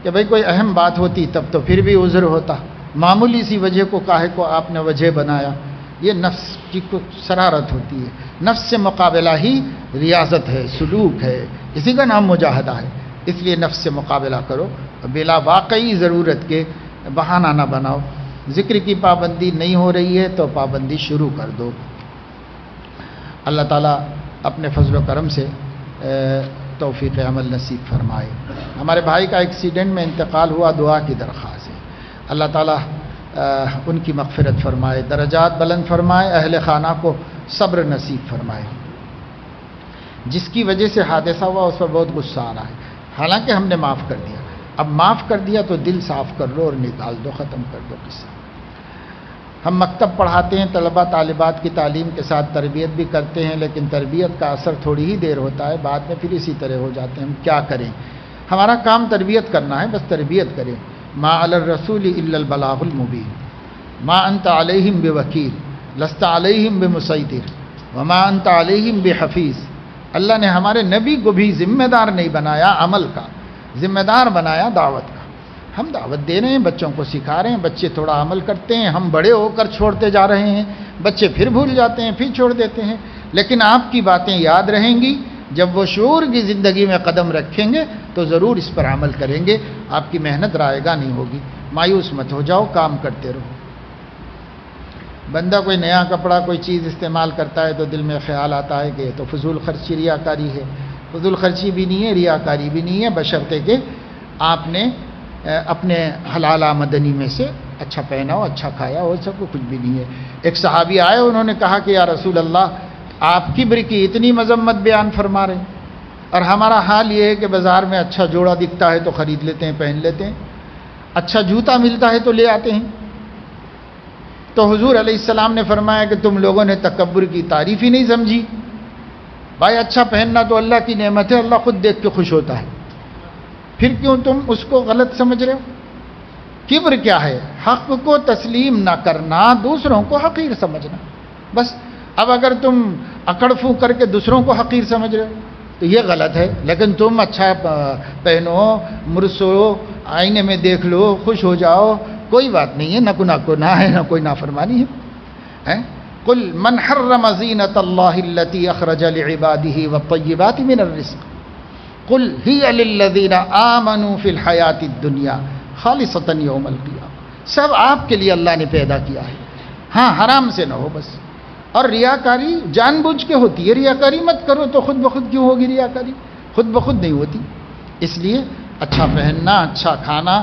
کہ بھئی کوئی اہم بات ہوتی تب تو پھر بھی عذر ہوتا، معمولی سی وجہ کو کاہے کو آپ نے وجہ بنایا، یہ نفس کی کچھ شرارت ہوتی ہے۔ نفس سے مقابلہ ہی ریاضت ہے، سلوک ہے، اسی کا نام مجاہدہ ہے، اس لیے نفس سے مقابلہ کرو، بلا واقعی ضرورت کے بہانہ نہ بناؤ۔ ذکر کی پابندی نہیں ہو رہی ہے تو پابندی شروع کر دو۔ اللہ تعالیٰ اپنے فضل و کرم سے توفیق عمل نصیب فرمائے۔ ہمارے بھائی کا ایکسیڈنٹ میں انتقال ہوا، دعا کی درخواست ہے، اللہ تعالیٰ ان کی مغفرت فرمائے، درجات بلند فرمائے، اہل خانہ کو صبر نصیب فرمائے۔ جس کی وجہ سے حادثہ ہوا اس پر بہت غصہ آ رہا ہے، حالانکہ ہم نے معاف کر دیا، اب معاف کر دیا تو دل صاف کر لو اور نکال دو، ختم کر دو قصہ۔ ہم مکتب پڑھاتے ہیں، طلبہ طالبات کی تعلیم کے ساتھ تربیت بھی کرتے ہیں، لیکن تربیت کا اثر تھوڑی ہی دیر ہوتا ہے، بعد میں پھر اسی طرح ہو جاتے ہیں۔ ہم کیا کریں؟ ہمارا کام تربیت کرنا ہے، بس تربیت کریں۔ ما علی الرسول الا البلاغ المبین، ما انت علیہم بوکیل لست علیہم بمسیطر وما انت علیہم بحفیظ۔ اللہ نے ہمارے نبی کو بھی ذمہ دار نہیں بنایا عمل کا، ذمہ دار بنایا دعوت کا۔ ہم دعوت دے رہے ہیں، بچوں کو سکھا رہے ہیں، بچے تھوڑا عمل کرتے ہیں، ہم بڑے ہو کر چھوڑتے جا رہے ہیں، بچے پھر بھول جاتے ہیں، پھر چھوڑ دیتے ہیں، لیکن آپ کی باتیں یاد رہیں گی۔ جب وہ شعور کی زندگی میں قدم رکھیں گے تو ضرور اس پر عمل کریں گے، آپ کی محنت رائے گاہ نہیں ہوگی۔ مایوس مت ہو جاؤ، کام کرتے رہو۔ بندہ کوئی نیا کپڑا کوئی چیز استعمال کرتا ہے تو دل میں خیال آتا ہے کہ یہ تو فضول خرچی ریاکاری ہے۔ فضول خرچی بھی نہیں ہے، ریاکاری بھی نہیں ہے، بشرطے کہ آپ نے اپنے حلال آمدنی میں سے اچھا پہنا ہو، اچھا کھایا ہو، سب کو کچھ بھی نہیں ہے۔ ایک صحابی آئے، انہوں نے کہا کہ یا رسول اللہ آپ کبر کی اتنی مذمت بیان فرما رہے ہیں، اور ہمارا حال یہ ہے کہ بازار میں اچھا جوڑا دکھتا ہے تو خرید لیتے ہیں، پہن لیتے ہیں، اچھا جوتا ملتا ہے تو لے آتے ہیں۔ تو حضور علیہ السلام نے فرمایا کہ تم لوگوں نے تکبر کی تعریف ہی نہیں سمجھی۔ بھائی اچھا پہننا تو اللہ کی نعمت ہے، اللہ خود دیکھ کے خوش ہوتا ہے، پھر کیوں تم اس کو غلط سمجھ رہے ہو؟ کبر کیا ہے؟ حق کو تسلیم نہ کرنا، دوسروں کو حقیر سمجھنا، بس۔ اب اگر تم اکڑ پھو کر کے دوسروں کو حقیر سمجھ رہے ہو تو یہ غلط ہے، لیکن تم اچھا پہنو، مرسو، آئینے میں دیکھ لو، خوش ہو جاؤ، کوئی بات نہیں ہے، نہ گناہ ہے نہ کوئی نافرمانی ہے۔ قل من حرم زینۃ اللہ التی اخرج لعباده والطیبات من الرزق قل ہی للذین آمنوا فی الحیاۃ الدنیا خالصۃ یوم القیامہ۔ سب آپ کے لیے اللہ نے پیدا کیا ہے، ہاں حرام سے نہ ہو بس۔ اور ریاکاری جان بوجھ کے ہوتی ہے، ریاکاری مت کرو تو خود بخود کیوں ہوگی ریاکاری؟ خود بخود نہیں ہوتی۔ اس لیے اچھا پہننا، اچھا کھانا،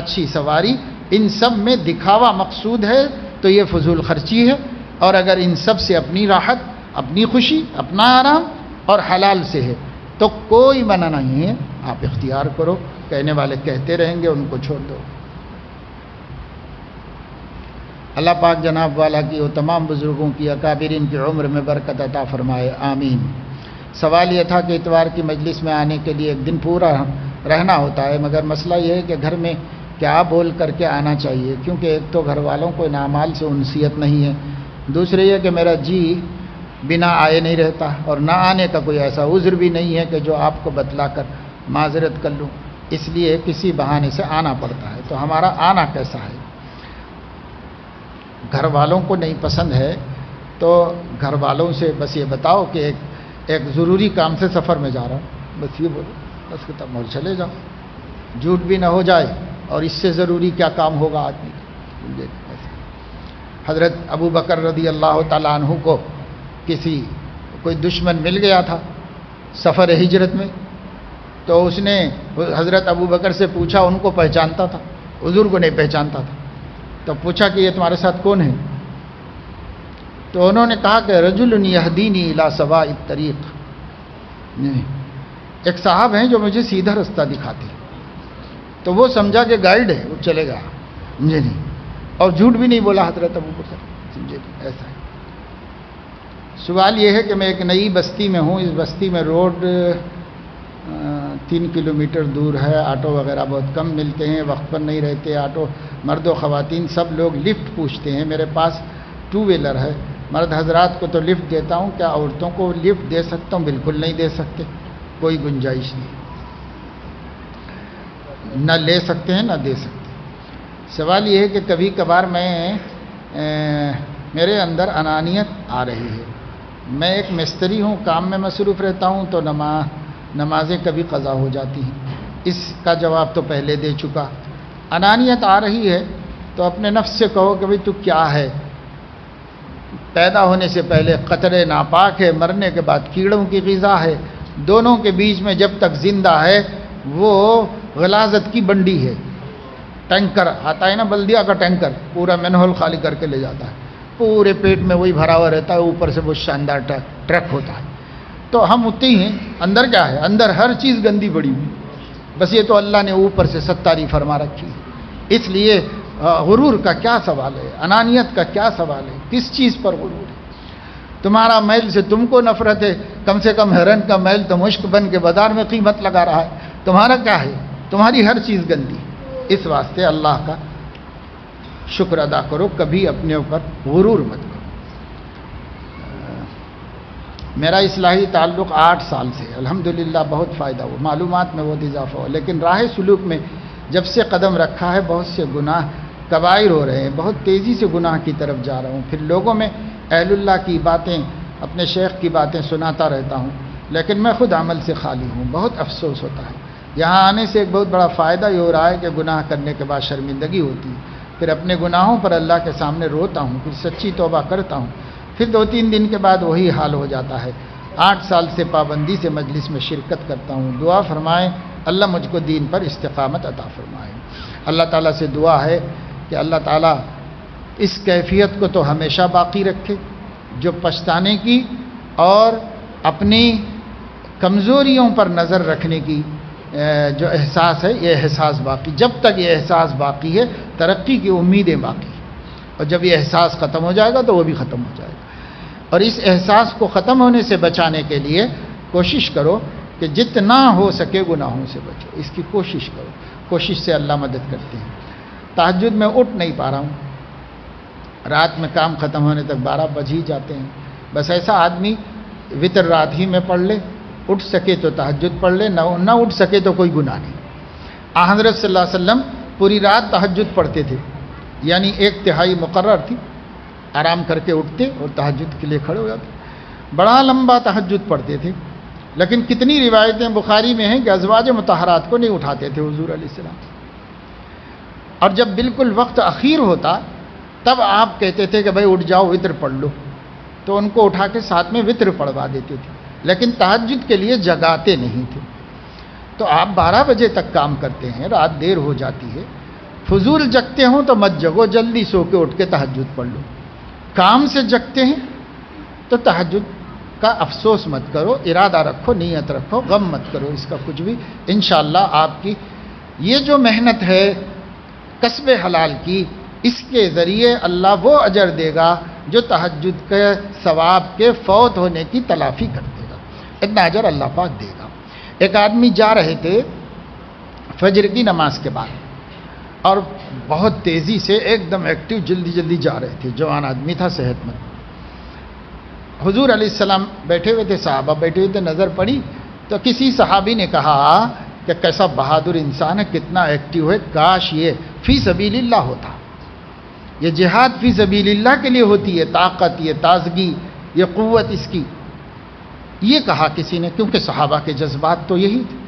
اچھی سواری، ان سب میں دکھاوا مقصود ہے تو یہ فضول خرچی ہے، اور اگر ان سب سے اپنی راحت، اپنی خوشی، اپنا آرام اور حلال سے ہے تو کوئی منع نہیں ہے، آپ اختیار کرو۔ کہنے والے کہتے رہیں گے، ان کو چھوڑ دو۔ اللہ پاک جناب والا کی اور تمام بزرگوں کی، اکابرین کی عمر میں برکت عطا فرمائے، آمین۔ سوال یہ تھا کہ اتوار کی مجلس میں آنے کے لیے ایک دن پورا رہنا ہوتا ہے، مگر مسئلہ یہ ہے کہ گھر میں کیا بول کر کے آنا چاہیے، کیونکہ ایک تو گھر والوں کو ان اعمال سے انسیت نہیں ہے، دوسرے یہ کہ میرا جی بنا آئے نہیں رہتا، اور نہ آنے کا کوئی ایسا عذر بھی نہیں ہے کہ جو آپ کو بتلا کر معذرت کر لوں، اس لیے کسی بہانے سے آنا پڑتا ہے۔ تو ہمارا آنا کیسا ہے؟ گھر والوں کو نہیں پسند ہے تو گھر والوں سے بس یہ بتاؤ کہ ایک ضروری کام سے سفر میں جا رہا ہوں، بس یہ بولو، بس ختم، اور چلے جاؤ۔ جھوٹ بھی نہ ہو جائے، اور اس سے ضروری کیا کام ہوگا آدمی کا۔ حضرت ابو بکر رضی اللہ تعالیٰ عنہ کو کوئی دشمن مل گیا تھا سفر ہجرت میں، تو اس نے حضرت ابو بکر سے پوچھا، ان کو پہچانتا تھا، حضور کو نہیں پہچانتا تھا، تو پوچھا کہ یہ تمہارے ساتھ کون ہے؟ تو انہوں نے کہا کہ رجل یہدینی الی سواء الطریق، ایک صاحب ہیں جو مجھے سیدھا رستہ دکھاتے ہیں۔ تو وہ سمجھا کہ گائیڈ ہے، وہ چلے گا، مجھے نہیں، اور جھوٹ بھی نہیں بولا حضرت ابو بکر، سمجھے؟ ایسا ہے۔ سوال یہ ہے کہ میں ایک نئی بستی میں ہوں، اس بستی میں روڈ 3 کلومیٹر دور ہے، آٹو وغیرہ بہت کم ملتے ہیں، وقت پر نہیں رہتے آٹو، مرد و خواتین سب لوگ لفٹ پوچھتے ہیں۔ میرے پاس 2 ویلر ہے، مرد حضرات کو تو لفٹ دیتا ہوں، کیا عورتوں کو لفٹ دے سکتا ہوں؟ بالکل نہیں دے سکتے، کوئی گنجائش نہیں، نہ لے سکتے ہیں نہ دے سکتے۔ سوال یہ ہے کہ کبھی کبھار میرے اندر انانیت آ رہی ہے، میں ایک مستری ہوں، کام میں مصروف رہتا ہوں، تو نمازیں کبھی قضا ہو جاتی ہیں۔ اس کا جواب تو پہلے دے چکا۔ انانیت آ رہی ہے تو اپنے نفس سے کہو کہ بھئی تو کیا ہے، پیدا ہونے سے پہلے قطرے ناپاک ہے، مرنے کے بعد کیڑوں کی غذا ہے، دونوں کے بیچ میں جب تک زندہ ہے وہ غلاظت کی بنڈی ہے۔ ٹینکر آتا ہے نا، بلدیہ کا ٹینکر، پورا مینہول خالی کر کے لے جاتا ہے، پورے پیٹ میں وہی بھرا ہوا رہتا ہے، اوپر سے وہ شاندار ٹرک ہوتا ہے۔ تو ہم اتنے ہی ہیں، اندر کیا ہے؟ اندر ہر چیز گندی پڑی ہوئی، بس یہ تو اللہ نے اوپر سے ستاری فرما رکھی ہے۔ اس لیے غرور کا کیا سوال ہے، انانیت کا کیا سوال ہے، کس چیز پر غرور ہے؟ تمہارا میل سے تم کو نفرت ہے، کم سے کم ہرن کا میل تو مشک بن کے بازار میں قیمت لگا رہا ہے، تمہارا کیا ہے؟ تمہاری ہر چیز گندی۔ اس واسطے اللہ کا شکر ادا کرو، کبھی اپنے اوپر غرور مت کرو۔ میرا اصلاحی تعلق 8 سال سے، الحمدللہ بہت فائدہ ہوا، معلومات میں بہت اضافہ ہوا، لیکن راہ سلوک میں جب سے قدم رکھا ہے بہت سے گناہ کبائر ہو رہے ہیں، بہت تیزی سے گناہ کی طرف جا رہا ہوں۔ پھر لوگوں میں اہل اللہ کی باتیں، اپنے شیخ کی باتیں سناتا رہتا ہوں، لیکن میں خود عمل سے خالی ہوں، بہت افسوس ہوتا ہے۔ یہاں آنے سے ایک بہت بڑا فائدہ یہ ہو رہا ہے کہ گناہ کرنے کے بعد شرمندگی ہوتی ہے، پھر اپنے گناہوں پر اللہ کے سامنے روتا ہوں، پھر سچی توبہ کرتا ہوں، پھر 2-3 دن کے بعد وہی حال ہو جاتا ہے۔ 8 سال سے پابندی سے مجلس میں شرکت کرتا ہوں، دعا فرمائیں اللہ مجھ کو دین پر استقامت عطا فرمائے۔ اللہ تعالیٰ سے دعا ہے کہ اللہ تعالیٰ اس کیفیت کو تو ہمیشہ باقی رکھے، جو پچھتانے کی اور اپنی کمزوریوں پر نظر رکھنے کی جو احساس ہے، یہ احساس باقی، جب تک یہ احساس باقی ہے ترقی کی امیدیں باقی، اور جب یہ احساس ختم ہو جائے گا تو وہ بھی ختم ہو جائے گا۔ اور اس احساس کو ختم ہونے سے بچانے کے لیے کوشش کرو کہ جتنا ہو سکے گناہوں سے بچو، اس کی کوشش کرو، کوشش سے اللہ مدد کرتے ہیں۔ تہجد میں اٹھ نہیں پا رہا ہوں، رات میں کام ختم ہونے تک 12 بج ہی جاتے ہیں، بس ایسا آدمی وتر رات ہی میں پڑھ لے، اٹھ سکے تو تہجد پڑھ لے، نہ اٹھ سکے تو کوئی گناہ نہیں۔ حضرت صلی اللہ علیہ وسلم پوری رات تہجد پڑھتے تھے، یعنی 1/3 مقرر تھی، آرام کر کے اٹھتے اور تہجد کے لیے کھڑے ہو جاتے، بڑا لمبا تہجد پڑھتے تھے۔ لیکن کتنی روایتیں بخاری میں ہیں کہ ازواج مطہرات کو نہیں اٹھاتے تھے حضور علیہ السلام، اور جب بالکل وقت اخیر ہوتا تب آپ کہتے تھے کہ بھائی اٹھ جاؤ وتر پڑھ لو، تو ان کو اٹھا کے ساتھ میں وتر پڑھوا دیتے تھے، لیکن تہجد کے لیے جگاتے نہیں تھے۔ تو آپ 12 بجے تک کام کرتے ہیں، رات دیر ہو جاتی ہے، فضول جگتے ہوں تو مت جگو، جلدی سو کے اٹھ کے تہجد پڑھ لو۔ کام سے جگتے ہیں تو تہجد کا افسوس مت کرو، ارادہ رکھو، نیت رکھو، غم مت کرو اس کا کچھ بھی، انشاءاللہ آپ کی یہ جو محنت ہے کسب حلال کی، اس کے ذریعے اللہ وہ اجر دے گا جو تہجد کے ثواب کے فوت ہونے کی تلافی کر دے گا، اتنا اجر اللہ پاک دے گا۔ ایک آدمی جا رہے تھے فجر کی نماز کے بعد، اور بہت تیزی سے ایک دم ایکٹیو، جلدی جلدی جا رہے تھے، جوان آدمی تھا، صحت مند۔ حضور علیہ السلام بیٹھے ہوئے تھے، صحابہ بیٹھے ہوئے تھے، نظر پڑی تو کسی صحابی نے کہا کہ کیسا بہادر انسان ہے، کتنا ایکٹیو ہے، کاش یہ فی سبیل اللہ ہوتا، یہ جہاد فی سبیل اللہ کے لیے ہوتی ہے، طاقت، یہ تازگی، یہ قوت اس کی، یہ کہا کسی نے، کیونکہ صحابہ کے جذبات تو یہی تھے۔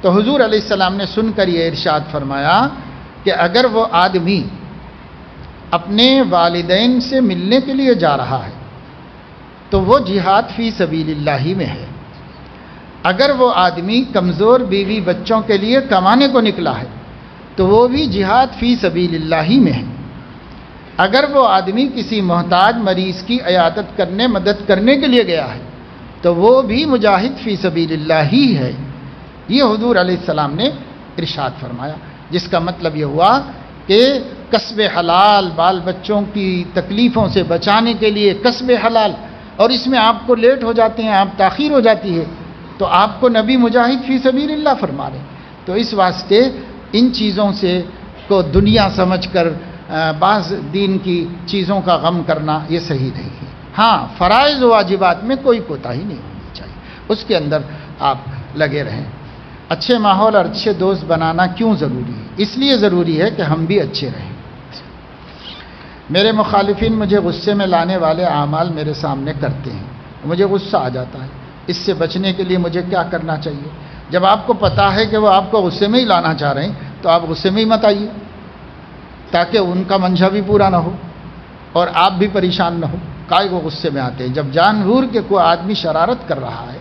تو حضور علیہ السلام نے سن کر یہ ارشاد فرمایا کہ اگر وہ آدمی اپنے والدین سے ملنے کے لیے جا رہا ہے تو وہ جہاد فی سبیل اللہ میں ہے. اگر وہ آدمی کمزور بیوی بچوں کے لیے کمانے کو نکلا ہے تو وہ بھی جہاد فی سبیل اللہ میں ہے. اگر وہ آدمی کسی محتاج مریض کی عیادت کرنے مدد کرنے کے لیے گیا ہے تو وہ بھی مجاہد فی سبیل اللہ ہی ہے. یہ حضور علیہ السلام نے ارشاد فرمایا، جس کا مطلب یہ ہوا کہ کسب حلال، بال بچوں کی تکلیفوں سے بچانے کے لیے کسب حلال، اور اس میں آپ کو لیٹ ہو جاتے ہیں، آپ تاخیر ہو جاتی ہے تو آپ کو نبی مجاہد فی سبیل اللہ فرما رہے. تو اس واسطے ان چیزوں سے کو دنیا سمجھ کر بعض دین کی چیزوں کا غم کرنا یہ صحیح نہیں ہے. ہاں، فرائض و واجبات میں کوئی کوتاہی نہیں ہونی چاہیے، اس کے اندر آپ لگے رہیں. اچھے ماحول اور اچھے دوست بنانا کیوں ضروری ہے؟ اس لیے ضروری ہے کہ ہم بھی اچھے رہیں. میرے مخالفین مجھے غصے میں لانے والے اعمال میرے سامنے کرتے ہیں، مجھے غصہ آ جاتا ہے. اس سے بچنے کے لیے مجھے کیا کرنا چاہیے؟ جب آپ کو پتا ہے کہ وہ آپ کو غصے میں ہی لانا چاہ رہے ہیں تو آپ غصے میں ہی مت آئیے، تاکہ ان کا منشا بھی پورا نہ ہو اور آپ بھی پریشان نہ ہو. کائے کو غصے میں آتے ہیں؟ جب جان بوجھ کے کوئی آدمی شرارت کر رہا ہے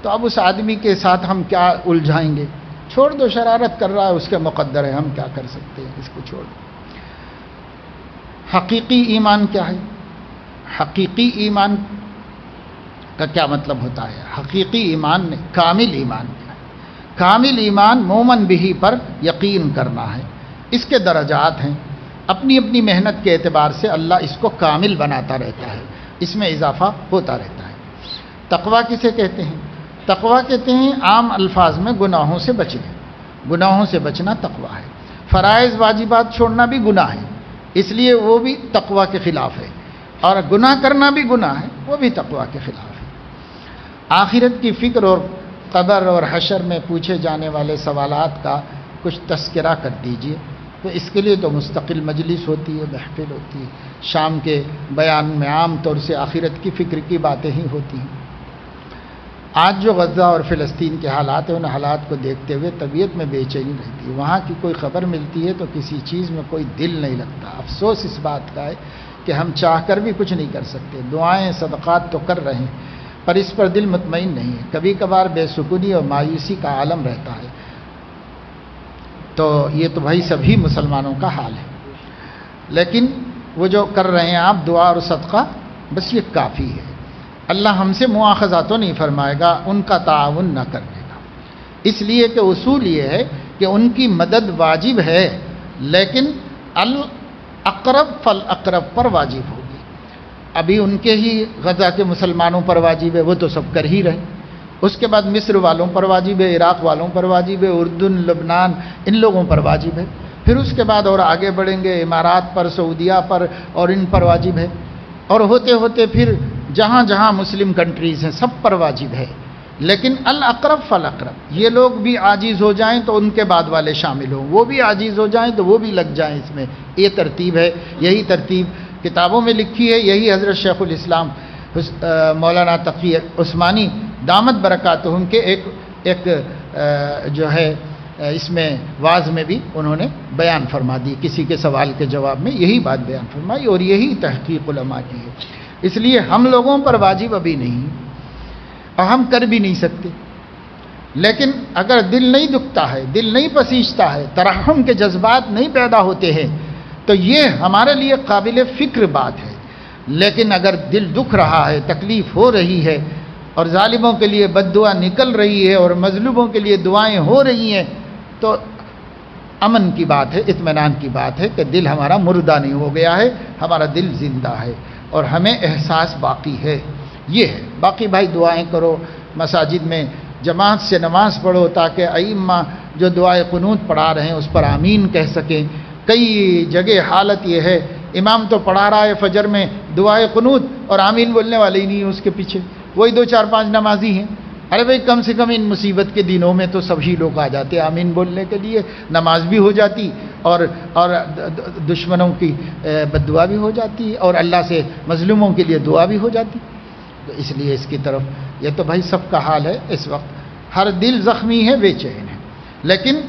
تو اب اس آدمی کے ساتھ ہم کیا الجھائیں گے؟ چھوڑ دو، شرارت کر رہا ہے، اس کے مقدر ہے، ہم کیا کر سکتے ہیں، اس کو چھوڑ دو. حقیقی ایمان کیا ہے؟ حقیقی ایمان کا کیا مطلب ہوتا ہے؟ حقیقی ایمان نے کامل ایمان کیا ہے؟ کامل ایمان مومن بہی پر یقین کرنا ہے. اس کے درجات ہیں، اپنی اپنی محنت کے اعتبار سے اللہ اس کو کامل بناتا رہتا ہے، اس میں اضافہ ہوتا رہتا ہے. تقویٰ کسے کہتے ہیں؟ تقویٰ کہتے ہیں عام الفاظ میں گناہوں سے بچنا. گناہوں سے بچنا تقویٰ ہے. فرائض واجبات چھوڑنا بھی گناہ ہے، اس لیے وہ بھی تقویٰ کے خلاف ہے، اور گناہ کرنا بھی گناہ ہے، وہ بھی تقویٰ کے خلاف ہے. آخرت کی فکر اور قبر اور حشر میں پوچھے جانے والے سوالات کا کچھ تذکرہ کر دیجیے. تو اس کے لیے تو مستقل مجلس ہوتی ہے، محفل ہوتی ہے. شام کے بیان میں عام طور سے آخرت کی فکر کی باتیں ہی ہوتی ہیں. آج جو غزہ اور فلسطین کے حالات ہیں، ان حالات کو دیکھتے ہوئے طبیعت میں بے چینی رہتی ہے. وہاں کی کوئی خبر ملتی ہے تو کسی چیز میں کوئی دل نہیں لگتا. افسوس اس بات کا ہے کہ ہم چاہ کر بھی کچھ نہیں کر سکتے. دعائیں صدقات تو کر رہے ہیں پر اس پر دل مطمئن نہیں ہے. کبھی کبھار بے سکونی اور مایوسی کا عالم رہتا ہے. تو یہ تو بھائی سبھی مسلمانوں کا حال ہے، لیکن وہ جو کر رہے ہیں آپ دعا اور صدقہ، بس یہ کافی ہے. اللہ ہم سے مواخذہ تو نہیں فرمائے گا ان کا تعاون نہ کرنے کا، اس لیے کہ اصول یہ ہے کہ ان کی مدد واجب ہے، لیکن الاقرب فالاقرب پر واجب ہوگی. ابھی ان کے ہی غزہ کے مسلمانوں پر واجب ہے، وہ تو سب کر ہی رہے. اس کے بعد مصر والوں پر واجب ہے، عراق والوں پر واجب ہے، اردن، لبنان، ان لوگوں پر واجب ہے. پھر اس کے بعد اور آگے بڑھیں گے، امارات پر، سعودیہ پر، اور ان پر واجب ہے. اور ہوتے ہوتے پھر جہاں جہاں مسلم کنٹریز ہیں سب پر واجب ہے. لیکن الاقرب فالاقرب، یہ لوگ بھی عاجز ہو جائیں تو ان کے بعد والے شامل ہوں، وہ بھی عاجز ہو جائیں تو وہ بھی لگ جائیں. اس میں یہ ترتیب ہے، یہی ترتیب کتابوں میں لکھی ہے، یہی حضرت شیخ الاسلام مولانا تقی عثمانی دامت برکاتہم کے ایک جو ہے اس میں واعظ میں بھی انہوں نے بیان فرما دی. کسی کے سوال کے جواب میں یہی بات بیان فرمائی، اور یہی تحقیق علماء کی ہے. اس لیے ہم لوگوں پر واجب ابھی نہیں، اور ہم کر بھی نہیں سکتے. لیکن اگر دل نہیں دکھتا ہے، دل نہیں پسیجتا ہے، ترحم کے جذبات نہیں پیدا ہوتے ہیں تو یہ ہمارے لیے قابل فکر بات ہے. لیکن اگر دل دکھ رہا ہے، تکلیف ہو رہی ہے، اور ظالموں کے لیے بد دعا نکل رہی ہے اور مظلوموں کے لیے دعائیں ہو رہی ہیں، تو امن کی بات ہے، اطمینان کی بات ہے کہ دل ہمارا مردہ نہیں ہو گیا ہے، ہمارا دل زندہ ہے اور ہمیں احساس باقی ہے. یہ ہے. باقی بھائی دعائیں کرو، مساجد میں جماعت سے نماز پڑھو تاکہ ائمہ جو دعائے قنوت پڑھا رہے ہیں اس پر آمین کہہ سکیں. کئی جگہ حالت یہ ہے امام تو پڑھا رہا ہے فجر میں دعائے قنوت اور آمین بولنے والے ہی نہیں ہیں اس کے پیچھے، وہی 2-4-5 نمازی ہیں. ارے بھائی کم سے کم ان مصیبت کے دنوں میں تو سبھی لوگ آ جاتے آمین بولنے کے لیے، نماز بھی ہو جاتی اور دشمنوں کی بد دعا بھی ہو جاتی اور اللہ سے مظلوموں کے لیے دعا بھی ہو جاتی. تو اس لیے اس کی طرف یہ تو بھائی سب کا حال ہے. اس وقت ہر دل زخمی ہے، بے چین ہے. لیکن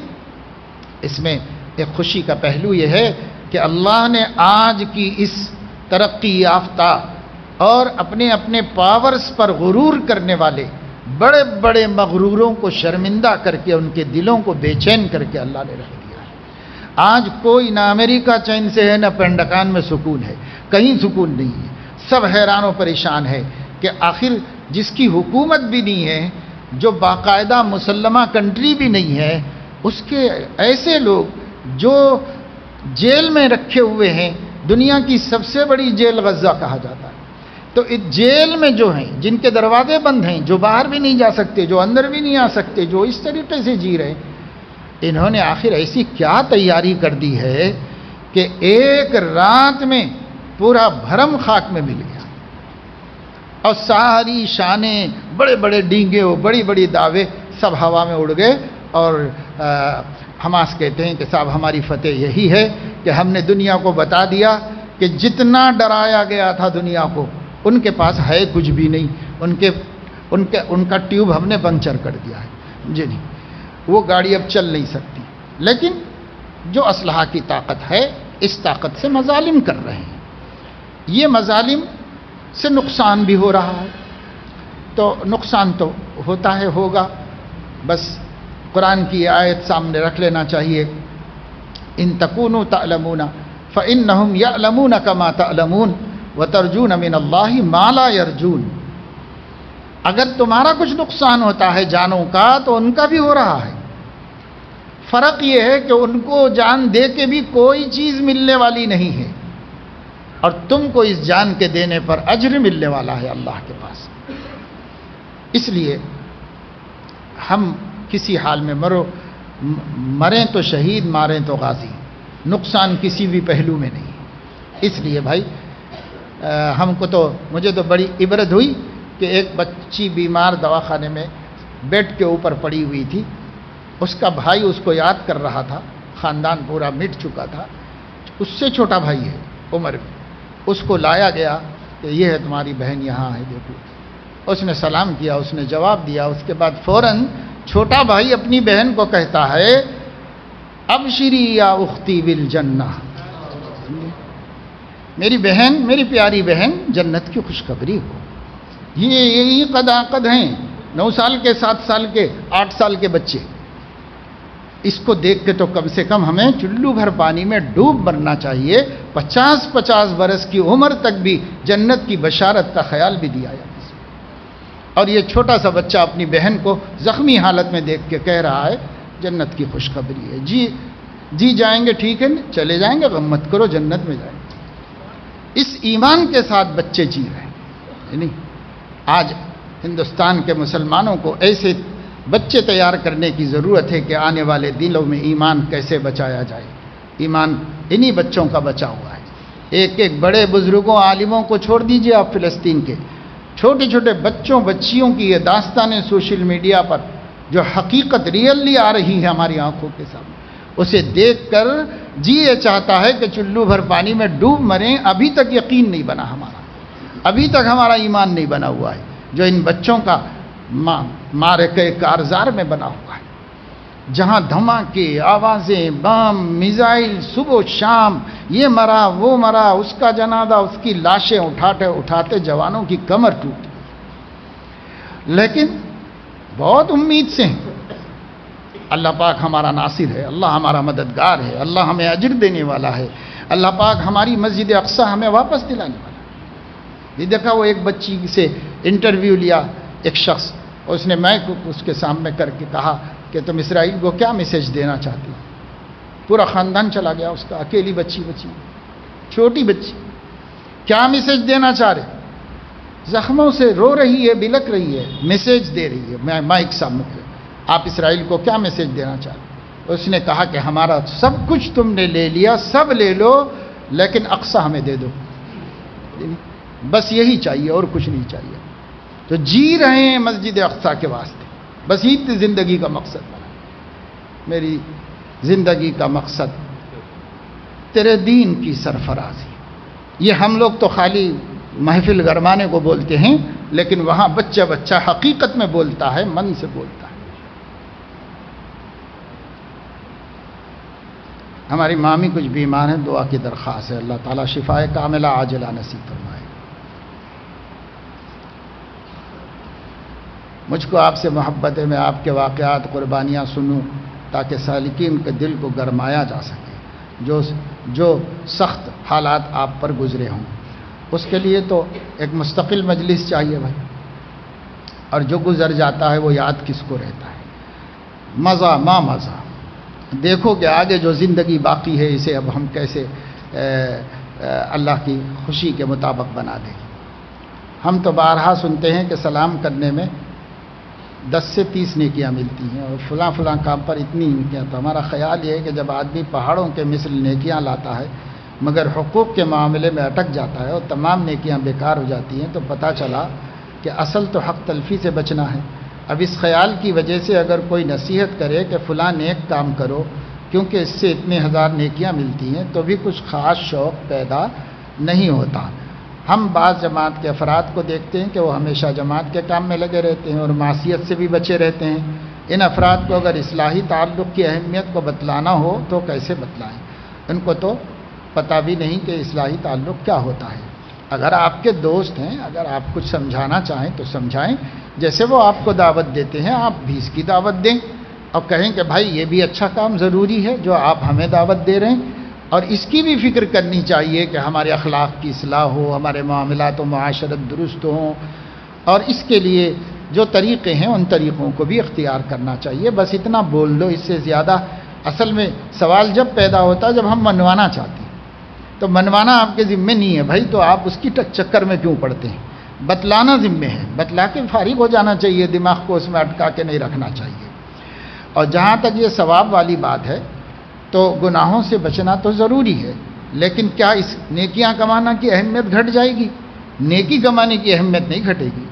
اس میں ایک خوشی کا پہلو یہ ہے کہ اللہ نے آج کی اس ترقی یافتہ اور اپنے اپنے پاورز پر غرور کرنے والے بڑے بڑے مغروروں کو شرمندہ کر کے ان کے دلوں کو بے چین کر کے اللہ نے رکھ دیا ہے۔ آج کوئی نہ امریکہ چین سے ہے، نہ پنڈکان میں سکون ہے، کہیں سکون نہیں ہے، سب حیران و پریشان ہے کہ آخر جس کی حکومت بھی نہیں ہے، جو باقاعدہ مسلمہ کنٹری بھی نہیں ہے، اس کے ایسے لوگ جو جیل میں رکھے ہوئے ہیں، دنیا کی سب سے بڑی جیل غزہ کہا جاتا ہے، تو اس جیل میں جو ہیں، جن کے دروازے بند ہیں، جو باہر بھی نہیں جا سکتے، جو اندر بھی نہیں آ سکتے، جو اس طریقے سے جی رہے، انہوں نے آخر ایسی کیا تیاری کر دی ہے کہ ایک رات میں پورا بھرم خاک میں مل گیا اور ساری شانیں، بڑے بڑے ڈینگے ہو، بڑی بڑی دعوے سب ہوا میں اڑ گئے۔ اور حماس کہتے ہیں کہ صاحب ہماری فتح یہی ہے کہ ہم نے دنیا کو بتا دیا کہ جتنا ڈرایا گیا تھا دنیا کو، ان کے پاس ہے کچھ بھی نہیں، ان کا ٹیوب ہم نے پنکچر کر دیا ہے، جی نہیں، وہ گاڑی اب چل نہیں سکتی۔ لیکن جو اسلحہ کی طاقت ہے، اس طاقت سے مظالم کر رہے ہیں، یہ مظالم سے نقصان بھی ہو رہا ہے، تو نقصان تو ہوتا ہے، ہوگا، بس قرآن کی آیت سامنے رکھ لینا چاہیے، ان تکونوا تعلمون فإنهم يعلمون كما تعلمون وترجون من اللہ ما لا يرجون۔ اگر تمہارا کچھ نقصان ہوتا ہے جانوں کا تو ان کا بھی ہو رہا ہے، فرق یہ ہے کہ ان کو جان دے کے بھی کوئی چیز ملنے والی نہیں ہے، اور تم کو اس جان کے دینے پر اجر ملنے والا ہے اللہ کے پاس۔ اس لیے ہم کسی حال میں مریں تو شہید، ماریں تو غازی، نقصان کسی بھی پہلو میں نہیں۔ اس لیے بھائی مجھے تو بڑی عبرت ہوئی کہ ایک بچی بیمار دواخانے میں بیڈ کے اوپر پڑی ہوئی تھی، اس کا بھائی اس کو یاد کر رہا تھا، خاندان پورا مٹ چکا تھا، اس سے چھوٹا بھائی ہے عمر میں، اس کو لایا گیا کہ یہ ہے تمہاری بہن یہاں ہے دیکھو، اس نے سلام کیا، اس نے جواب دیا، اس کے بعد فوراً چھوٹا بھائی اپنی بہن کو کہتا ہے ابشری یا اختی بالجنہ، میری بہن، میری پیاری بہن، جنت کی خوشخبری ہو۔ یہی قد ہیں 9 سال کے، 7 سال کے، 8 سال کے بچے، اس کو دیکھ کے تو کم سے کم ہمیں چلو بھر پانی میں ڈوب مرنا چاہیے، 50 برس کی عمر تک بھی جنت کی بشارت کا خیال بھی دیا جاتا ہے۔ اور یہ چھوٹا سا بچہ اپنی بہن کو زخمی حالت میں دیکھ کے کہہ رہا ہے جنت کی خوشخبری ہے، جی جائیں گے ٹھیک ہے، چلے جائیں گے، غم مت کرو، جنت میں جائیں گے۔ اس ایمان کے ساتھ بچے جی رہے ہیں، یعنی آج ہندوستان کے مسلمانوں کو ایسے بچے تیار کرنے کی ضرورت ہے کہ آنے والے دنوں میں ایمان کیسے بچایا جائے۔ ایمان انہی بچوں کا بچا ہوا ہے۔ ایک ایک بڑے بزرگوں، عالموں کو چھوڑ دیجئے آپ، فلسطین کے چھوٹے چھوٹے بچوں بچیوں کی یہ داستانیں سوشل میڈیا پر جو حقیقت ریئلی آ رہی ہے ہماری آنکھوں کے سامنے، اسے دیکھ کر جی یہ چاہتا ہے کہ چلو بھر پانی میں ڈوب مریں۔ ابھی تک یقین نہیں بنا ہمارا، ابھی تک ہمارا ایمان نہیں بنا ہوا ہے جو ان بچوں کا معرکہ کارزار میں بنا ہوا ہے، جہاں دھماکے، آوازیں، بم، میزائل، صبح و شام، یہ مرا وہ مرا، اس کا جنازہ، اس کی لاشیں اٹھاتے جوانوں کی کمر ٹوٹی۔ لیکن بہت امید سے ہیں، اللہ پاک ہمارا ناصر ہے، اللہ ہمارا مددگار ہے، اللہ ہمیں اجر دینے والا ہے، اللہ پاک ہماری مسجد اقصی ہمیں واپس دلانے والا ہے۔ یہ دیکھا، وہ ایک بچی سے انٹرویو لیا ایک شخص، اور اس نے مائک اس کے سامنے کر کے کہا کہ تم اسرائیل کو کیا میسج دینا چاہتے ہو؟ پورا خاندان چلا گیا اس کا، اکیلی بچی چھوٹی بچی، کیا میسج دینا چاہ رہے؟ زخموں سے رو رہی ہے، بلک رہی ہے، میسج دے رہی ہے مائک سامنے، آپ اسرائیل کو کیا میسج دینا چاہ رہے؟ اس نے کہا کہ ہمارا سب کچھ تم نے لے لیا، سب لے لو، لیکن اقصی ہمیں دے دو، بس یہی چاہیے اور کچھ نہیں چاہیے۔ تو جی رہے ہیں مسجد اقصی کے واسطے، بس یہ زندگی کا مقصد بنا۔ میری زندگی کا مقصد تیرے دین کی سرفرازی۔ یہ ہم لوگ تو خالی محفل گرمانے کو بولتے ہیں، لیکن وہاں بچہ حقیقت میں بولتا ہے، من سے بولتا ہے۔ ہماری مامی کچھ بیمار ہیں، دعا کی درخواست ہے، اللہ تعالیٰ شفائے کاملہ عاجلہ نصیب فرمائے۔ مجھ کو آپ سے محبت ہے، میں آپ کے واقعات قربانیاں سنوں تاکہ سالکین کے دل کو گرمایا جا سکے، جو سخت حالات آپ پر گزرے ہوں۔ اس کے لیے تو ایک مستقل مجلس چاہیے بھائی، اور جو گزر جاتا ہے وہ یاد کس کو رہتا ہے۔ مزہ مزہ، دیکھو کہ آگے جو زندگی باقی ہے اسے اب ہم کیسے اللہ کی خوشی کے مطابق بنا دیں۔ ہم تو بارہا سنتے ہیں کہ سلام کرنے میں 10 سے 30 نیکیاں ملتی ہیں، اور فلاں فلاں کام پر اتنی نیکیاں۔ تو ہمارا خیال یہ ہے کہ جب آدمی پہاڑوں کے مثل نیکیاں لاتا ہے مگر حقوق کے معاملے میں اٹک جاتا ہے اور تمام نیکیاں بیکار ہو جاتی ہیں، تو پتہ چلا کہ اصل تو حق تلفی سے بچنا ہے۔ اب اس خیال کی وجہ سے اگر کوئی نصیحت کرے کہ فلاں نیک کام کرو کیونکہ اس سے اتنے ہزار نیکیاں ملتی ہیں، تو بھی کچھ خاص شوق پیدا نہیں ہوتا۔ ہم بعض جماعت کے افراد کو دیکھتے ہیں کہ وہ ہمیشہ جماعت کے کام میں لگے رہتے ہیں اور معصیت سے بھی بچے رہتے ہیں۔ ان افراد کو اگر اصلاحی تعلق کی اہمیت کو بتلانا ہو تو کیسے بتلائیں؟ ان کو تو پتہ بھی نہیں کہ اصلاحی تعلق کیا ہوتا ہے۔ اگر آپ کے دوست ہیں، اگر آپ کچھ سمجھانا چاہیں تو سمجھائیں، جیسے وہ آپ کو دعوت دیتے ہیں آپ بھی اس کی دعوت دیں، اور کہیں کہ بھائی یہ بھی اچھا کام ضروری ہے جو آپ ہمیں دعوت دے رہے ہیں، اور اس کی بھی فکر کرنی چاہیے کہ ہمارے اخلاق کی اصلاح ہو، ہمارے معاملات و معاشرت درست ہوں، اور اس کے لیے جو طریقے ہیں ان طریقوں کو بھی اختیار کرنا چاہیے۔ بس اتنا بول دو، اس سے زیادہ۔ اصل میں سوال جب پیدا ہوتا ہے جب ہم منوانا چاہتے ہیں، تو منوانا آپ کے ذمے نہیں ہے بھائی، تو آپ اس کی چکر میں کیوں پڑتے ہیں؟ بتلانا ذمے ہے، بتلا کے فارغ ہو جانا چاہیے، دماغ کو اس میں اٹکا کے نہیں رکھنا چاہیے۔ اور جہاں تک یہ ثواب والی بات ہے تو گناہوں سے بچنا تو ضروری ہے، لیکن کیا اس نیکیاں کمانا کی اہمیت گھٹ جائے گی؟ نیکی کمانے کی اہمیت نہیں گھٹے گی۔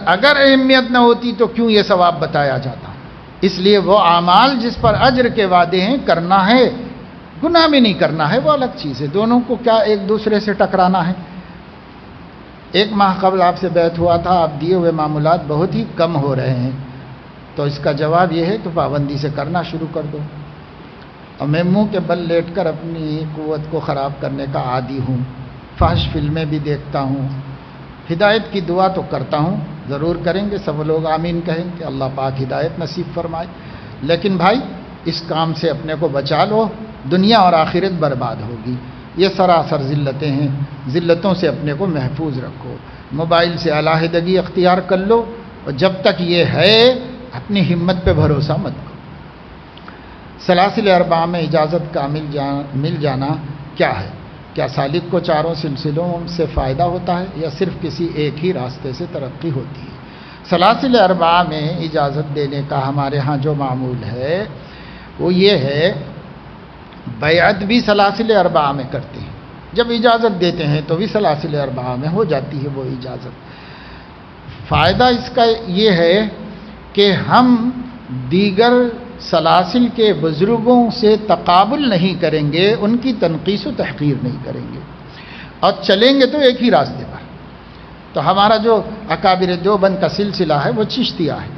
اگر اہمیت نہ ہوتی تو کیوں یہ ثواب بتایا جاتا؟ اس لیے وہ اعمال جس پر اجر کے وعدے ہیں کرنا ہے، گناہ میں نہیں کرنا ہے، وہ الگ چیز ہے۔ دونوں کو کیا ایک دوسرے سے ٹکرانا ہے؟ 1 ماہ قبل آپ سے بیعت ہوا تھا، آپ دیے ہوئے معمولات بہت ہی کم ہو رہے ہیں، تو اس کا جواب یہ ہے کہ پابندی سے کرنا شروع کر دو۔ اور میں منہ کے بل لیٹ کر اپنی قوت کو خراب کرنے کا عادی ہوں، فحش فلمیں بھی دیکھتا ہوں، ہدایت کی دعا تو کرتا ہوں، ضرور کریں گے سب لوگ آمین کہیں کہ اللہ پاک ہدایت نصیب فرمائے، لیکن بھائی اس کام سے اپنے کو بچا لو، دنیا اور آخرت برباد ہوگی۔ یہ سراسر ذلتیں ہیں، ذلتوں سے اپنے کو محفوظ رکھو، موبائل سے علیحدگی اختیار کر لو، اور جب تک یہ ہے اپنی ہمت پہ بھروسہ مت کرو۔ سلاسل اربعہ میں اجازت کا مل جانا کیا ہے؟ کیا سالک کو چاروں سلسلوں سے فائدہ ہوتا ہے یا صرف کسی ایک ہی راستے سے ترقی ہوتی ہے؟ سلاسل اربعہ میں اجازت دینے کا ہمارے ہاں جو معمول ہے وہ یہ ہے، بیعت بھی سلاسل اربعہ میں کرتے ہیں، جب اجازت دیتے ہیں تو بھی سلاسل اربعہ میں ہو جاتی ہے وہ اجازت۔ فائدہ اس کا یہ ہے کہ ہم دیگر سلاسل کے بزرگوں سے تقابل نہیں کریں گے، ان کی تنقیص و تحقیر نہیں کریں گے، اور چلیں گے تو ایک ہی راستے پر۔ تو ہمارا جو اکابر دیوبند کا سلسلہ ہے وہ چشتیہ ہے،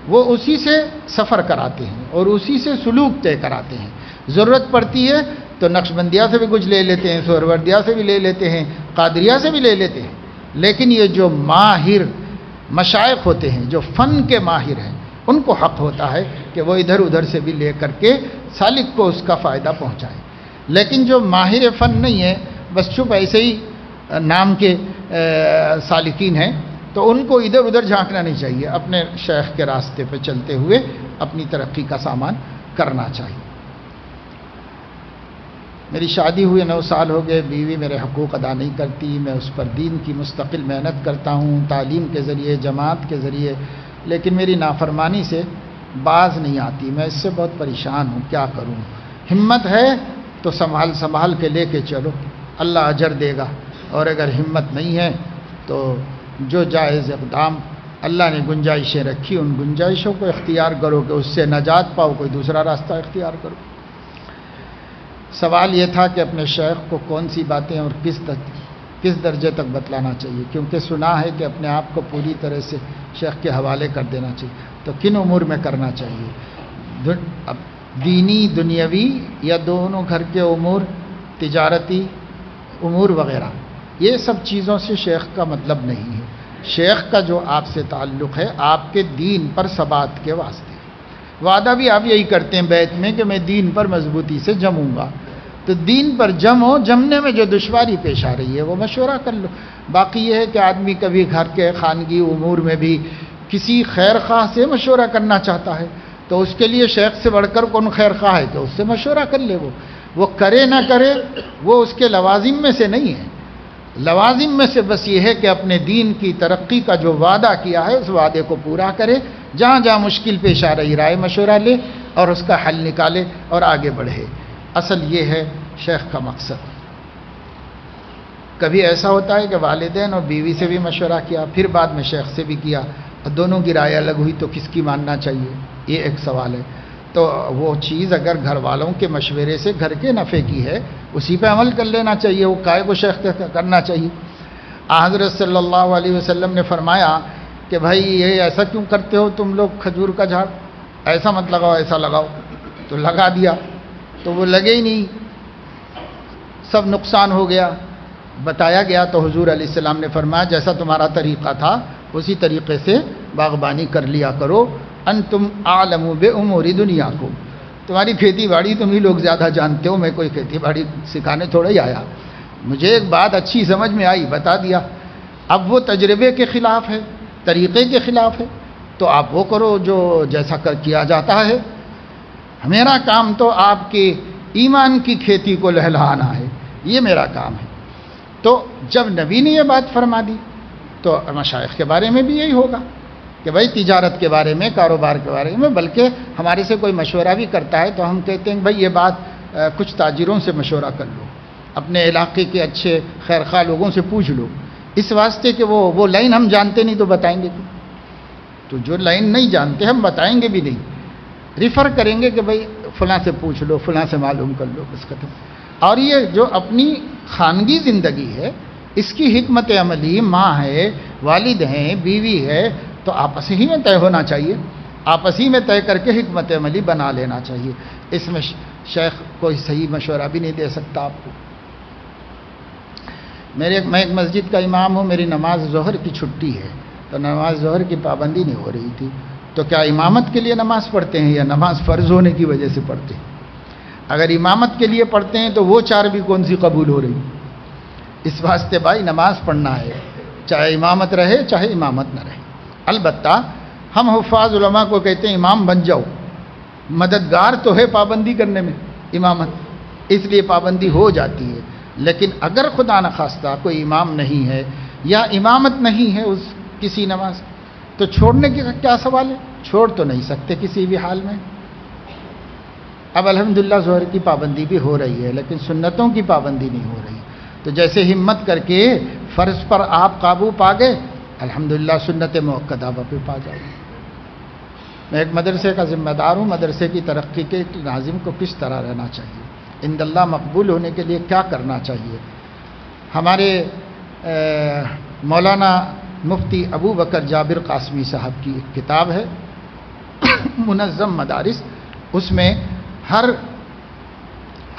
وہ اسی سے سفر کراتے ہیں اور اسی سے سلوک طے کراتے ہیں۔ ضرورت پڑتی ہے تو نقشبندیہ سے بھی کچھ لے لیتے ہیں، سہروردیہ سے بھی لے لیتے ہیں، قادریہ سے بھی لے لیتے ہیں، لیکن یہ جو ماہر مشائخ ہوتے ہیں، جو فن کے ماہر ہیں، ان کو حق ہوتا ہے کہ وہ ادھر ادھر سے بھی لے کر کے سالک کو اس کا فائدہ پہنچائے۔ لیکن جو ماہر فن نہیں ہے، بس چپ ایسے ہی نام کے سالکین ہیں، تو ان کو ادھر ادھر جھانکنا نہیں چاہیے، اپنے شیخ کے راستے پہ چلتے ہوئے اپنی ترقی کا سامان کرنا چاہیے۔ میری شادی ہوئے 9 سال ہو گئے، بیوی میرے حقوق ادا نہیں کرتی، میں اس پر دین کی مستقل محنت کرتا ہوں، تعلیم کے ذریعے، جماعت کے ذریعے، لیکن میری نافرمانی سے باز نہیں آتی، میں اس سے بہت پریشان ہوں، کیا کروں؟ ہمت ہے تو سنبھال کے لے کے چلو، اللہ اجر دے گا، اور اگر ہمت نہیں ہے تو جو جائز اقدام اللہ نے گنجائشیں رکھی ان گنجائشوں کو اختیار کرو کہ اس سے نجات پاؤ، کوئی دوسرا راستہ اختیار کرو۔ سوال یہ تھا کہ اپنے شیخ کو کون سی باتیں اور کس درجے تک بتلانا چاہیے، کیونکہ سنا ہے کہ اپنے آپ کو پوری طرح سے شیخ کے حوالے کر دینا چاہیے، تو کن امور میں کرنا چاہیے؟ اب دینی دنیاوی یا دونوں گھر کے امور، تجارتی امور وغیرہ، یہ سب چیزوں سے شیخ کا مطلب نہیں ہے۔ شیخ کا جو آپ سے تعلق ہے آپ کے دین پر ثبات کے واسطے، وعدہ بھی آپ یہی کرتے ہیں بیعت میں کہ میں دین پر مضبوطی سے جموں گا، تو دین پر جمو، جمنے میں جو دشواری پیش آ رہی ہے وہ مشورہ کر لو۔ باقی یہ ہے کہ آدمی کبھی گھر کے خانگی امور میں بھی کسی خیر خواہ سے مشورہ کرنا چاہتا ہے تو اس کے لیے شیخ سے بڑھ کر کون خیر خواہ ہے کہ اس سے مشورہ کر لے، وہ کرے نہ کرے وہ اس کے لوازم میں سے نہیں ہے۔ لوازم میں سے بس یہ ہے کہ اپنے دین کی ترقی کا جو وعدہ کیا ہے اس وعدے کو پورا کرے، جہاں جہاں مشکل پیش آ رہی رائے مشورہ لے اور اس کا حل نکالے اور آگے بڑھے۔ اصل یہ ہے شیخ کا مقصد۔ کبھی ایسا ہوتا ہے کہ والدین اور بیوی سے بھی مشورہ کیا، پھر بعد میں شیخ سے بھی کیا، اور دونوں کی رائے الگ ہوئی تو کس کی ماننا چاہیے، یہ ایک سوال ہے۔ تو وہ چیز اگر گھر والوں کے مشورے سے گھر کے نفع کی ہے اسی پہ عمل کر لینا چاہیے، وہ کائے کو شیخ کرنا چاہیے۔ حضرت صلی اللہ علیہ وسلم نے فرمایا کہ بھائی یہ ایسا کیوں کرتے ہو تم لوگ کھجور کا جھاڑ، ایسا مت لگاؤ ایسا لگاؤ، تو لگا دیا تو وہ لگے ہی نہیں، سب نقصان ہو گیا۔ بتایا گیا تو حضور علیہ السلام نے فرمایا جیسا تمہارا طریقہ تھا اسی طریقے سے باغبانی کر لیا کرو، انتم اعلم بامور دنیاکم، تمہاری کھیتی باڑی تم ہی لوگ زیادہ جانتے ہو، میں کوئی کھیتی باڑی سکھانے تھوڑا ہی آیا، مجھے ایک بات اچھی سمجھ میں آئی بتا دیا۔ اب وہ تجربے کے خلاف ہے، طریقے کے خلاف ہے، تو آپ وہ کرو جو جیسا کیا جاتا ہے۔ میرا کام تو آپ کے ایمان کی کھیتی کو لہلانا ہے، یہ میرا کام ہے۔ تو جب نبی نے یہ بات فرما دی تو مشائخ کے بارے میں بھی یہی ہوگا کہ بھائی تجارت کے بارے میں، کاروبار کے بارے میں، بلکہ ہمارے سے کوئی مشورہ بھی کرتا ہے تو ہم کہتے ہیں کہ بھائی یہ بات کچھ تاجروں سے مشورہ کر لو، اپنے علاقے کے اچھے خیرخواہ لوگوں سے پوچھ لو، اس واسطے کہ وہ لائن ہم جانتے نہیں تو بتائیں گے کیوں؟ تو جو لائن نہیں جانتے ہم بتائیں گے بھی نہیں، ریفر کریں گے کہ بھائی فلاں سے پوچھ لو، فلاں سے معلوم کر لو، بس ختم۔ اور یہ جو اپنی خانگی زندگی ہے اس کی حکمت عملی ماں ہے، والد ہیں، بیوی ہے، تو آپس ہی میں طے ہونا چاہیے، آپس ہی میں طے کر کے حکمت عملی بنا لینا چاہیے۔ اس میں شیخ کوئی صحیح مشورہ بھی نہیں دے سکتا آپ کو۔ میں ایک مسجد کا امام ہوں، میری نماز ظہر کی چھٹی ہے تو نماز ظہر کی پابندی نہیں ہو رہی تھی، تو کیا امامت کے لیے نماز پڑھتے ہیں یا نماز فرض ہونے کی وجہ سے پڑھتے ہیں؟ اگر امامت کے لیے پڑھتے ہیں تو وہ 4 بھی کون سی قبول ہو رہی؟ اس واسطے بھائی نماز پڑھنا ہے، چاہے امامت رہے چاہے امامت نہ رہے۔ البتہ ہم حفاظ علماء کو کہتے ہیں امام بن جاؤ، مددگار تو ہے پابندی کرنے میں امامت، اس لیے پابندی ہو جاتی ہے۔ لیکن اگر خدا نخواستہ کوئی امام نہیں ہے یا امامت نہیں ہے اس کسی نماز، تو چھوڑنے کا کیا سوال ہے؟ چھوڑ تو نہیں سکتے کسی بھی حال میں۔ اب الحمدللہ ظہر کی پابندی بھی ہو رہی ہے لیکن سنتوں کی پابندی نہیں ہو رہی، تو جیسے ہمت کر کے فرض پر آپ قابو پا گئے، الحمدللہ سنت مؤکدہ پہ پا جاؤ۔ میں ایک مدرسے کا ذمہ دار ہوں، مدرسے کی ترقی کے ناظم کو کس طرح رہنا چاہیے، عند اللہ مقبول ہونے کے لیے کیا کرنا چاہیے۔ ہمارے مولانا مفتی ابو بکر جابر قاسمی صاحب کی ایک کتاب ہے منظم مدارس، اس میں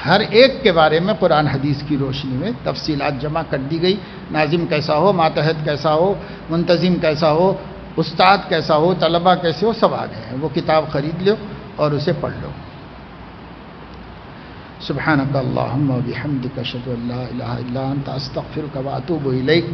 ہر ایک کے بارے میں قرآن حدیث کی روشنی میں تفصیلات جمع کر دی گئی، ناظم کیسا ہو، ماتحت کیسا ہو، منتظم کیسا ہو، استاد کیسا ہو، طلبہ کیسے ہو، سب آ گئے ہیں۔ وہ کتاب خرید لو اور اسے پڑھ لو۔ سبحانک اللہم و بحمدک اشہد ان لا الہ الا انت استغفرک و اتوب الیک۔